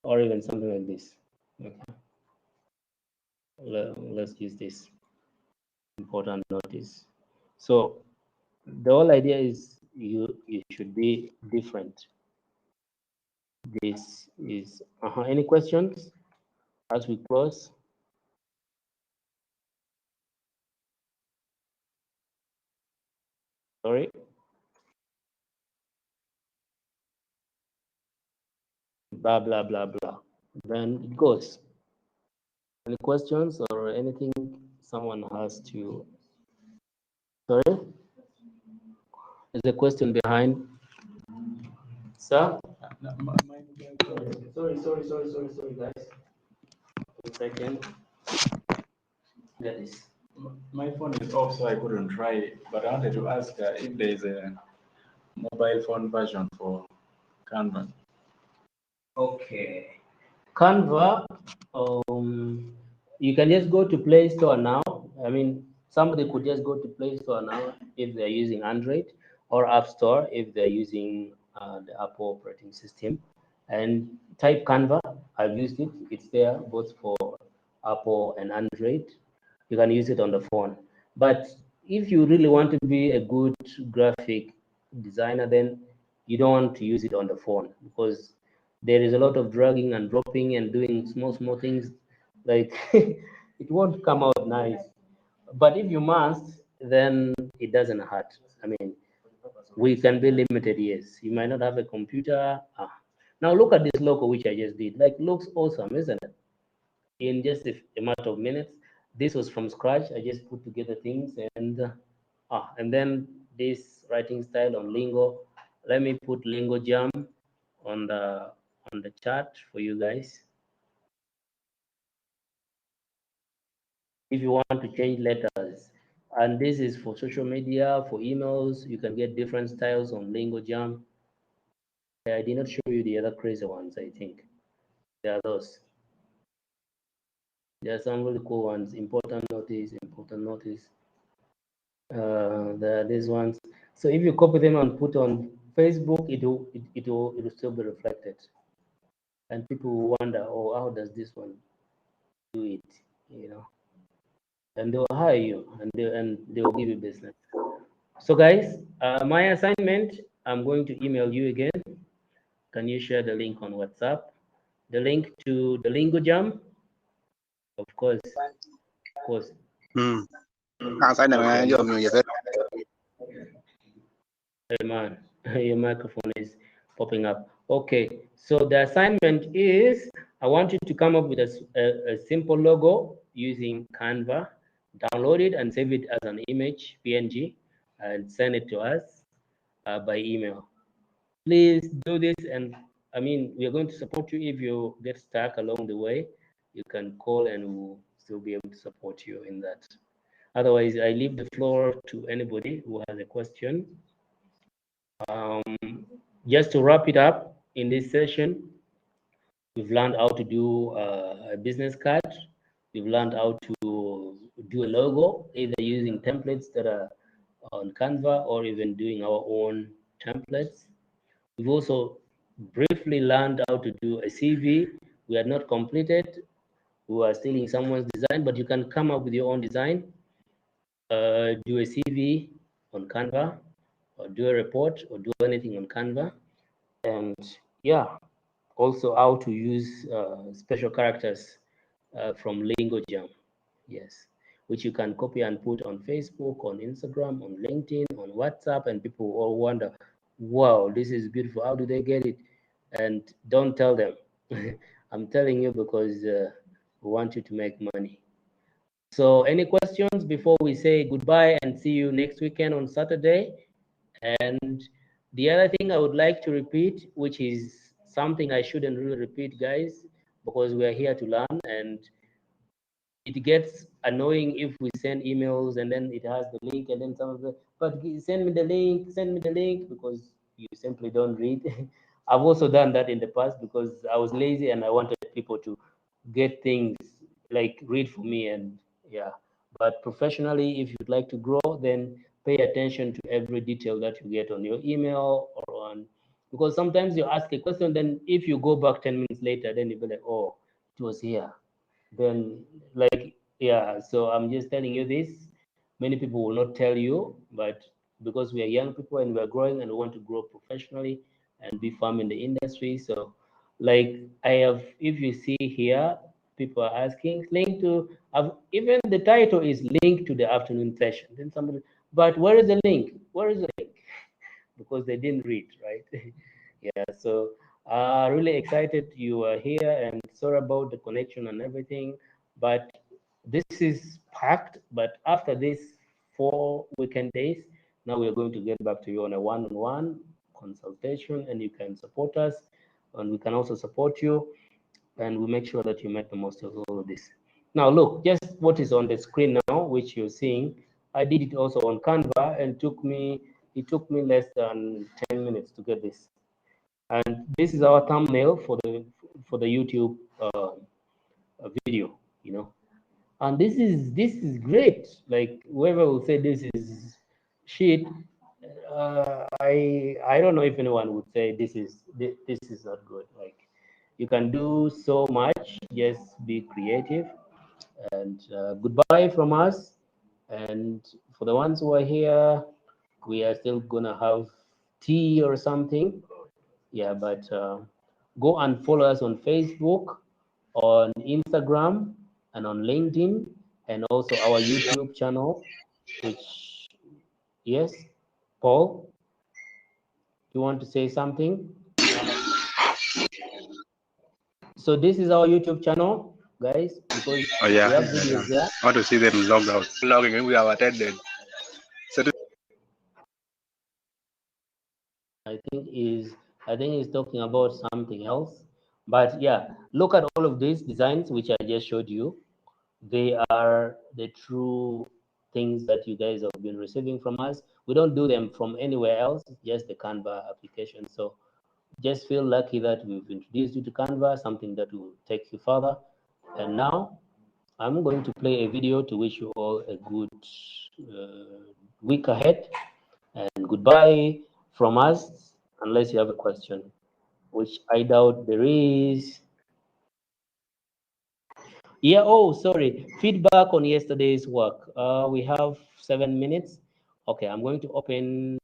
A: or even something like this. Okay. Let's use this. Important notice. So the whole idea is you should be different. This is any questions as we close? Sorry. Blah blah blah blah. Then it goes. Any questions or anything someone has to? Sorry. Is the question behind? Sir? Sorry, guys. 1 second. That is.
B: My phone is off, so I couldn't try. But I wanted to ask if there is a mobile phone version for Canva.
A: Okay. Canva, you can just go to Play Store now. I mean, somebody could just go to Play Store now if they're using Android, or App Store if they're using the Apple operating system, and type Canva. I've used it. It's there both for Apple and Android. You can use it on the phone. But if you really want to be a good graphic designer, then you don't want to use it on the phone, because there is a lot of dragging and dropping and doing small things, like it won't come out nice. But if you must, then it doesn't hurt. I mean, we can be limited. Yes, you might not have a computer. Now look at this logo which I just did. Like, looks awesome, isn't it? In just a matter of minutes. This was from scratch. I just put together things, and then this writing style on Lingo. Let me put Lingo Jam on the chat for you guys. If you want to change letters, and this is for social media, for emails, you can get different styles on Lingo Jam. I did not show you the other crazy ones. I think there are those. There are some really cool ones. Important notice. There are these ones. So if you copy them and put on Facebook, it will still be reflected, and people will wonder, oh, how does this one do it? You know, and they'll hire you, and they will give you business. So guys, my assignment, I'm going to email you again. Can you share the link on WhatsApp? The link to the Lingo Jam, of course. Hey man, your microphone is popping up. Okay, so the assignment is, I want you to come up with a simple logo using Canva, download it and save it as an image, PNG, and send it to us by email. Please do this, and I mean, we are going to support you. If you get stuck along the way, you can call and we'll still be able to support you in that. Otherwise, I leave the floor to anybody who has a question. Just to wrap it up in this session, we've learned how to do a business card. We've learned how to do a logo, either using templates that are on Canva or even doing our own templates. We've also briefly learned how to do a CV. We are not completed. We are stealing someone's design, but you can come up with your own design. Do a CV on Canva, or do a report, or do anything on Canva. And yeah, also how to use special characters from Lingo Jam. Yes, which you can copy and put on Facebook, on Instagram, on LinkedIn, on WhatsApp, and people all wonder, wow, this is beautiful. How do they get it? And don't tell them. I'm telling you because we want you to make money. So any questions before we say goodbye and see you next weekend on Saturday? And the other thing I would like to repeat, which is something I shouldn't really repeat, guys, because we are here to learn, and it gets annoying if we send emails and then it has the link, and then some of the, but send me the link, because you simply don't read. I've also done that in the past because I was lazy and I wanted people to get things, like read for me, and yeah. But professionally, if you'd like to grow, then pay attention to every detail that you get on your email or on, because sometimes you ask a question, then if you go back 10 minutes later, then you'll be like, oh, it was here. Then, like, yeah, so I'm just telling you this. Many people will not tell you, but because we are young people and we are growing and we want to grow professionally and be firm in the industry. So, like, I have, if you see here, people are asking, link to, even the title is linked to the afternoon session. Then somebody, but where is the link? Where is the link? Because they didn't read, right? Yeah, so really excited you are here, and sorry about the connection and everything, but this is packed. But after this 4 weekend days, now we're going to get back to you on a one-on-one consultation, and you can support us, and we can also support you, and we make sure that you make the most of all of this. Now look, just what is on the screen now, which you're seeing, I did it also on Canva, and it took me less than 10 minutes to get this. And this is our thumbnail for the YouTube video, you know. And this is great. Like whoever will say this is shit, I don't know if anyone would say this is not good. Like you can do so much. Just be creative. And goodbye from us. And for the ones who are here, we are still gonna have tea or something. Yeah, but go and follow us on Facebook, on Instagram, and on LinkedIn, and also our YouTube channel, which, yes, Paul, you want to say something? So this is our YouTube channel, guys, because
H: Oh yeah,
A: we have videos there.
H: I want to see them log out. Logging in, we have attended. So
A: I think he's talking about something else. But yeah, look at all of these designs which I just showed you. They are the true things that you guys have been receiving from us. We don't do them from anywhere else, just the Canva application. So just feel lucky that we've introduced you to Canva, something that will take you further. And now I'm going to play a video to wish you all a good week ahead. And goodbye from us, unless you have a question, which I doubt there is. Yeah, oh, sorry. Feedback on yesterday's work. We have 7 minutes. Okay, I'm going to open.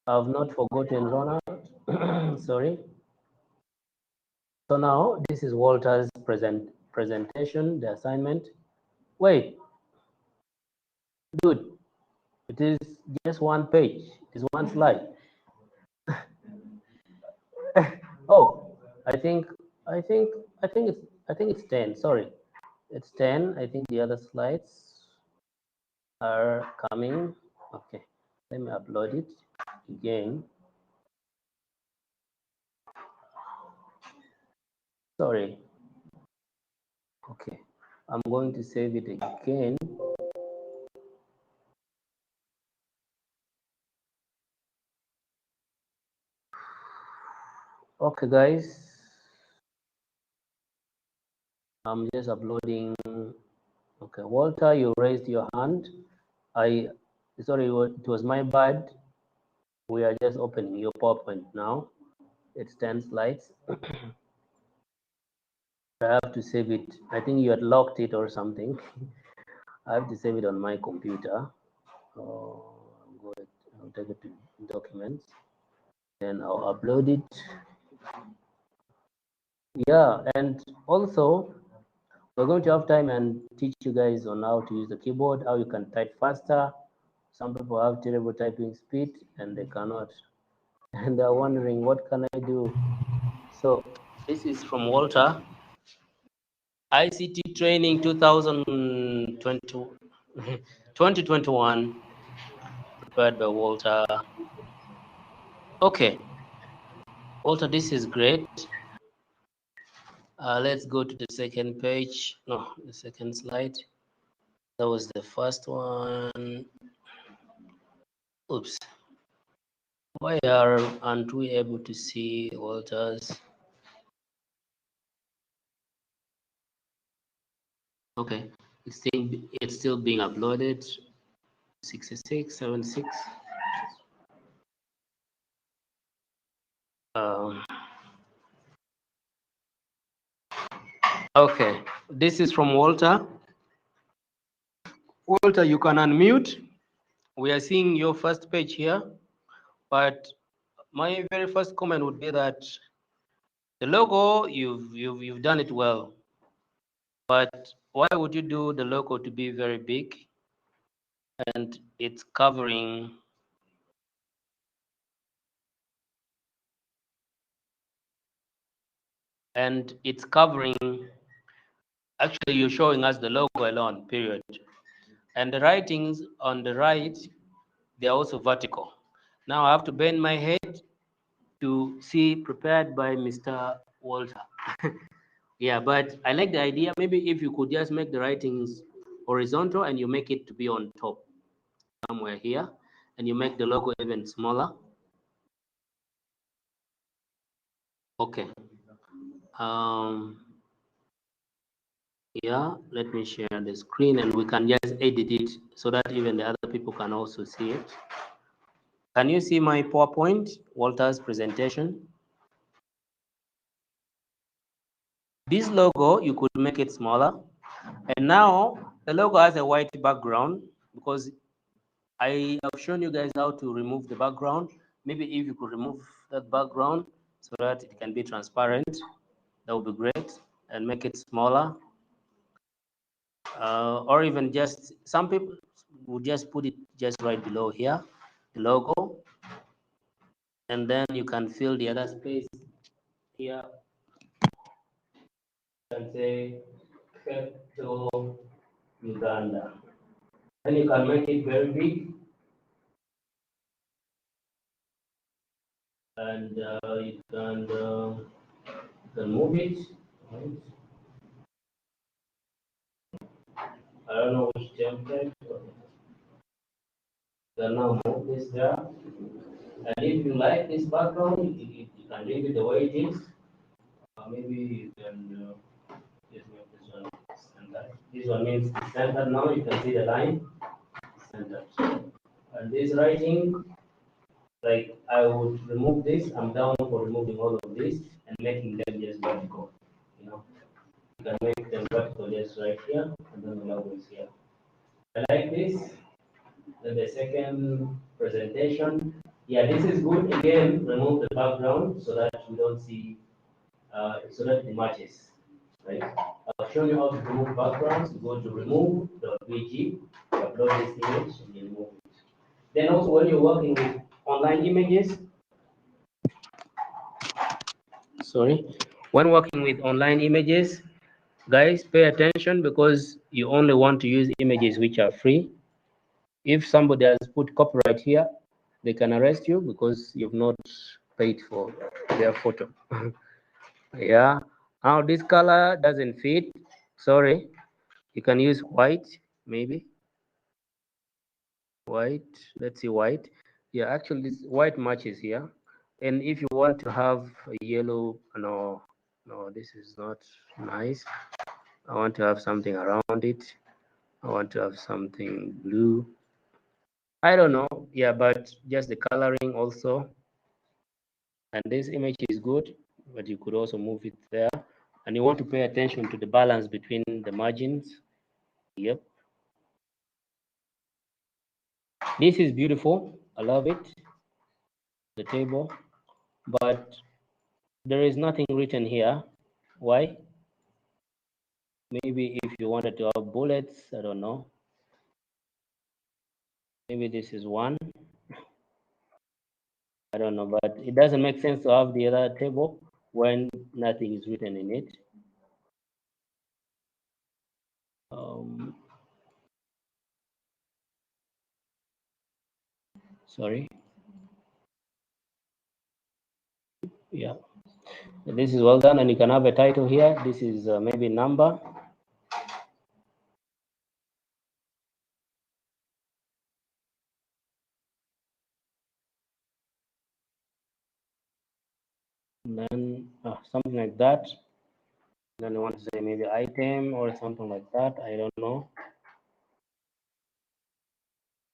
A: I've not forgotten Ronald. Sorry. So now this is Walter's presentation, the assignment. Wait, dude, it is just one page. It is one slide. Oh, I think it's 10. Sorry, it's 10. I think the other slides are coming. Okay, let me upload it again. Sorry. Okay, I'm going to save it again. Okay, guys, I'm just uploading. Okay, Walter, you raised your hand. Sorry, it was my bad. We are just opening your PowerPoint now. It's 10 slides. I have to save it. I think you had locked it or something. I have to save it on my computer. I'll take it to documents. Then I'll upload it. Yeah, and also we're going to have time and teach you guys on how to use the keyboard, how you can type faster. Some people have terrible typing speed and they cannot. And they're wondering, what can I do? So this is from Walter. ICT training 2021. prepared by Walter. Okay, Walter, this is great. Let's go to the second page. No, the second slide. That was the first one. Oops. Why aren't we able to see Walter's? Okay, it's still being uploaded. 66, 76. Okay, this is from Walter. Walter, you can unmute. We are seeing your first page here, but my very first comment would be that the logo, you've done it well, but why would you do the logo to be very big and it's covering actually you're showing us the logo alone, period. And the writings on the right, they're also vertical. Now I have to bend my head to see prepared by Mr. Walter. Yeah, but I like the idea. Maybe if you could just make the writings horizontal and you make it to be on top somewhere here, and you make the logo even smaller. Okay. Yeah, let me share the screen and we can just edit it so that even the other people can also see it. Can you see my PowerPoint, Walter's presentation? This logo, you could make it smaller. And now the logo has a white background because I have shown you guys how to remove the background. Maybe if you could remove that background so that it can be transparent, that would be great, and make it smaller. Or even just, some people would just put it just right below here, the logo. And then you can fill the other space here. You can say, Capital Uganda. Then you can make it very big. And you can move it. Right? I don't know which template. You can now move this there. And if you like this background, you can leave it the way it is. Maybe you can just make this one centered. This one means it's centered now. You can see the line centered. And this writing, like I would remove this. I'm down for removing all of this and making them just vertical. You know, you can make them vertical just right here, and then the logo is here. I like this. Then the second presentation. Yeah, this is good. Again, remove the background so that we don't see, so that it matches. Right? I'll show you how to remove backgrounds. You go to remove.bg, upload this image, and you remove it. Then also when you're working with online images, when working with online images, guys, pay attention because you only want to use images which are free. If somebody has put copyright here, they can arrest you because you've not paid for their photo. Yeah. Now this color doesn't fit. Sorry. You can use white, maybe. White. Let's see white. Yeah, actually this white matches here. And if you want to have a yellow, no, this is not nice. I want to have something around it. I want to have something blue. I don't know. Yeah, but just the coloring also. And this image is good, but you could also move it there. And you want to pay attention to the balance between the margins. Yep. This is beautiful. I love it. The table. But there is nothing written here. Why? Maybe if you wanted to have bullets, I don't know. Maybe this is one. I don't know, but it doesn't make sense to have the other table when nothing is written in it. Sorry. Yeah, this is well done, and you can have a title here. This is maybe number. And then something like that. Then you want to say maybe item or something like that. I don't know.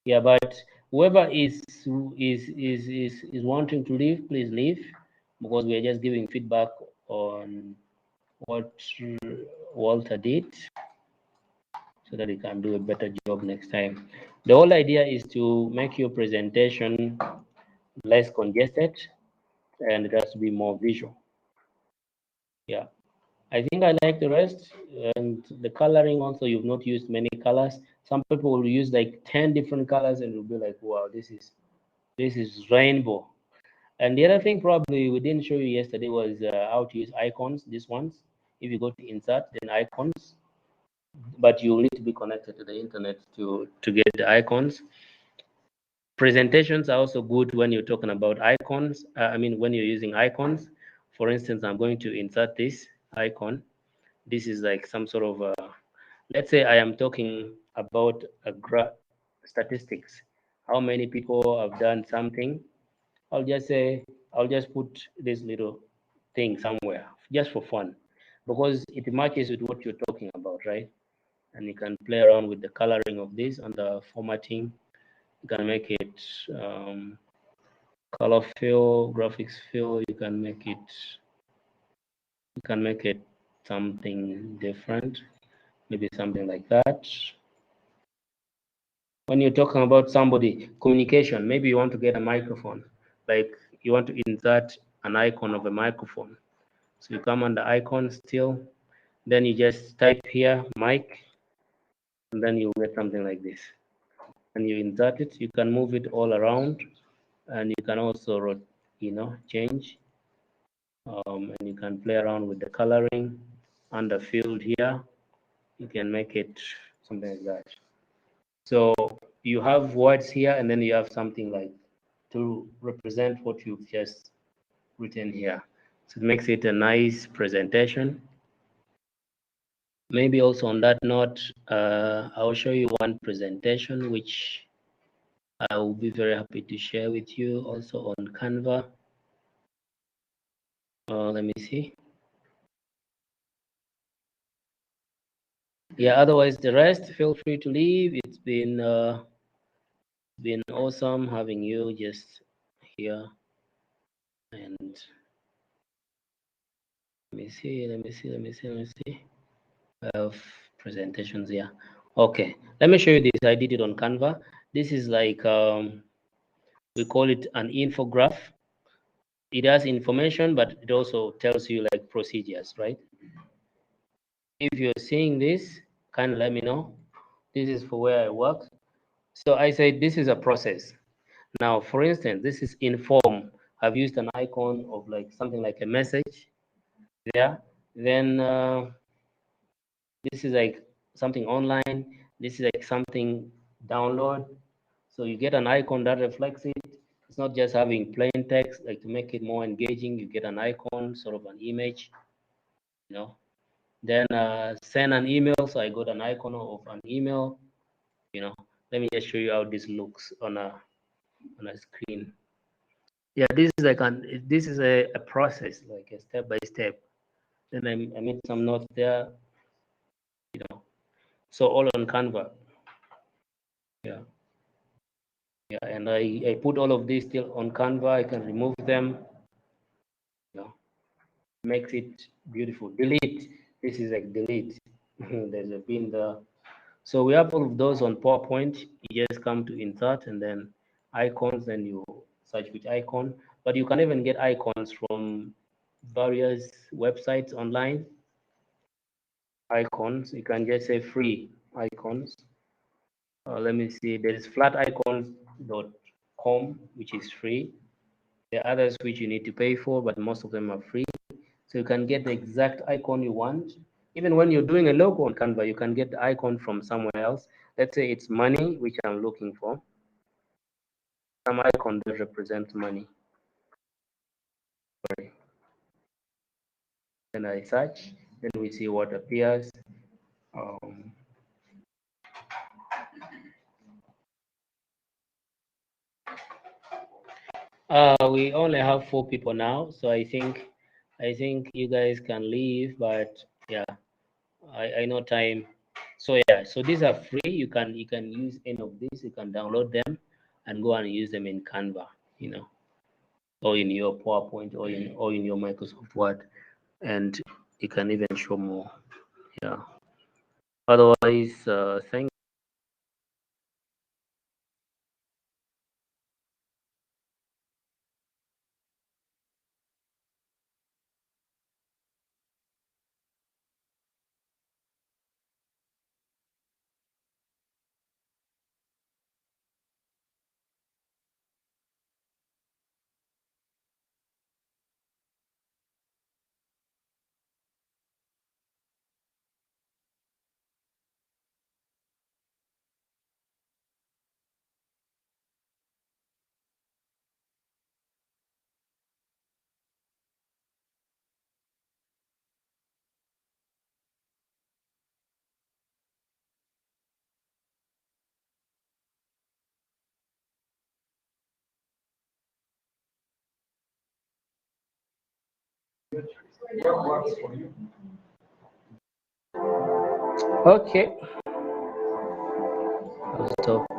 A: Yeah, but whoever is wanting to leave, please leave, because we are just giving feedback on what Walter did, so that he can do a better job next time. The whole idea is to make your presentation less congested, and it has to be more visual. Yeah, I think I like the rest, and the coloring also. You've not used many colors. Some people will use like 10 different colors, and you'll be like, wow, this is rainbow. And the other thing probably we didn't show you yesterday was how to use icons. These ones, if you go to insert, then icons, but you need to be connected to the internet to get the icons. Presentations are also good when you're talking about icons. When you're using icons. For instance, I'm going to insert this icon. This is like some sort of, let's say I am talking about statistics. How many people have done something? I'll just put this little thing somewhere just for fun, because it matches with what you're talking about, right? And you can play around with the coloring of this and the formatting. You can make it color fill, graphics fill. You can make it something different, maybe something like that. When you're talking about somebody, communication, maybe you want to get a microphone, like you want to insert an icon of a microphone. So you come on the icon still, then you just type here, mic, and then you get something like this. And you insert it, you can move it all around, and you can also, change. And you can play around with the coloring and the field here. You can make it something like that. So you have words here, and then you have something like to represent what you've just written here. So it makes it a nice presentation. Maybe also on that note, I'll show you one presentation which I will be very happy to share with you also on Canva. Let me see. Yeah, otherwise the rest, feel free to leave. It's been awesome having you just here. And let me see. I have presentations here. Okay, let me show you this. I did it on Canva. This is like, we call it an infograph. It has information, but it also tells you like procedures, right? If you're seeing this, kind of let me know. This is for where I work. So I said this is a process. Now, for instance, this is inform. I've used an icon of like something like a message there. Then this is like something online. This is like something download. So you get an icon that reflects it. It's not just having plain text. Like to make it more engaging, you get an icon, sort of an image, Then send an email. So I got an icon of an email. Let me just show you how this looks on a screen. Yeah, this is like a process, like a step by step. Then I made some notes there, So all on Canva. Yeah. Yeah, and I put all of this still on Canva. I can remove them. Makes it beautiful. Delete. This is like delete. There's a bin there. So we have all of those on PowerPoint. You just come to insert and then icons, and you search which icon. But you can even get icons from various websites online. Icons, you can just say free icons. Let me see, there is flaticons.com, which is free. There are others which you need to pay for, but most of them are free. So you can get the exact icon you want. Even when you're doing a logo on Canva, you can get the icon from somewhere else. Let's say it's money, which I'm looking for. some icon that represents money. Sorry. And I search, then we see what appears. We only have 4 people now, so I think you guys can leave, but yeah, I know time. So yeah, so these are free. You can use any of these. You can download them and go and use them in Canva, you know, or in your PowerPoint, or in your Microsoft Word, and you can even show more. Yeah. Otherwise, thank. Okay. I'll stop.